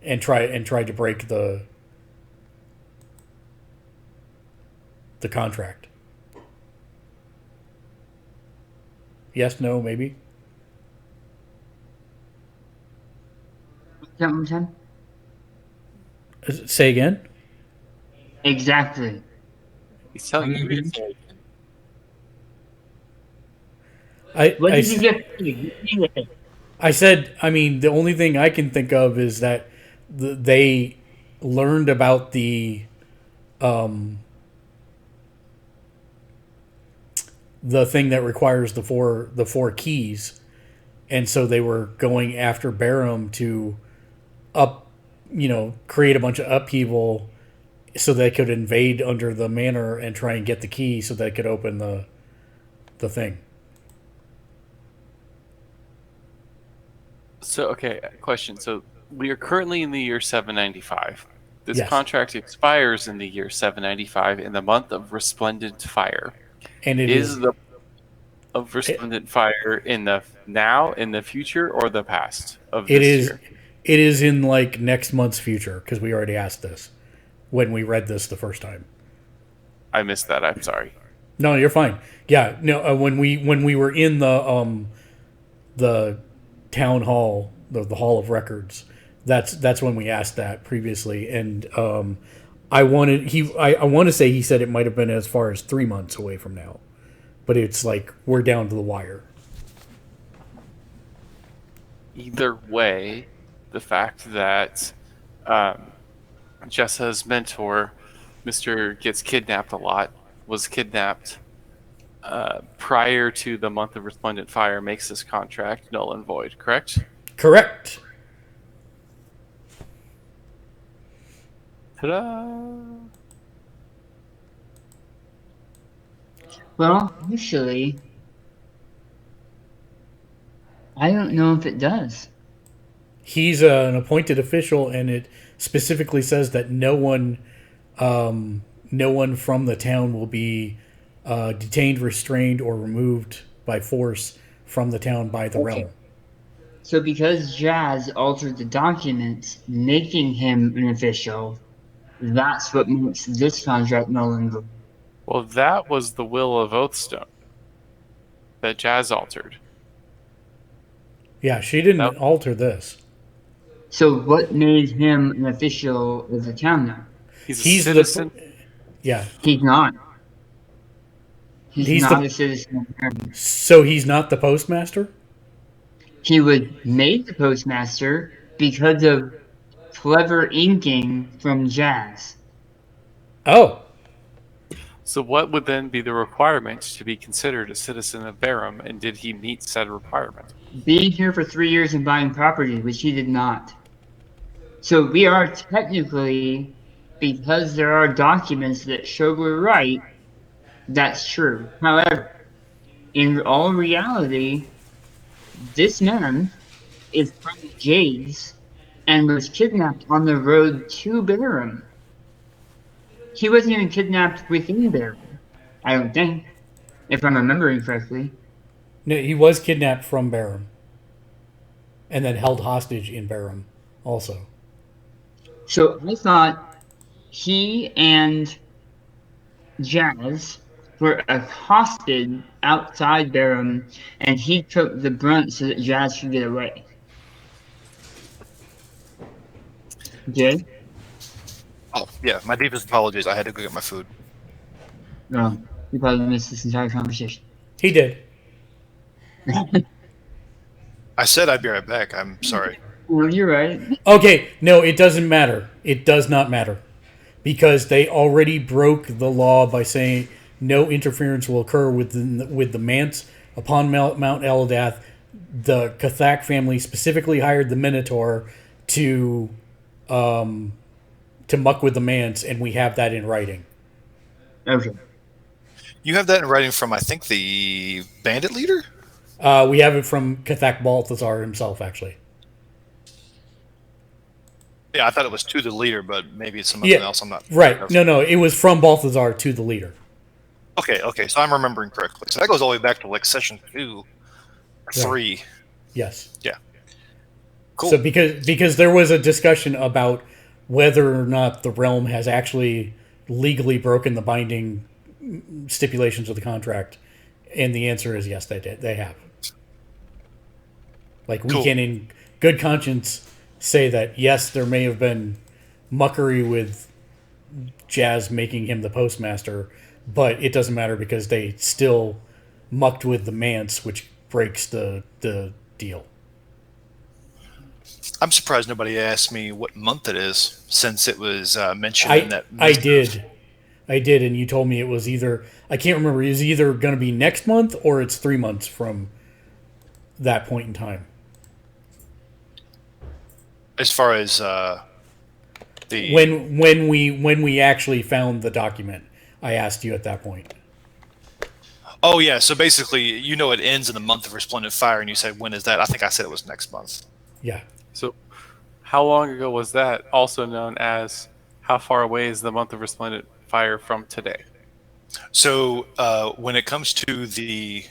And tried to break the contract. Yes, no, maybe. Say again? Exactly. He's telling you to say What did you get? I said, the only thing I can think of is that they learned about the thing that requires the four keys, and so they were going after Barum to create a bunch of upheaval so they could invade under the manor and try and get the key so they could open the thing. So, okay, question. So, we are currently in the year 795. This Yes. contract expires in the year 795 in the month of Resplendent Fire. And it is the of Resplendent Fire in the future, or the past of this year? It is in like next month's future, because we already asked this when we read this the first time. I missed that. I'm sorry. No, you're fine. Yeah, no. When we were in the town hall, the hall of records, that's when we asked that previously, and I want to say he said it might have been as far as 3 months away from now, but it's like we're down to the wire. Either way, the fact that Jessa's mentor, Mr. Gets Kidnapped a Lot, was kidnapped prior to the month of Resplendent Fire makes this contract null and void, correct? Correct. Ta-da! Well, actually, I don't know if it does. He's an appointed official, and it specifically says that no one from the town will be detained, restrained, or removed by force from the town by the realm. So because Jazz altered the documents, making him an official, that's what makes this contract null and void. Well, that was the will of Oathstone that Jazz altered. Yeah, she didn't Nope. alter this. So what made him an official of the town now? He's a He's citizen. Yeah. He's not. He's not the- a citizen of America. So he's not the postmaster? He was made the postmaster because of clever inking from Jazz. Oh. So what would then be the requirement to be considered a citizen of Barum, and did he meet said requirement? Being here for 3 years and buying property, which he did not. So we are technically, because there are documents that show we're right, that's true. However, in all reality, this man is from the Jades and was kidnapped on the road to Barum. He wasn't even kidnapped within Barum, I don't think, if I'm remembering correctly. No, he was kidnapped from Barum. And then held hostage in Barum also. So I thought he and Jazz were accosted outside Barum, and he took the brunt so that Jazz could get away. Jay? Oh, yeah, my deepest apologies. I had to go get my food. No, you probably missed this entire conversation. He did. I said I'd be right back. I'm sorry. Well, you're right. Okay, no, it doesn't matter. It does not matter. Because they already broke the law by saying no interference will occur with the Mance upon Mount Eladath. The Cathak family specifically hired the Minotaur to muck with the Mance, and we have that in writing. Okay. You have that in writing from, I think, the bandit leader? We have it from Cathak Balthazar himself, actually. Yeah, I thought it was to the leader, but maybe it's something else. I'm not right. No, it was from Balthazar to the leader. Okay, so I'm remembering correctly. So that goes all the way back to like session 2 or 3. Yes. Yeah. Cool. So because there was a discussion about whether or not the realm has actually legally broken the binding stipulations of the contract, and the answer is yes, they did. They have. Like, we can, in good conscience, say that yes, there may have been muckery with Jazz making him the postmaster, but it doesn't matter because they still mucked with the Mance, which breaks the deal. I'm surprised nobody asked me what month it is, since it was mentioned in that. I did, and you told me it was either, I can't remember, it was either going to be next month or it's 3 months from that point in time. As far as the when we actually found the document, I asked you at that point. Oh yeah, so basically, it ends in the month of Resplendent Fire, and you said when is that? I think I said it was next month. Yeah. So, how long ago was that? Also known as, how far away is the month of Resplendent Fire from today? So when it comes to the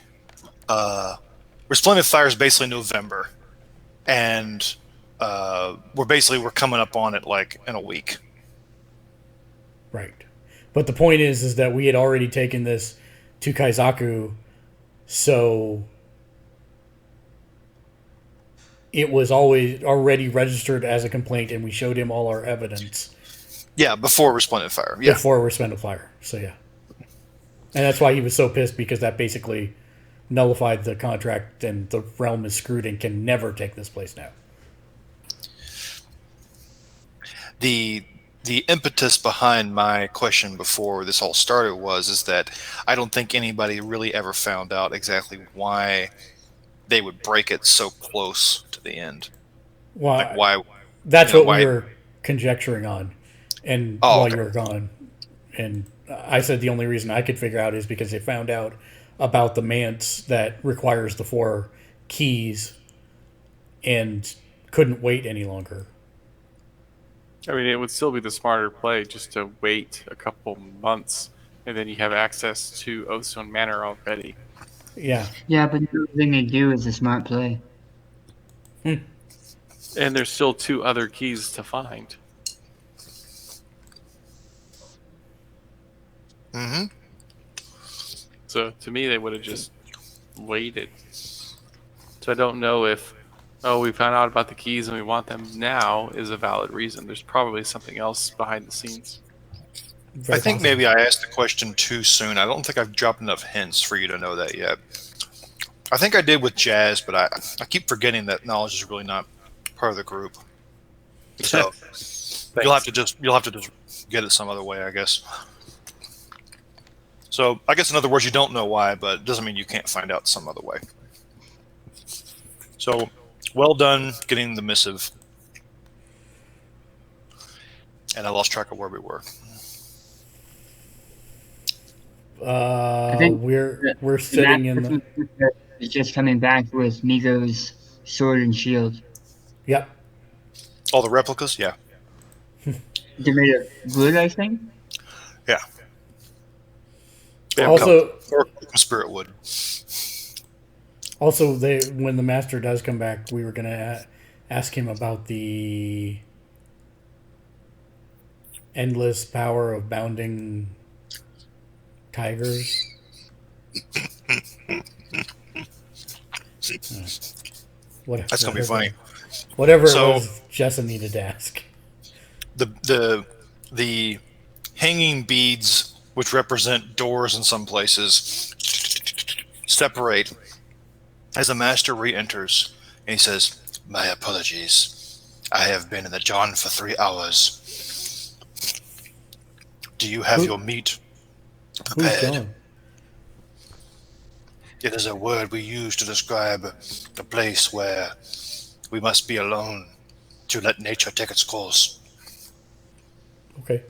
Resplendent Fire is basically November, and we're coming up on it like in a week. Right. But the point is that we had already taken this to Kaizaku, so it was always already registered as a complaint, and we showed him all our evidence. Yeah, before Resplendent Fire. Yeah. Before Resplendent Fire. So yeah. And that's why he was so pissed, because that basically nullified the contract, and the realm is screwed and can never take this place now. The impetus behind my question before this all started is that I don't think anybody really ever found out exactly why they would break it so close to the end. Well, like why? That's what we were conjecturing on, and while okay. you were gone, and I said the only reason I could figure out is because they found out about the manse that requires the 4 keys, and couldn't wait any longer. I mean, it would still be the smarter play just to wait a couple months, and then you have access to Oathstone Manor already. Yeah. Yeah, but everything they do is a smart play. And there's still 2 other keys to find. Mm-hmm. So to me, they would have just waited. So I don't know if, we found out about the keys and we want them now is a valid reason. There's probably something else behind the scenes. Very I think possible. maybe I asked the question too soon. I don't think I've dropped enough hints for you to know that yet. I think I did with Jazz, but I keep forgetting that knowledge is really not part of the group. So you'll have to just get it some other way, I guess. So I guess in other words, you don't know why, but it doesn't mean you can't find out some other way. So well done getting the missive. And I lost track of where we were. I think we're sitting in the... is just coming back with Migo's sword and shield. Yep. All the replicas? Yeah. They're made of wood, I think? Yeah. Also, or spirit wood. Also, when the master does come back, we were going to ask him about the endless power of bounding tigers. That's going to be funny. Whatever it was, Jessa needed to ask. The hanging beads, which represent doors in some places, separate as the master re-enters, and he says, "My apologies. I have been in the John for 3 hours. Do you have your meat prepared?" Who's John? It is a word we use to describe the place where we must be alone to let nature take its course. Okay.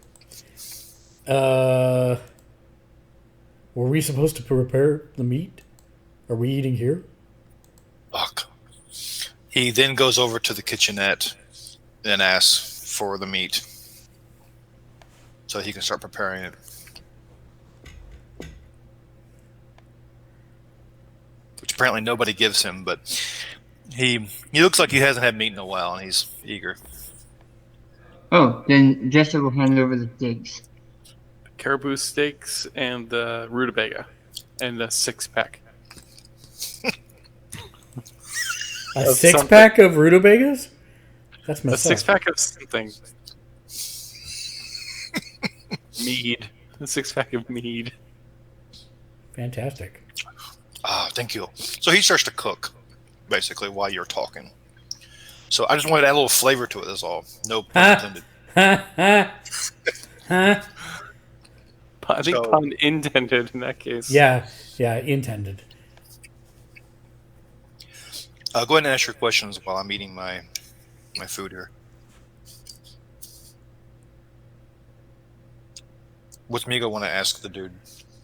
Were we supposed to prepare the meat? Are we eating here? Ugh. He then goes over to the kitchenette and asks for the meat so he can start preparing it. Which apparently nobody gives him, but he looks like he hasn't had meat in a while, and he's eager. Oh, then Jester will hand over the steaks. Caribou steaks and the rutabaga and the 6-pack. A 6-pack of rutabagas? That's messed up. A 6-pack of something. Mead. A 6-pack of mead. Fantastic. Thank you. So he starts to cook, basically, while you're talking. So I just wanted to add a little flavor to it, that's all. No pun intended. I think pun intended in that case. Yeah, intended. Go ahead and ask your questions while I'm eating my food here. What's Migo want to ask the dude?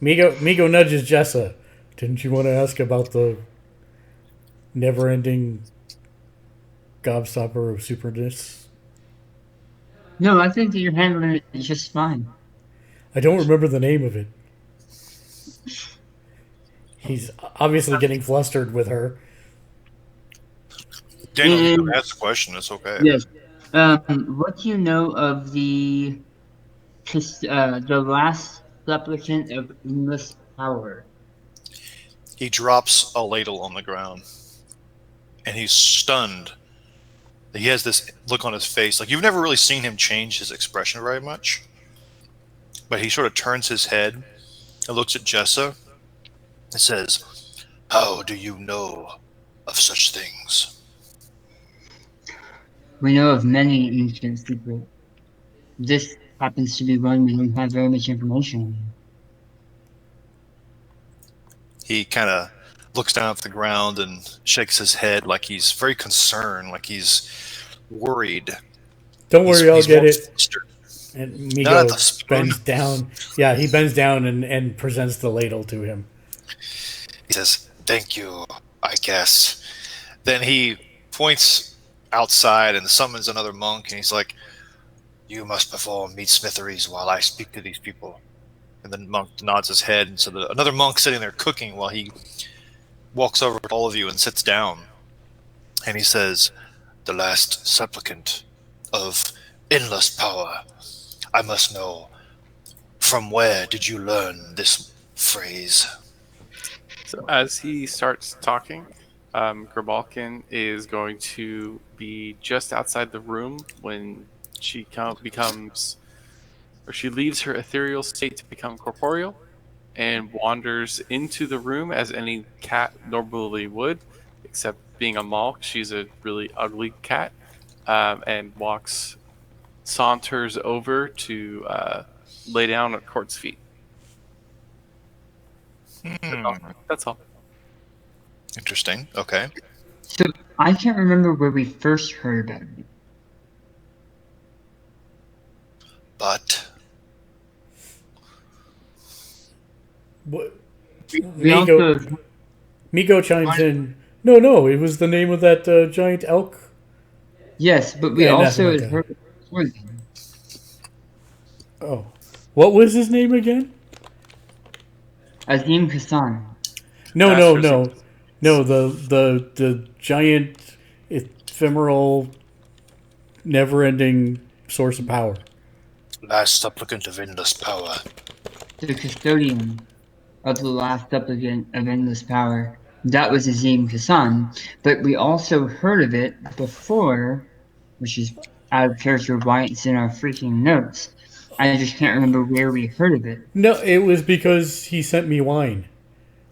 Migo nudges Jessa. Didn't you want to ask about the never-ending gobstopper of superness? No, I think that you're handling it just fine. I don't remember the name of it. He's obviously getting flustered with her. Daniel, you can ask the question. It's okay. Yes. What do you know of the last supplicant of endless power? He drops a ladle on the ground, and he's stunned. He has this look on his face. Like, you've never really seen him change his expression very much. But he sort of turns his head and looks at Jessa and says, "How do you know of such things?" We know of many ancient secrets. This happens to be one we don't have very much information on. He kind of looks down at the ground and shakes his head like he's very concerned, like he's worried. Don't worry, I'll get it. Flustered. And Not the Migo spoon. bends down. Yeah, he bends down and presents the ladle to him. He says, "Thank you, I guess." Then he points outside and summons another monk, and he's like, "You must perform meat smitheries while I speak to these people." And then monk nods his head, and so another monk sitting there cooking while he walks over to all of you and sits down. And he says, "The last supplicant of endless power. I must know, from where did you learn this phrase?" So as he starts talking, Grabalkin is going to be just outside the room when she she leaves her ethereal state to become corporeal and wanders into the room as any cat normally would, except being a Malk, she's a really ugly cat, and saunters over to lay down at Court's feet. That's all. Interesting. Okay. So I can't remember where we first heard about it. But What? We also, Migo chimes in. No, it was the name of that giant elk. yes, but we Yeah, also nothing like heard it before then. Oh, what was his name again? Azim Hassan. No. Masters No, the giant ephemeral never-ending source of power. last supplicant of endless power. The custodian of the last supplicant of endless power. That was Azim Hassan, but we also heard of it before, which is out of character why it's in our freaking notes. I just can't remember where we heard of it. No, it was because he sent me wine.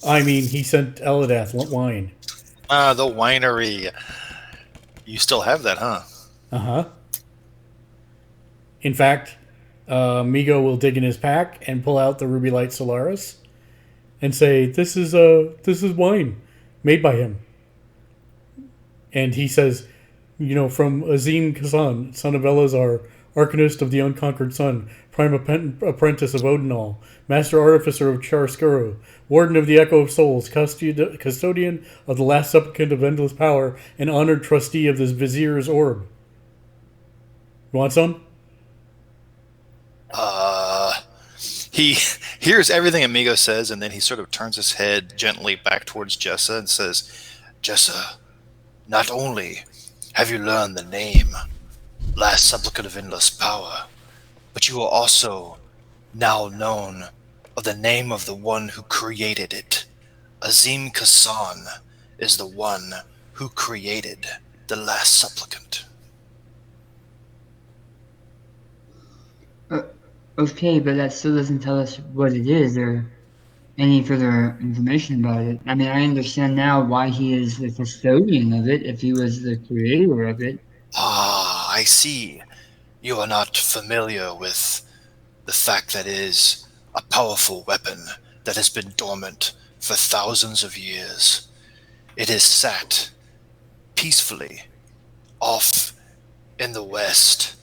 I mean, he sent Elidath wine. Ah, the winery. You still have that, huh? Uh-huh. In fact, Migo will dig in his pack and pull out the Ruby Light Solaris and say, this is wine made by him. And he says, from Azim Kazan, son of Elazar, Arcanist of the Unconquered Sun, prime apprentice of Odinal, master artificer of Chiaroscuro, warden of the Echo of Souls, custodian of the last supplicant of endless power, and honored trustee of this Vizier's orb. You want some? He hears everything Amigo says, and then he sort of turns his head gently back towards Jessa and says, "Jessa, not only have you learned the name, last supplicant of endless power, but you are also now known of the name of the one who created it. Azim Kassan is the one who created the last supplicant." Okay, but that still doesn't tell us what it is or any further information about it. I mean, I understand now why he is the custodian of it, if he was the creator of it. Ah, I see. You are not familiar with the fact that it is a powerful weapon that has been dormant for thousands of years. It is sat peacefully off in the west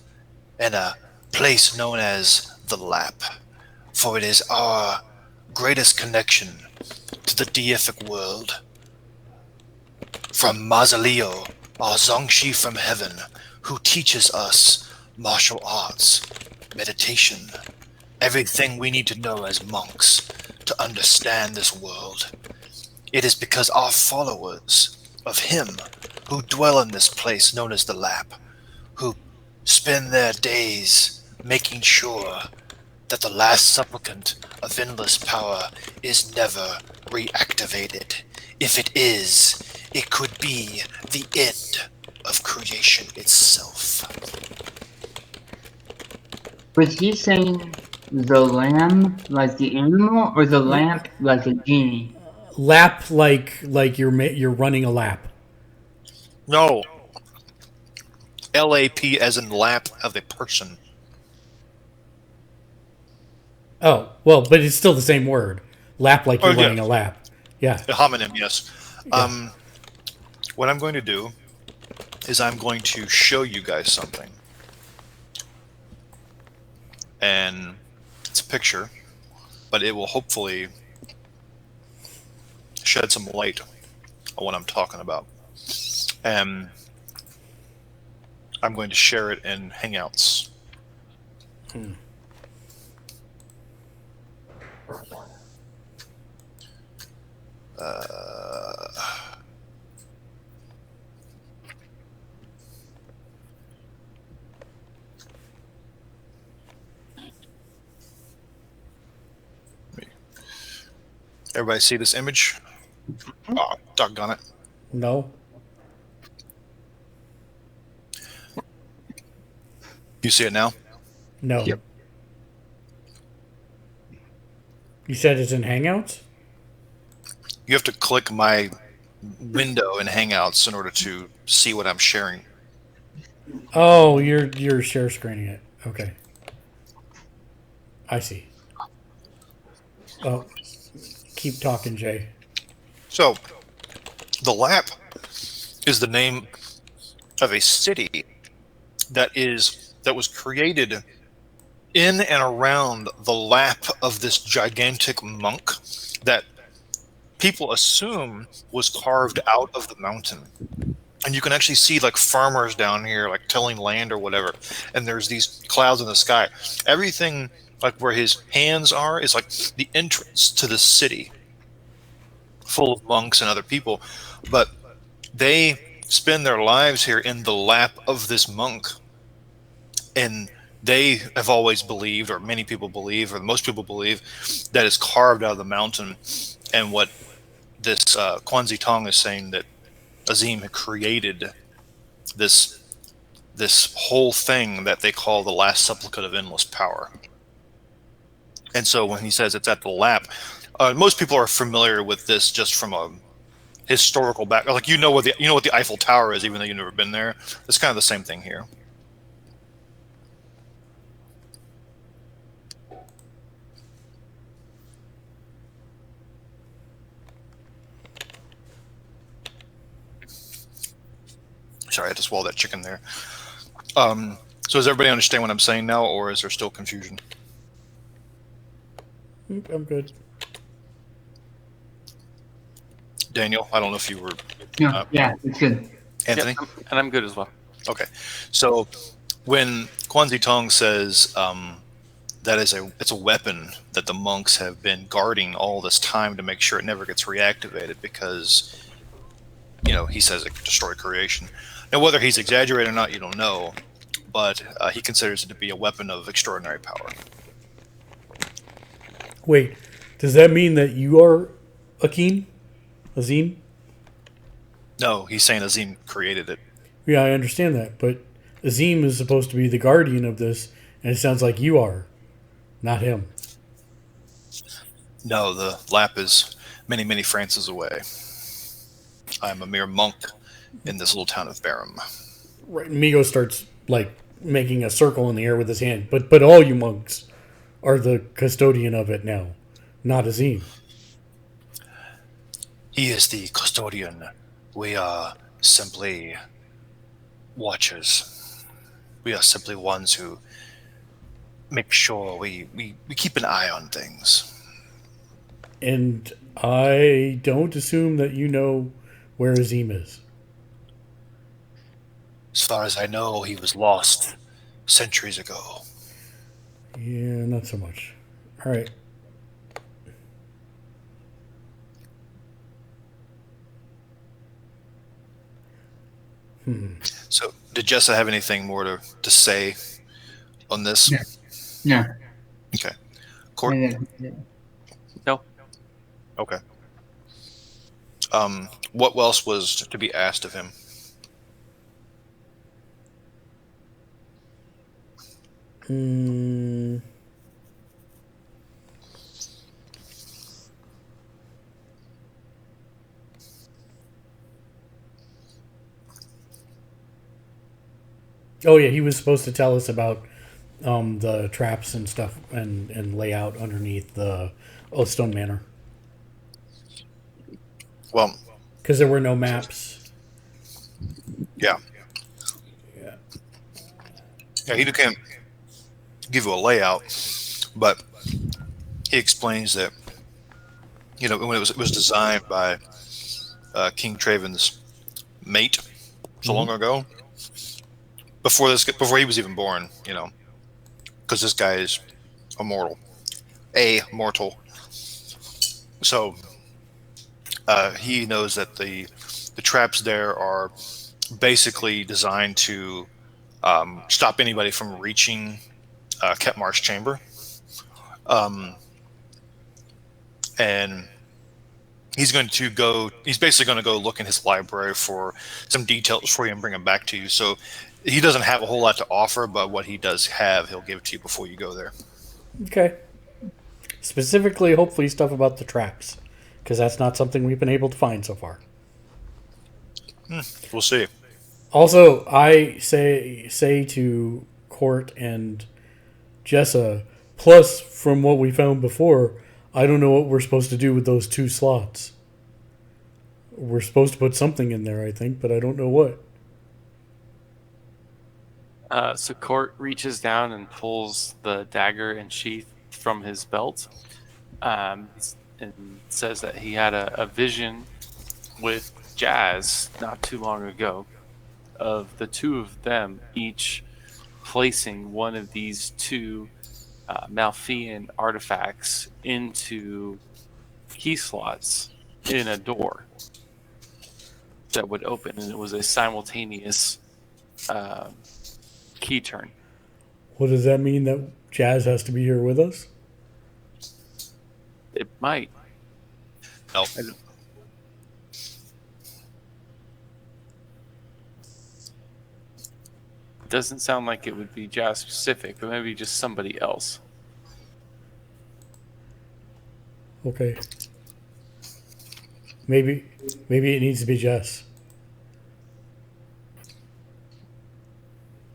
in a place known as the Lap, for it is our greatest connection to the deific world. From Mazaleo, our Zongshi from heaven, who teaches us martial arts, meditation, everything we need to know as monks to understand this world. It is because our followers of him who dwell in this place known as the Lap, who spend their days making sure that the last supplicant of endless power is never reactivated. If it is, it could be the end of creation itself. Was he saying the lamb like the animal, or the lamp like a genie? Lap like you're running a lap. No. LAP as in lap of a person. Oh, well, but it's still the same word. Lap like you're Oh, yeah. running a lap. Yeah. A homonym, yes. Yeah. What I'm going to do is I'm going to show you guys something. And it's a picture, but it will hopefully shed some light on what I'm talking about. And I'm going to share it in Hangouts. Everybody see this image? Oh, doggone it. No. You see it now? No. Yep. You said it's in Hangouts? You have to click my window in Hangouts in order to see what I'm sharing. Oh, you're share screening it. Okay. I see. Oh, keep talking, Jay. So, the Lap is the name of a city that was created in and around the lap of this gigantic monk that people assume was carved out of the mountain. And you can actually see like farmers down here, like tilling land or whatever. And there's these clouds in the sky. Everything like where his hands are is like the entrance to the city, full of monks and other people. But they spend their lives here in the lap of this monk. And they have always believed, or many people believe, or most people believe, that it's carved out of the mountain. And what this Kwanzi Tong is saying, that Azim had created this whole thing that they call the last supplicate of endless power. And so when he says it's at the lap, most people are familiar with this just from a historical background. Like you know what the Eiffel Tower is, even though you've never been there. It's kind of the same thing here. Sorry, I just swallowed that chicken there. So does everybody understand what I'm saying now, or is there still confusion? I'm good. Daniel, I don't know if you were... Yeah, it's good. Anthony? Yep, and I'm good as well. Okay. So when Kwanzi Tong says that it's a weapon that the monks have been guarding all this time to make sure it never gets reactivated because, he says it could destroy creation. Now, whether he's exaggerating or not, you don't know, but he considers it to be a weapon of extraordinary power. Wait, does that mean that you are Azim? No, he's saying Azim created it. Yeah, I understand that, but Azim is supposed to be the guardian of this, and it sounds like you are, not him. No, the lap is many, many Frances away. I'm a mere monk in this little town of Barum. Right, Migo starts like making a circle in the air with his hand. But all you monks are the custodian of it now, not Azim. He is the custodian. We are simply watchers. We are simply ones who make sure we keep an eye on things. And I don't assume that you know where Azim is. As far as I know, he was lost centuries ago. Yeah, not so much. All right. So, did Jessa have anything more to say on this? No. Okay. Court? No. Okay. What else was to be asked of him? Oh yeah, he was supposed to tell us about the traps and stuff and layout underneath the Oathstone Manor. Well, because there were no maps. Yeah, he can't give you a layout, but he explains that when it was designed by King Traven's mate so long ago, before he was even born, because this guy is immortal, mortal. So he knows that the traps there are basically designed to stop anybody from reaching Ketmar's chamber. And he's basically going to go look in his library for some details for you and bring them back to you. So he doesn't have a whole lot to offer, but what he does have, he'll give it to you before you go there. Okay. Specifically, hopefully, stuff about the traps, because that's not something we've been able to find so far. We'll see. Also, I say to Court and Jessa, plus from what we found before, I don't know what we're supposed to do with those 2 slots. We're supposed to put something in there, I think, but I don't know what. So Court reaches down and pulls the dagger and sheath from his belt, and says that he had a vision with Jazz not too long ago of the 2 of them each placing one of these 2 Malfean artifacts into key slots in a door that would open, and it was a simultaneous key turn. What does that mean? That Jazz has to be here with us? It might. No. It doesn't sound like it would be Jazz specific, but maybe just somebody else. Okay. Maybe it needs to be Jess.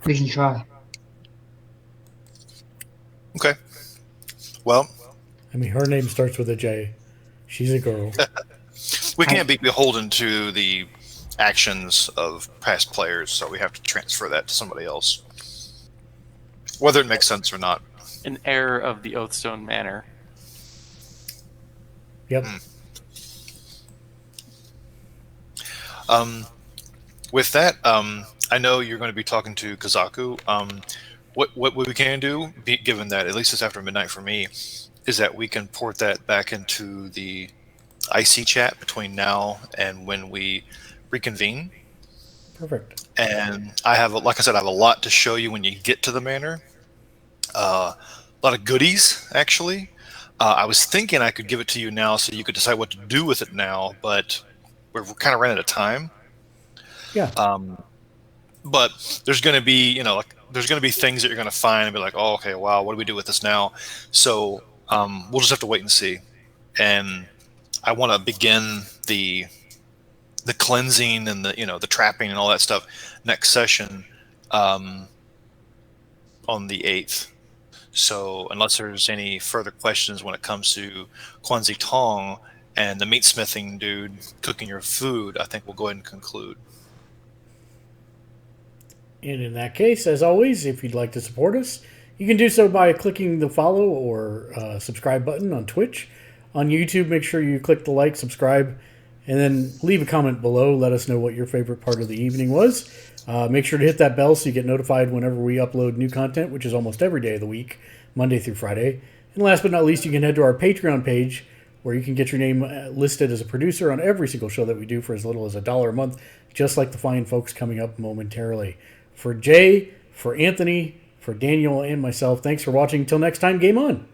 We can try. Okay. Well, I mean, her name starts with a J. She's a girl. we can't be beholden to the actions of past players, so we have to transfer that to somebody else, whether it makes sense or not. An heir of the Oathstone Manor. Yep. With that, I know you're going to be talking to Kazaku. What we can do, given that at least it's after midnight for me, is that we can port that back into the IC chat between now and when we reconvene. Perfect. And like I said, I have a lot to show you when you get to the manor. A lot of goodies, actually. I was thinking I could give it to you now so you could decide what to do with it now, but we're kind of running out of time. Yeah. But there's going to be, there's going to be things that you're going to find and be like, oh, okay, wow, what do we do with this now? So we'll just have to wait and see. And I want to begin the cleansing and the trapping and all that stuff next session on the 8th. So unless there's any further questions when it comes to Kwanzi Tong and the meat smithing dude cooking your food, I think we'll go ahead and conclude. And in that case, as always, if you'd like to support us, you can do so by clicking the follow or subscribe button on Twitch. On YouTube, make sure you click the like, subscribe, and then leave a comment below. Let us know what your favorite part of the evening was. Make sure to hit that bell so you get notified whenever we upload new content, which is almost every day of the week, Monday through Friday. And last but not least, you can head to our Patreon page where you can get your name listed as a producer on every single show that we do for as little as $1 a month, just like the fine folks coming up momentarily. For Jay, for Anthony, for Daniel, and myself, thanks for watching. Till next time, game on.